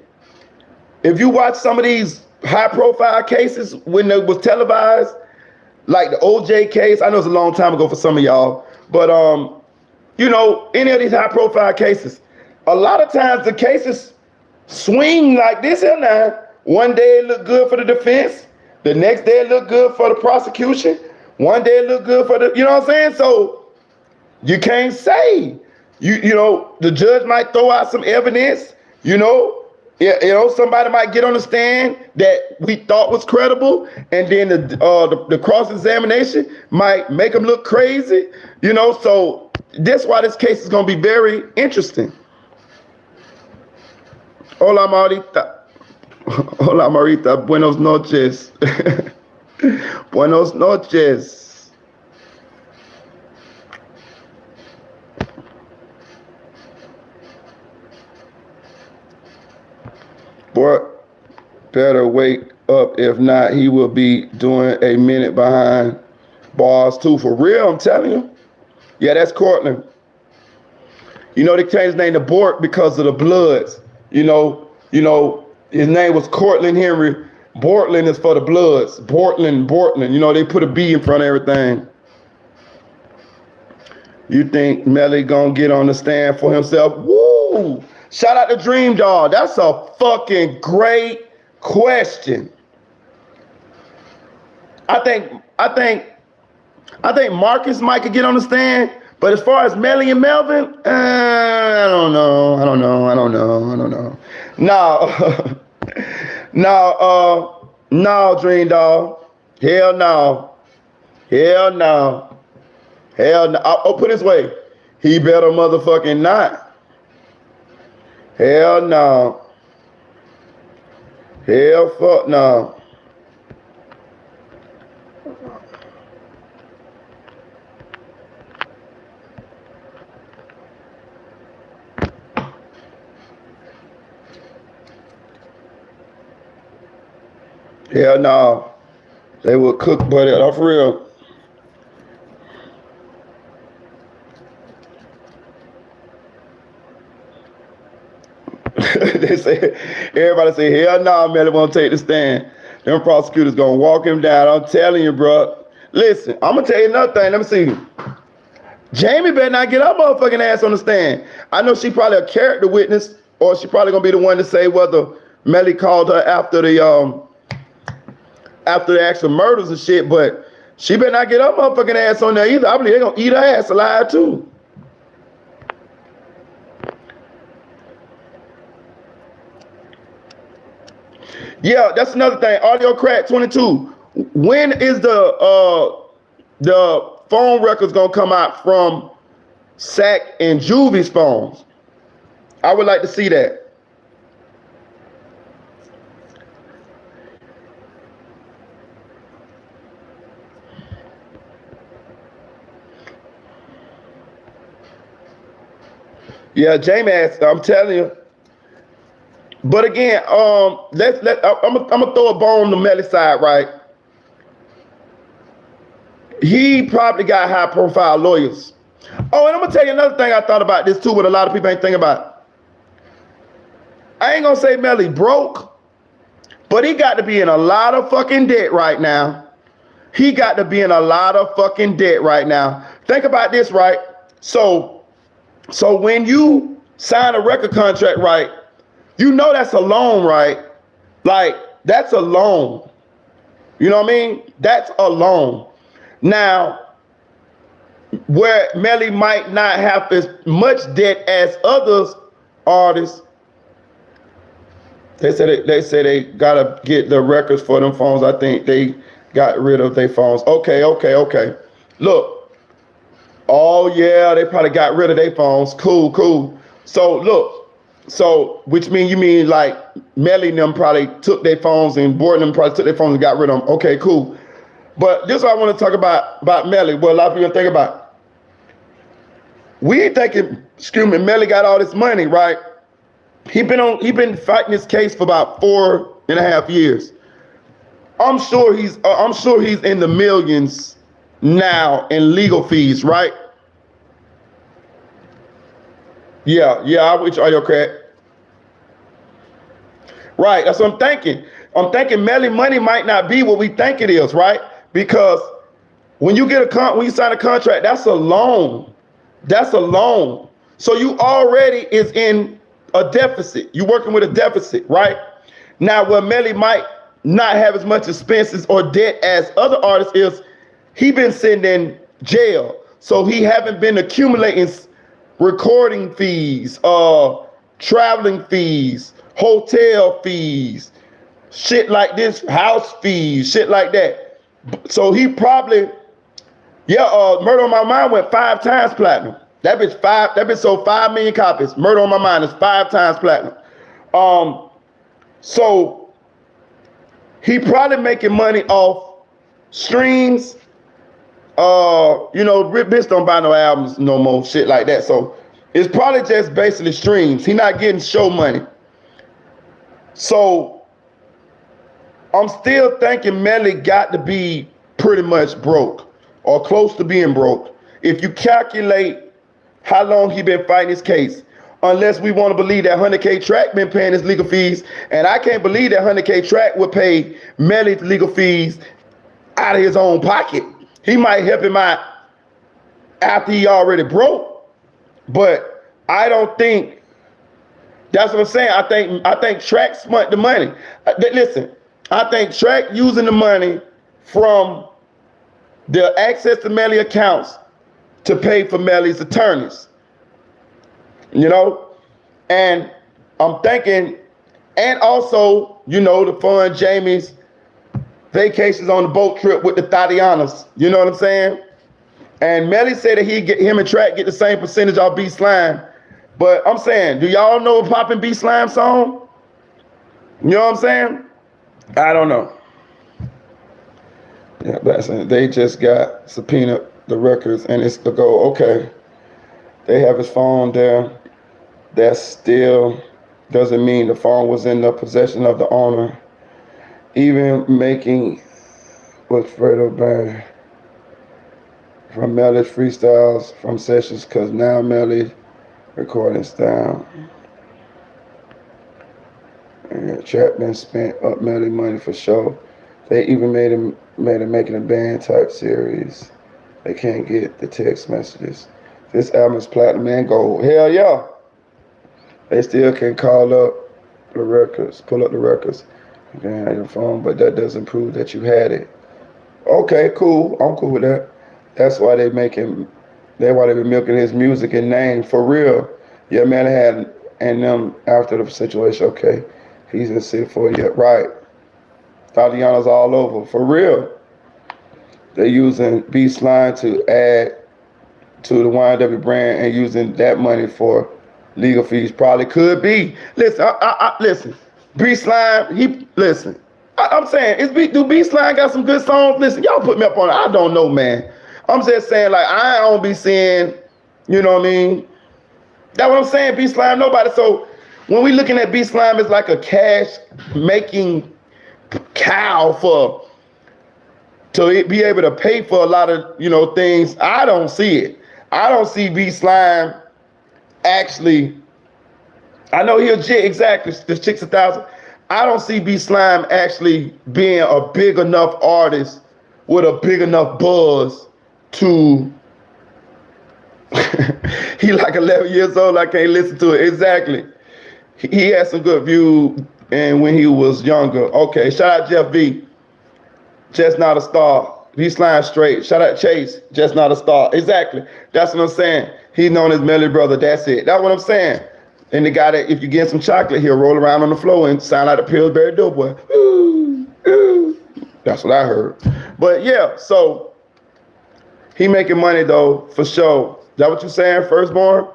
If you watch some of these high profile cases when it was televised, like the OJ case, I know it's a long time ago for some of y'all, but you know, any of these high profile cases, a lot of times the cases swing like this here now. One day it look good for the defense, the next day it look good for the prosecution, one day it look good for the, you know what I'm saying? So you can't say, you know, the judge might throw out some evidence, you know, somebody might get on the stand that we thought was credible, and then the cross-examination might make them look crazy, you know. So that's why this case is going to be very interesting. Hola, Marita. Hola, Marita. Buenos noches. Buenos noches. Boy, better wake up. If not, he will be doing a minute behind bars too. For real, I'm telling you. Yeah, that's Cortland. You know, they changed his name to Bort because of the Bloods. You know, his name was Cortland Henry. Bortland is for the Bloods. Bortland. You know, they put a B in front of everything. You think Melly gonna get on the stand for himself? Woo! Shout out to Dream Dog. That's a fucking great question. I think Marcus might could get on the stand, but as far as Melly and Melvin, I don't know. No, No, Dream Dog. Hell no. Hell no. Hell no. Oh, put it this way. He better motherfucking not. Hell no. Hell fuck no. Hell no. They would cook, but off real. They say, everybody say, hell no, Melly won't take the stand. Them prosecutors gonna walk him down. I'm telling you, bro. Listen, I'm gonna tell you another thing. Let me see. Jamie better not get her motherfucking ass on the stand. I know she probably a character witness, or she probably gonna be the one to say whether Melly called her after the actual murders and shit, but she better not get her motherfucking ass on there either. I believe they're gonna eat her ass alive too. Yeah, that's another thing. Audio Crack 22. When is the phone records gonna come out from Sack and Juvie's phones? I would like to see that. Yeah, Jamie asked, I'm telling you. But again, I'm gonna throw a bone on the Melly side, right? He probably got high profile lawyers. Oh, and I'm gonna tell you another thing I thought about this too, what a lot of people ain't thinking about. I ain't gonna say Melly broke, but he got to be in a lot of fucking debt right now. He got to be in a lot of fucking debt right now. Think about this, right? So when you sign a record contract, right, you know that's a loan, right? Like, that's a loan. You know what I mean? That's a loan. Now, where Melly might not have as much debt as others artists, they say they gotta get the records for them phones. I think they got rid of their phones. Okay. Look. Oh yeah, they probably got rid of their phones. Cool. So look. So, which mean you mean like Melly and them probably took their phones and Borden them probably took their phones and got rid of them. Okay, cool. But this is what I want to talk about Melly. What a lot of people think about. We thinking, Melly got all this money, right? He been fighting this case for about 4.5 years. I'm sure he's in the millions now in legal fees, right? Yeah, I wish all your crack. Right, that's what I'm thinking. I'm thinking Melly money might not be what we think it is, right? Because when you when you sign a contract, that's a loan. That's a loan. So you already is in a deficit. You're working with a deficit, right? Now, where Melly might not have as much expenses or debt as other artists is, he been sitting in jail. So he haven't been accumulating recording fees, traveling fees, hotel fees, shit like this, house fees, shit like that. So he probably, Murder on My Mind went 5 times platinum. That bitch sold 5 million copies. Murder on My Mind is 5 times platinum. So he probably making money off streams. Bitch don't buy no albums no more, shit like that. So it's probably just basically streams. He not getting show money. So I'm still thinking Melly got to be pretty much broke or close to being broke. If you calculate how long he been fighting his case, unless we want to believe that 100K Track been paying his legal fees, and I can't believe that 100K Track would pay Melly legal fees out of his own pocket. He might help him out after he already broke, but I don't think that's what I'm saying. I think Track spent the money. Listen, I think Track using the money from the access to Melly accounts to pay for Melly's attorneys. And I'm thinking, and also you know, to fund Jamie's vacations on the boat trip with the Tatianas. You know what I'm saying? And Melly said that him and Track get the same percentage off B Slime. But I'm saying, do y'all know a poppin' B Slime song? You know what I'm saying? I don't know. Yeah, but they just got subpoenaed the records and it's to go, okay. They have his phone there. That still doesn't mean the phone was in the possession of the owner. Even making with Fredo Bang from Melly's freestyles from sessions, because now Melly recording style. And Trap been spent up Melly money for sure. They even made him making a band type series. They can't get the text messages. This album is platinum and gold. Hell yeah. They still can call up the records, pull up the records, and have your phone, but that doesn't prove that you had it. Okay, cool. I'm cool with that. That's why they been milking his music and name for real. Yeah, man, had and them after the situation. Okay, he's in city for it yet, right? Tatiana's all over for real. They're using B Slime to add to the YNW brand and using that money for legal fees. Probably could be. Listen, listen. B Slime, listen. I'm saying, do B Slime got some good songs? Listen, y'all put me up on it. I don't know, man. I'm just saying, like, I don't be seeing, you know what I mean? That's what I'm saying, B Slime, nobody. So when we looking at B Slime as like a cash making cow to be able to pay for a lot of, you know, things, I don't see it. I don't see B Slime actually, I know he'll jit, exactly, this chick's 1,000. I don't see B Slime actually being a big enough artist with a big enough buzz to, he like 11 years old, I can't listen to it, exactly. He had some good views and when he was younger. Okay, shout out Jeff V, just not a star. B Slime straight. Shout out Chase, just not a star. Exactly. That's what I'm saying. He's known as Melly Brother. That's it. That's what I'm saying. And the guy that if you get some chocolate, he'll roll around on the floor and sound like a Pillsbury Doughboy. Ooh, ooh. That's what I heard. But yeah, so he making money though, for sure. Is that what you saying, Firstborn?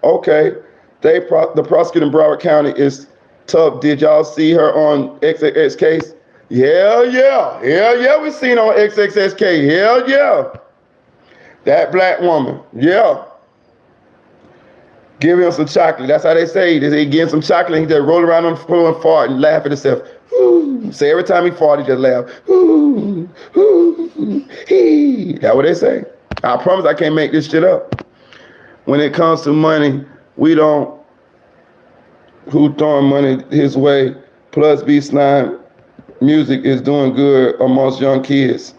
Okay. The prosecutor in Broward County is tough. Did y'all see her on XXX case? Hell yeah, we seen on XXSK. Hell yeah. That black woman, yeah. Give him some chocolate. That's how they say. They give him some chocolate. He just roll around on the floor and fart and laugh at himself. Ooh. So every time he fart, he just laugh. Ooh, ooh, hee. That's what they say. I promise I can't make this shit up. When it comes to money, we don't. Who throwing money his way? Plus B Slime. Music is doing good amongst young kids.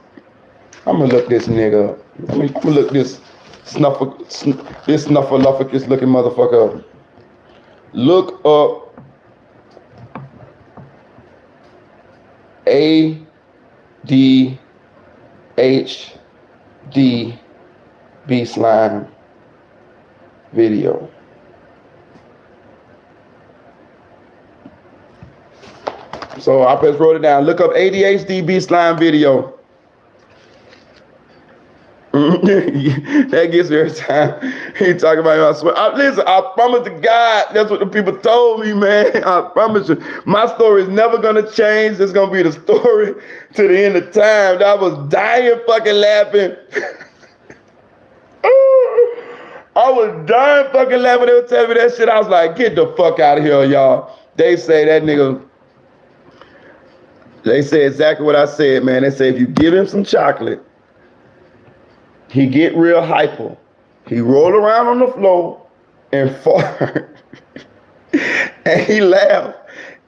I'm gonna look this nigga up. I'm gonna look this snuffleupagus looking motherfucker up. Look up ADHD B Slime video. So I just wrote it down. Look up ADHD B Slime video. That gets me every time he talking about I swear. Listen, I promise to God, that's what the people told me, man. I promise you. My story is never gonna change. It's gonna be the story to the end of time. I was dying fucking laughing. I was dying fucking laughing. They were telling me that shit. I was like, get the fuck out of here, y'all. They say that nigga. They say exactly what I said, man. They say if you give him some chocolate, he get real hyper. He roll around on the floor and fart. And he laugh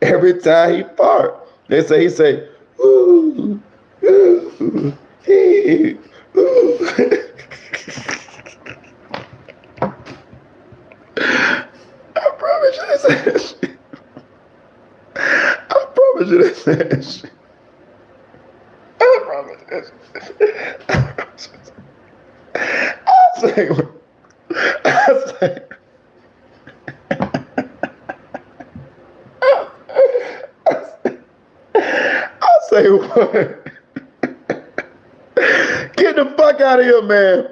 every time he fart. He say, ooh, ooh, hee, ooh. I promise you they said that shit. I promise you they said that shit. I promise you that shit. I say, Say what? Get the fuck out of here, man.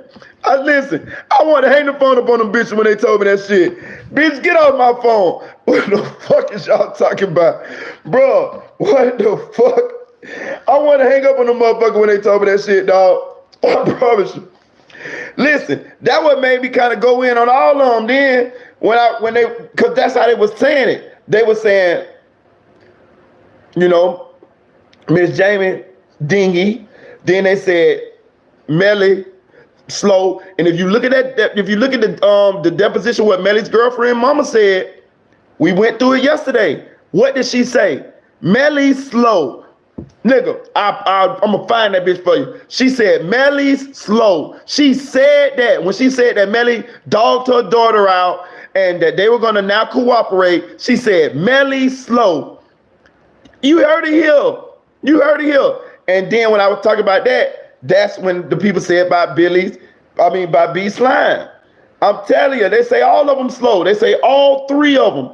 Listen, I want to hang the phone up on them bitches when they told me that shit. Bitch, get off my phone. What the fuck is y'all talking about? Bro, what the fuck? I want to hang up on the motherfucker when they told me that shit, dog. I promise you. Listen, that what made me kind of go in on all of them then because that's how they was saying it. They were saying, you know, Miss Jamie, dingy. Then they said, Melly, slow. And if you look at the deposition, what Melly's girlfriend mama said, we went through it yesterday. What did she say? Melly's slow. Nigga, I'm gonna find that bitch for you. She said Melly's slow. She said that when she said that Melly dogged her daughter out and that they were gonna now cooperate. She said Melly's slow. You heard it here. You heard it here. And then when I was talking about that, that's when the people said by by B Slime. I'm telling you, they say all of them slow. They say all three of them.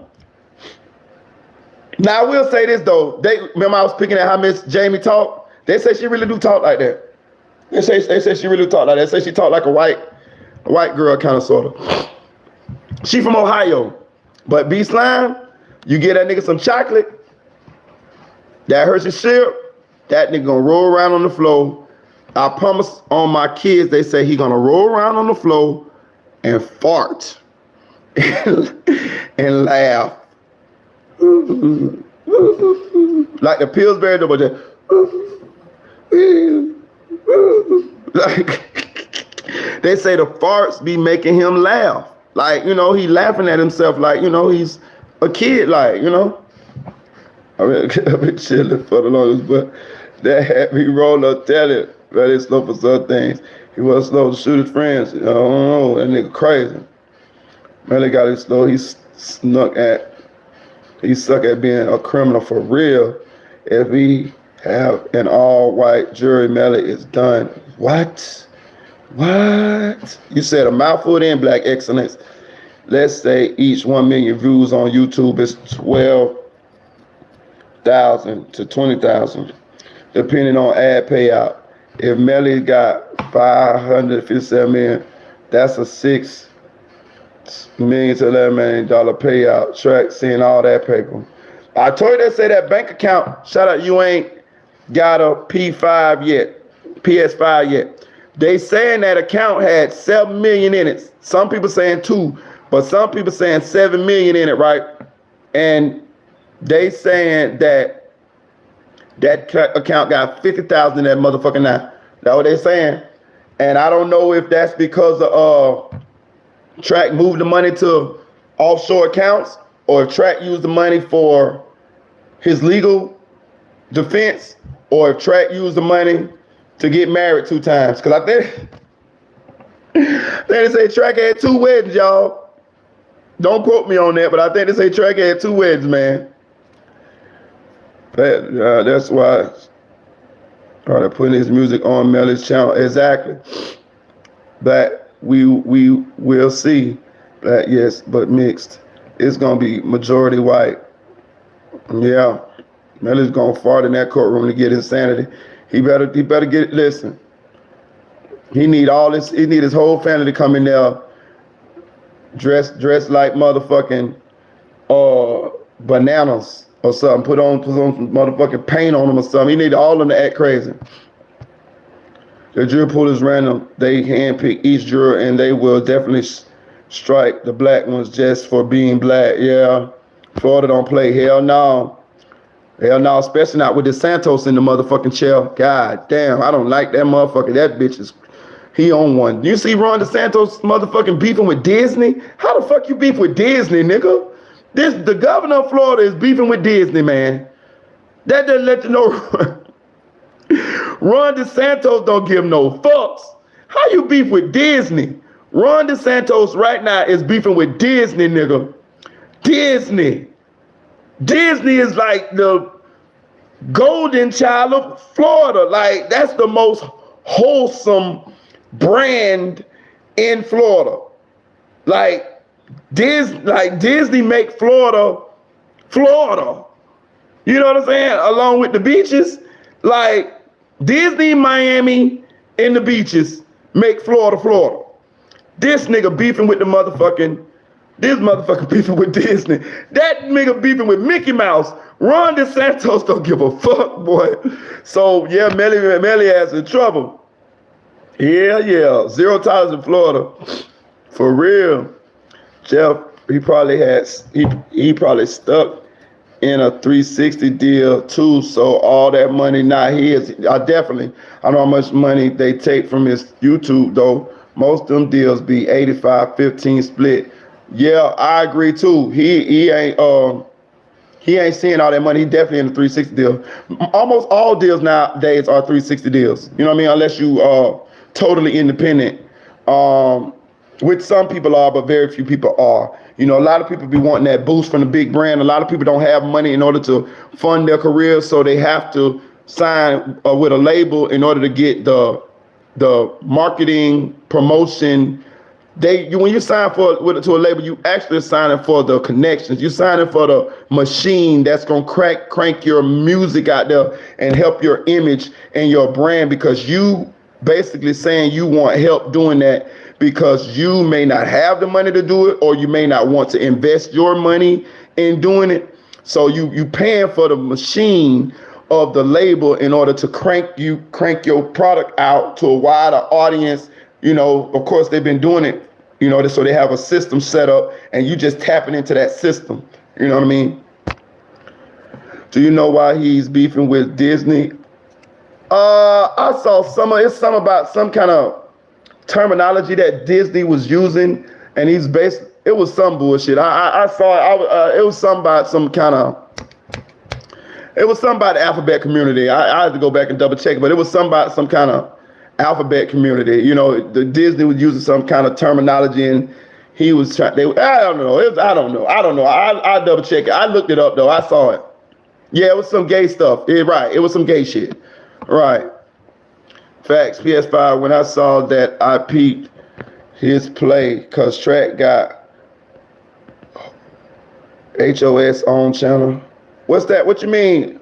Now I will say this though. Remember I was picking at how Miss Jamie talk. They say she really do talk like that. They say she really talk like that. They say she talk like a white girl kind of sort of. She from Ohio, but B Slime, you get that nigga some chocolate, that Hershey syrup, that nigga gonna roll around on the floor. I promise on my kids, they say he gonna roll around on the floor and fart and laugh. Like the Pillsbury double just like they say the farts be making him laugh. Like, you know, he laughing at himself like, you know, he's a kid, like, you know. I've been chilling for the longest, but that had me roll up telling very slow for some things. He was slow to shoot his friends. I don't know, that nigga crazy. Melly got it slow. He suck at being a criminal for real. If we have an all-white jury, Melly is done. What? You said a mouthful in Black Excellence. Let's say each 1 million views on YouTube is 12,000 to 20,000, depending on ad payout. If Melly got 557 million, that's a $6 million to $11 million payout. Track seeing all that paper. I told you they say that bank account. Shout out, you ain't got a PS5 yet. They saying that account had 7 million in it. Some people saying 2, but some people saying 7 million in it, right? And they saying that account got 50,000 in that motherfucker now. That's what they saying. And I don't know if that's because of Track moved the money to offshore accounts, or if Track used the money for his legal defense, or if Track used the money to get married 2 times. Because I think they say Track had 2 weddings, y'all. Don't quote me on that, but I think they say Track had 2 weddings, man. That's why they're putting his music on Melly's channel. Exactly. But we will see that, yes, but mixed. It's gonna be majority white. Yeah. Melly's gonna fart in that courtroom to get his sanity. He better get, listen. He need his whole family to come in there dressed like motherfucking bananas or something. Put on some motherfucking paint on them or something. He need all of them to act crazy. The jury pool is random. They handpick each juror and they will definitely strike the black ones just for being black. Yeah. Florida don't play. Hell no. Hell no, especially not with the Santos in the motherfucking chair. God damn, I don't like that motherfucker. That bitch is, he on one. You see Ron DeSantos motherfucking beefing with Disney? How the fuck you beef with Disney, nigga? The governor of Florida is beefing with Disney, man. That doesn't let you know. Ron DeSantos don't give no fucks. How you beef with Disney? Ron DeSantos right now is beefing with Disney, nigga. Disney is like the golden child of Florida. Like, that's the most wholesome brand in Florida. Like Disney make Florida. You know what I'm saying? Along with the beaches. Like Disney, Miami, and the beaches make Florida, Florida. This nigga beefing with this motherfucker beefing with Disney. That nigga beefing with Mickey Mouse. Ron DeSantis don't give a fuck, boy. So yeah, Melly has in trouble. Yeah. 0 tolerance in Florida. For real. Jeff, he probably stuck in a 360 deal too. So all that money not his. I know how much money they take from his YouTube though. Most of them deals be 85-15 split. Yeah, I agree too. He ain't seeing all that money. He definitely in the 360 deal. Almost all deals nowadays are 360 deals. You know what I mean? Unless you totally independent. Which some people are, but very few people are. You know, a lot of people be wanting that boost from the big brand. A lot of people don't have money in order to fund their career, so they have to sign with a label in order to get the marketing, promotion. When you sign to a label, you actually signing for the connections. You signing for the machine that's gonna crank your music out there and help your image and your brand, because you basically saying you want help doing that because you may not have the money to do it, or you may not want to invest your money in doing it. So you paying for the machine of the label in order to crank your product out to a wider audience. You know, of course, they've been doing it, you know, so they have a system set up and you just tapping into that system. You know what I mean? Do you know why he's beefing with Disney? I saw something about some kind of terminology that Disney was using, and it was some bullshit. I saw it. It was something about the alphabet community. I had to go back and double check, but it was some kind of alphabet community. You know, the Disney was using some kind of terminology, and he was trying. I don't know. I don't know. I double check it. I looked it up though. I saw it. Yeah, it was some gay stuff. Right. It was some gay shit. Right. Facts. PS5. When I saw that, I peeped his play because Track got HOS on channel. What's that? What you mean?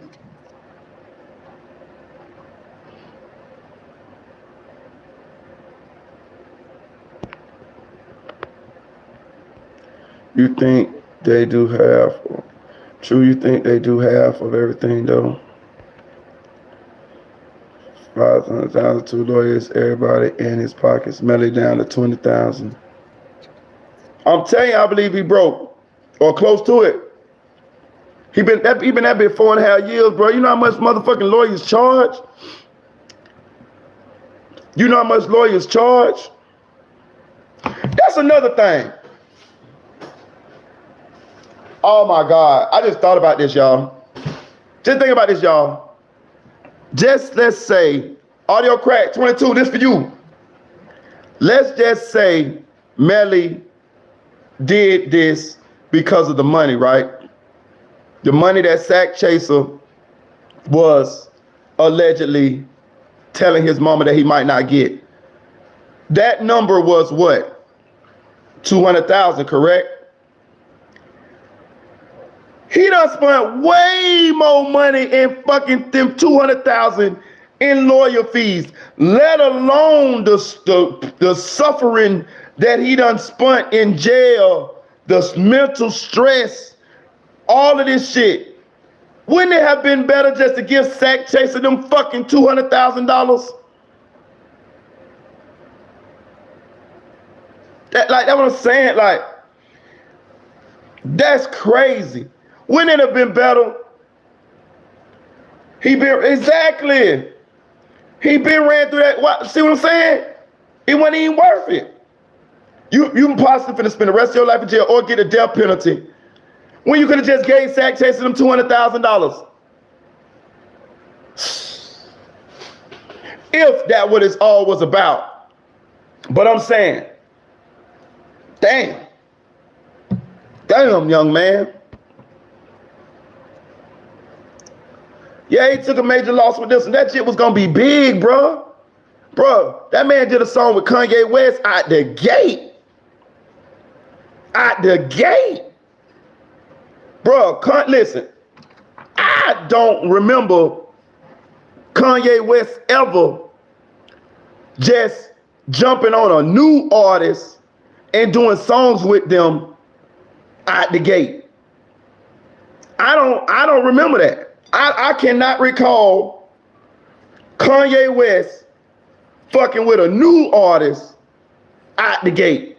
You think they do half? True, you think they do half of everything though? 500,000, 2 lawyers, everybody in his pockets, Melly down to 20,000. I'm telling you, I believe he broke or close to it. He been that bit 4.5 years, bro. You know how much motherfucking lawyers charge? You know how much lawyers charge? That's another thing. Oh my God. I just thought about this, y'all. Just think about this, y'all. Just let's say, Audio Crack 22, this for you. Let's just say Melly did this because of the money, right? The money that Sack Chaser was allegedly telling his mama that he might not get. That number was what? 200,000, correct? He done spent way more money in fucking them 200,000 in lawyer fees, let alone the suffering that he done spent in jail, the mental stress, all of this shit. Wouldn't it have been better just to give Sack Chaser them fucking $200,000? That's what I'm saying. Like, that's crazy. Wouldn't it have been better? He been ran through that. See what I'm saying? It wasn't even worth it. You possibly finna spend the rest of your life in jail or get a death penalty when you could have just gave Sack Chaser them $200,000. If that what it's all was about. But I'm saying, damn, young man. Yeah, he took a major loss with this, and that shit was gonna be big, bro. Bro, that man did a song with Kanye West out the gate. Out the gate. Bro, listen, I don't remember Kanye West ever just jumping on a new artist and doing songs with them out the gate. I don't remember that. I cannot recall Kanye West fucking with a new artist out the gate.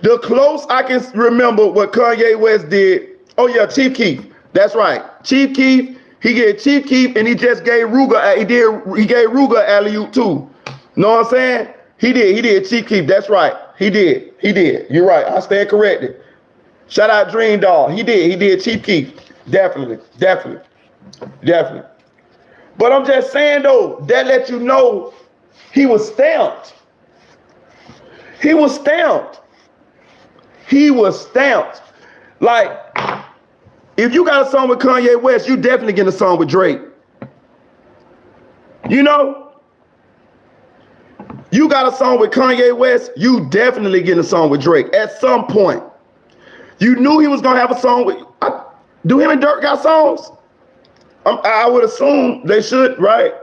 The close I can remember what Kanye West did. Oh yeah, Chief Keef. That's right. Chief Keef. He gave Chief Keef and he just gave Ruger. He gave Ruger alley-oop too. Know what I'm saying? He did Chief Keef. That's right. He did. You're right. I stand corrected. Shout out Dream Doll. He did Chief Keef. Definitely. But I'm just saying though, that let you know he was stamped. He was stamped. Like, if you got a song with Kanye West, you definitely get a song with Drake. You know? You got a song with Kanye West, you definitely get a song with Drake at some point. You knew he was gonna have a song with. Do him and Dirk got songs? I would assume they should, right?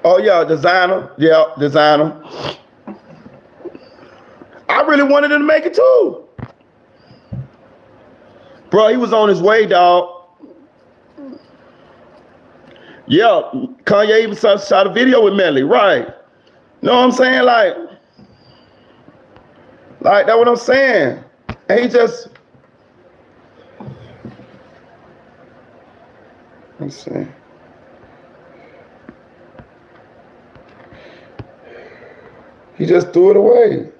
Oh yeah, Designer. Yeah, Designer. I really wanted him to make it too. Bro, he was on his way, dog. Yeah, Kanye even shot a video with Melly, right? Know what I'm saying? Like that's what I'm saying. And he just, let's see. He just threw it away.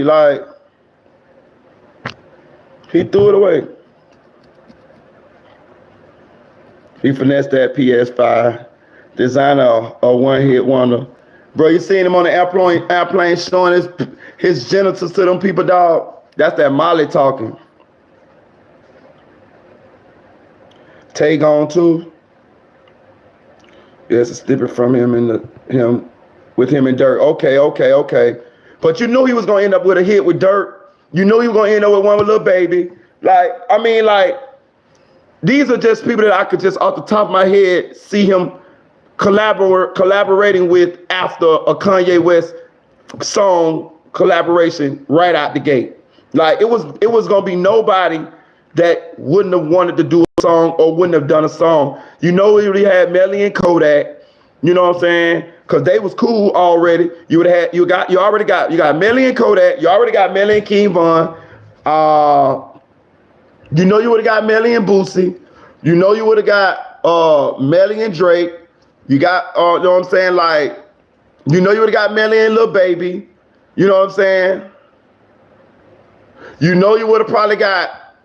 Like, he threw it away. He finessed that PS5. Designer, a one-hit wonder. Bro, you seen him on the airplane showing his genitals to them people, dog? That's that Molly talking. Take on too. Yeah, it's a snippet from him and with him and Dirk. Okay. But you knew he was gonna end up with a hit with Dirk. You knew he was gonna end up with one with Lil Baby. These are just people that I could just off the top of my head see him collaborating with after a Kanye West song collaboration right out the gate. Like it was gonna be nobody that wouldn't have wanted to do a song or wouldn't have done a song. You know, we already had Melly and Kodak. You know what I'm saying? Cause they was cool already. You already got Melly and Kodak. You already got Melly and King Von. You know you would have got Melly and Boosie. You know you would have got Melly and Drake. You got you know what I'm saying? Like, you know you would have got Melly and Lil Baby. You know what I'm saying? You know you would have probably got,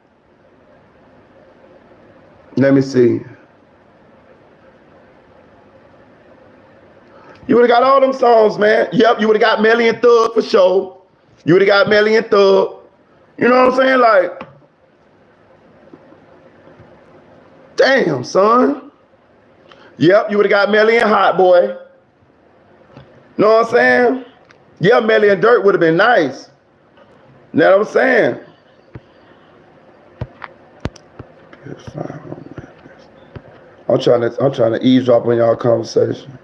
let me see. You would have got all them songs, man. Yep, you would have got Melly and Thug for sure. You would have got Melly and Thug. You know what I'm saying? Like, damn, son. Yep, you would have got Melly and Hot Boy. Know what I'm saying? Yeah, Melly and Dirt would have been nice. Know what I'm saying? I'm trying to eavesdrop on y'all conversation.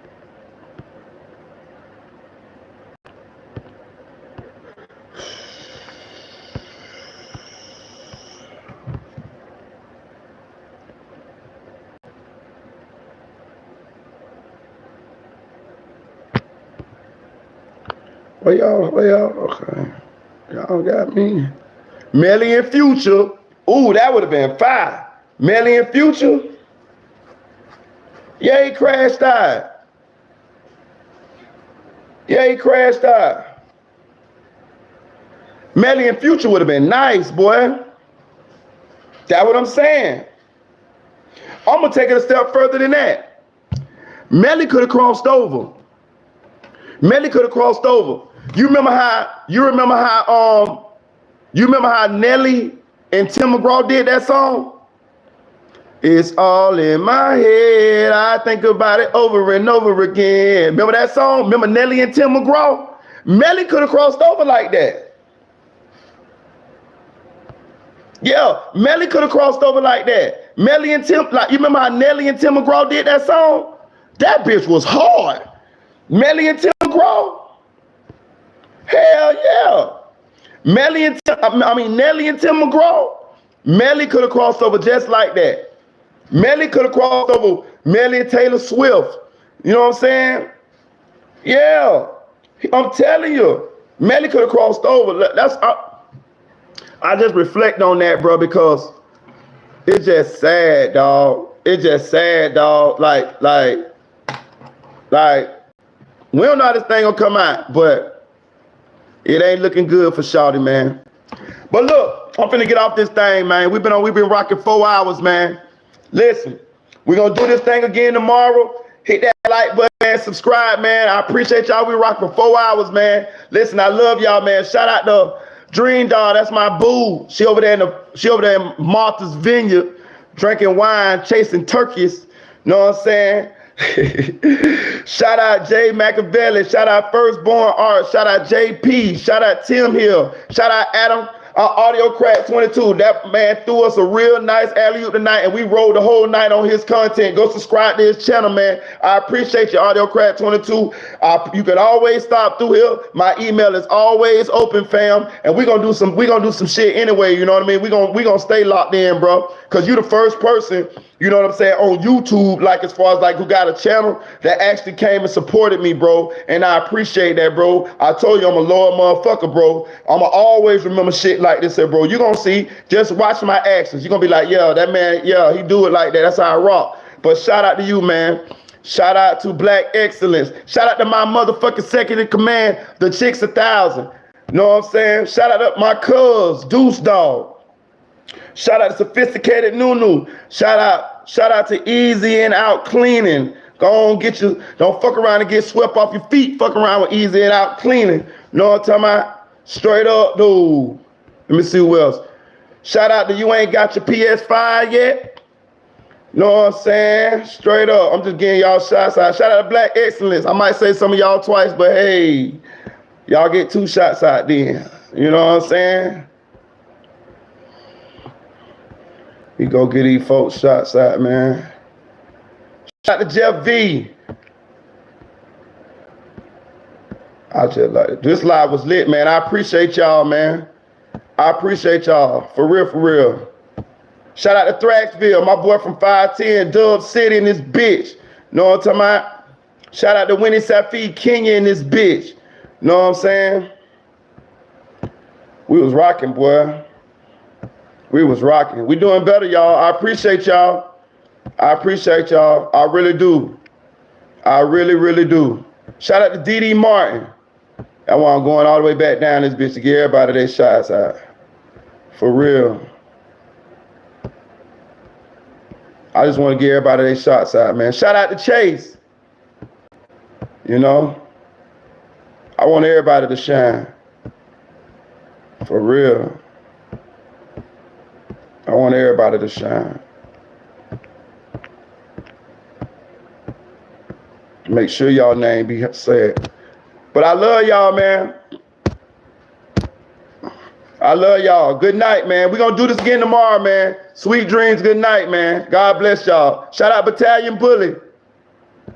Well, y'all, okay. Y'all got me. Melly and Future. Ooh, that would have been fire. Melly and Future. Yeah, he crashed out. Melly and Future would have been nice, boy. That's what I'm saying. I'm gonna take it a step further than that. Melly could have crossed over. You remember how Nelly and Tim McGraw did that song? It's all in my head. I think about it over and over again. Remember that song? Remember Nelly and Tim McGraw? Melly could have crossed over like that. Yeah, Melly could have crossed over like that. Melly and Tim, like you remember how Nelly and Tim McGraw did that song? That bitch was hard. Melly and Tim McGraw. Hell yeah. Nelly and Tim McGraw. Melly could have crossed over just like that. Melly could have crossed over Melly and Taylor Swift. You know what I'm saying? Yeah. I'm telling you. Melly could have crossed over. I just reflect on that, bro, because it's just sad, dog. It's just sad, dog. Like, we don't know how this thing gonna come out, but it ain't looking good for Shawty, man. But look, I'm finna get off this thing, man. We've been rocking 4 hours, man. Listen, we're gonna do this thing again tomorrow. Hit that like button, man. Subscribe, man. I appreciate y'all. We rock for 4 hours, man. Listen, I love y'all, man. Shout out to Dream Doll. That's my boo. She over there in Martha's Vineyard, drinking wine, chasing turkeys. Know what I'm saying? Shout out Jay Machiavelli. Shout out Firstborn Art. Shout out JP. Shout out Tim Hill. Shout out Adam. Audio Crack 22. That man threw us a real nice alley-oop tonight, and we rolled the whole night on his content. Go subscribe to his channel, man. I appreciate you, Audio Crack 22. You can always stop through here. My email is always open, fam. And we're gonna do some shit anyway. You know what I mean? We're gonna stay locked in, bro. Cause you the first person, you know what I'm saying, on YouTube, like as far as like who got a channel that actually came and supported me, bro. And I appreciate that, bro. I told you I'm a loyal motherfucker, bro. I'ma always remember shit like this, bro. You gonna see, just watch my actions. You're gonna be like, yeah, that man, yeah, he do it like that. That's how I rock. But shout out to you, man. Shout out to Black Excellence. Shout out to my motherfucking second in command, the Chicks 1000. Know what I'm saying? Shout out to my cuz, Deuce Dog. Shout out to Sophisticated Nunu. Shout out to Easy and Out Cleaning. Go on, don't fuck around and get swept off your feet. Fuck around with Easy and Out Cleaning. Know what I'm talking about? Straight up, dude. Let me see who else. Shout out to You Ain't Got Your PS5 Yet. Know what I'm saying? Straight up. I'm just getting y'all shots out. Shout out to Black Excellence. I might say some of y'all twice, but hey, y'all get 2 shots out then. You know what I'm saying? We go get these folks shots out, man. Shout out to Jeff V. I just like it. This live was lit, man. I appreciate y'all, man. I appreciate y'all. For real, for real. Shout out to Thraxville, my boy from 510, Dub City in this bitch. Know what I'm talking about? Shout out to Winnie Safi Kenya in this bitch. Know what I'm saying? We was rocking, boy. We was rocking. We doing better, y'all. I appreciate y'all. I appreciate y'all. I really do. I really, really do. Shout out to DD Martin. That's why I'm going all the way back down this bitch to get everybody their shots out. For real. I just want to get everybody their shots out, man. Shout out to Chase. You know? I want everybody to shine. For real. I want everybody to shine. Make sure y'all name be said. But I love y'all, man. I love y'all. Good night, man. We're going to do this again tomorrow, man. Sweet dreams. Good night, man. God bless y'all. Shout out Battalion Bully.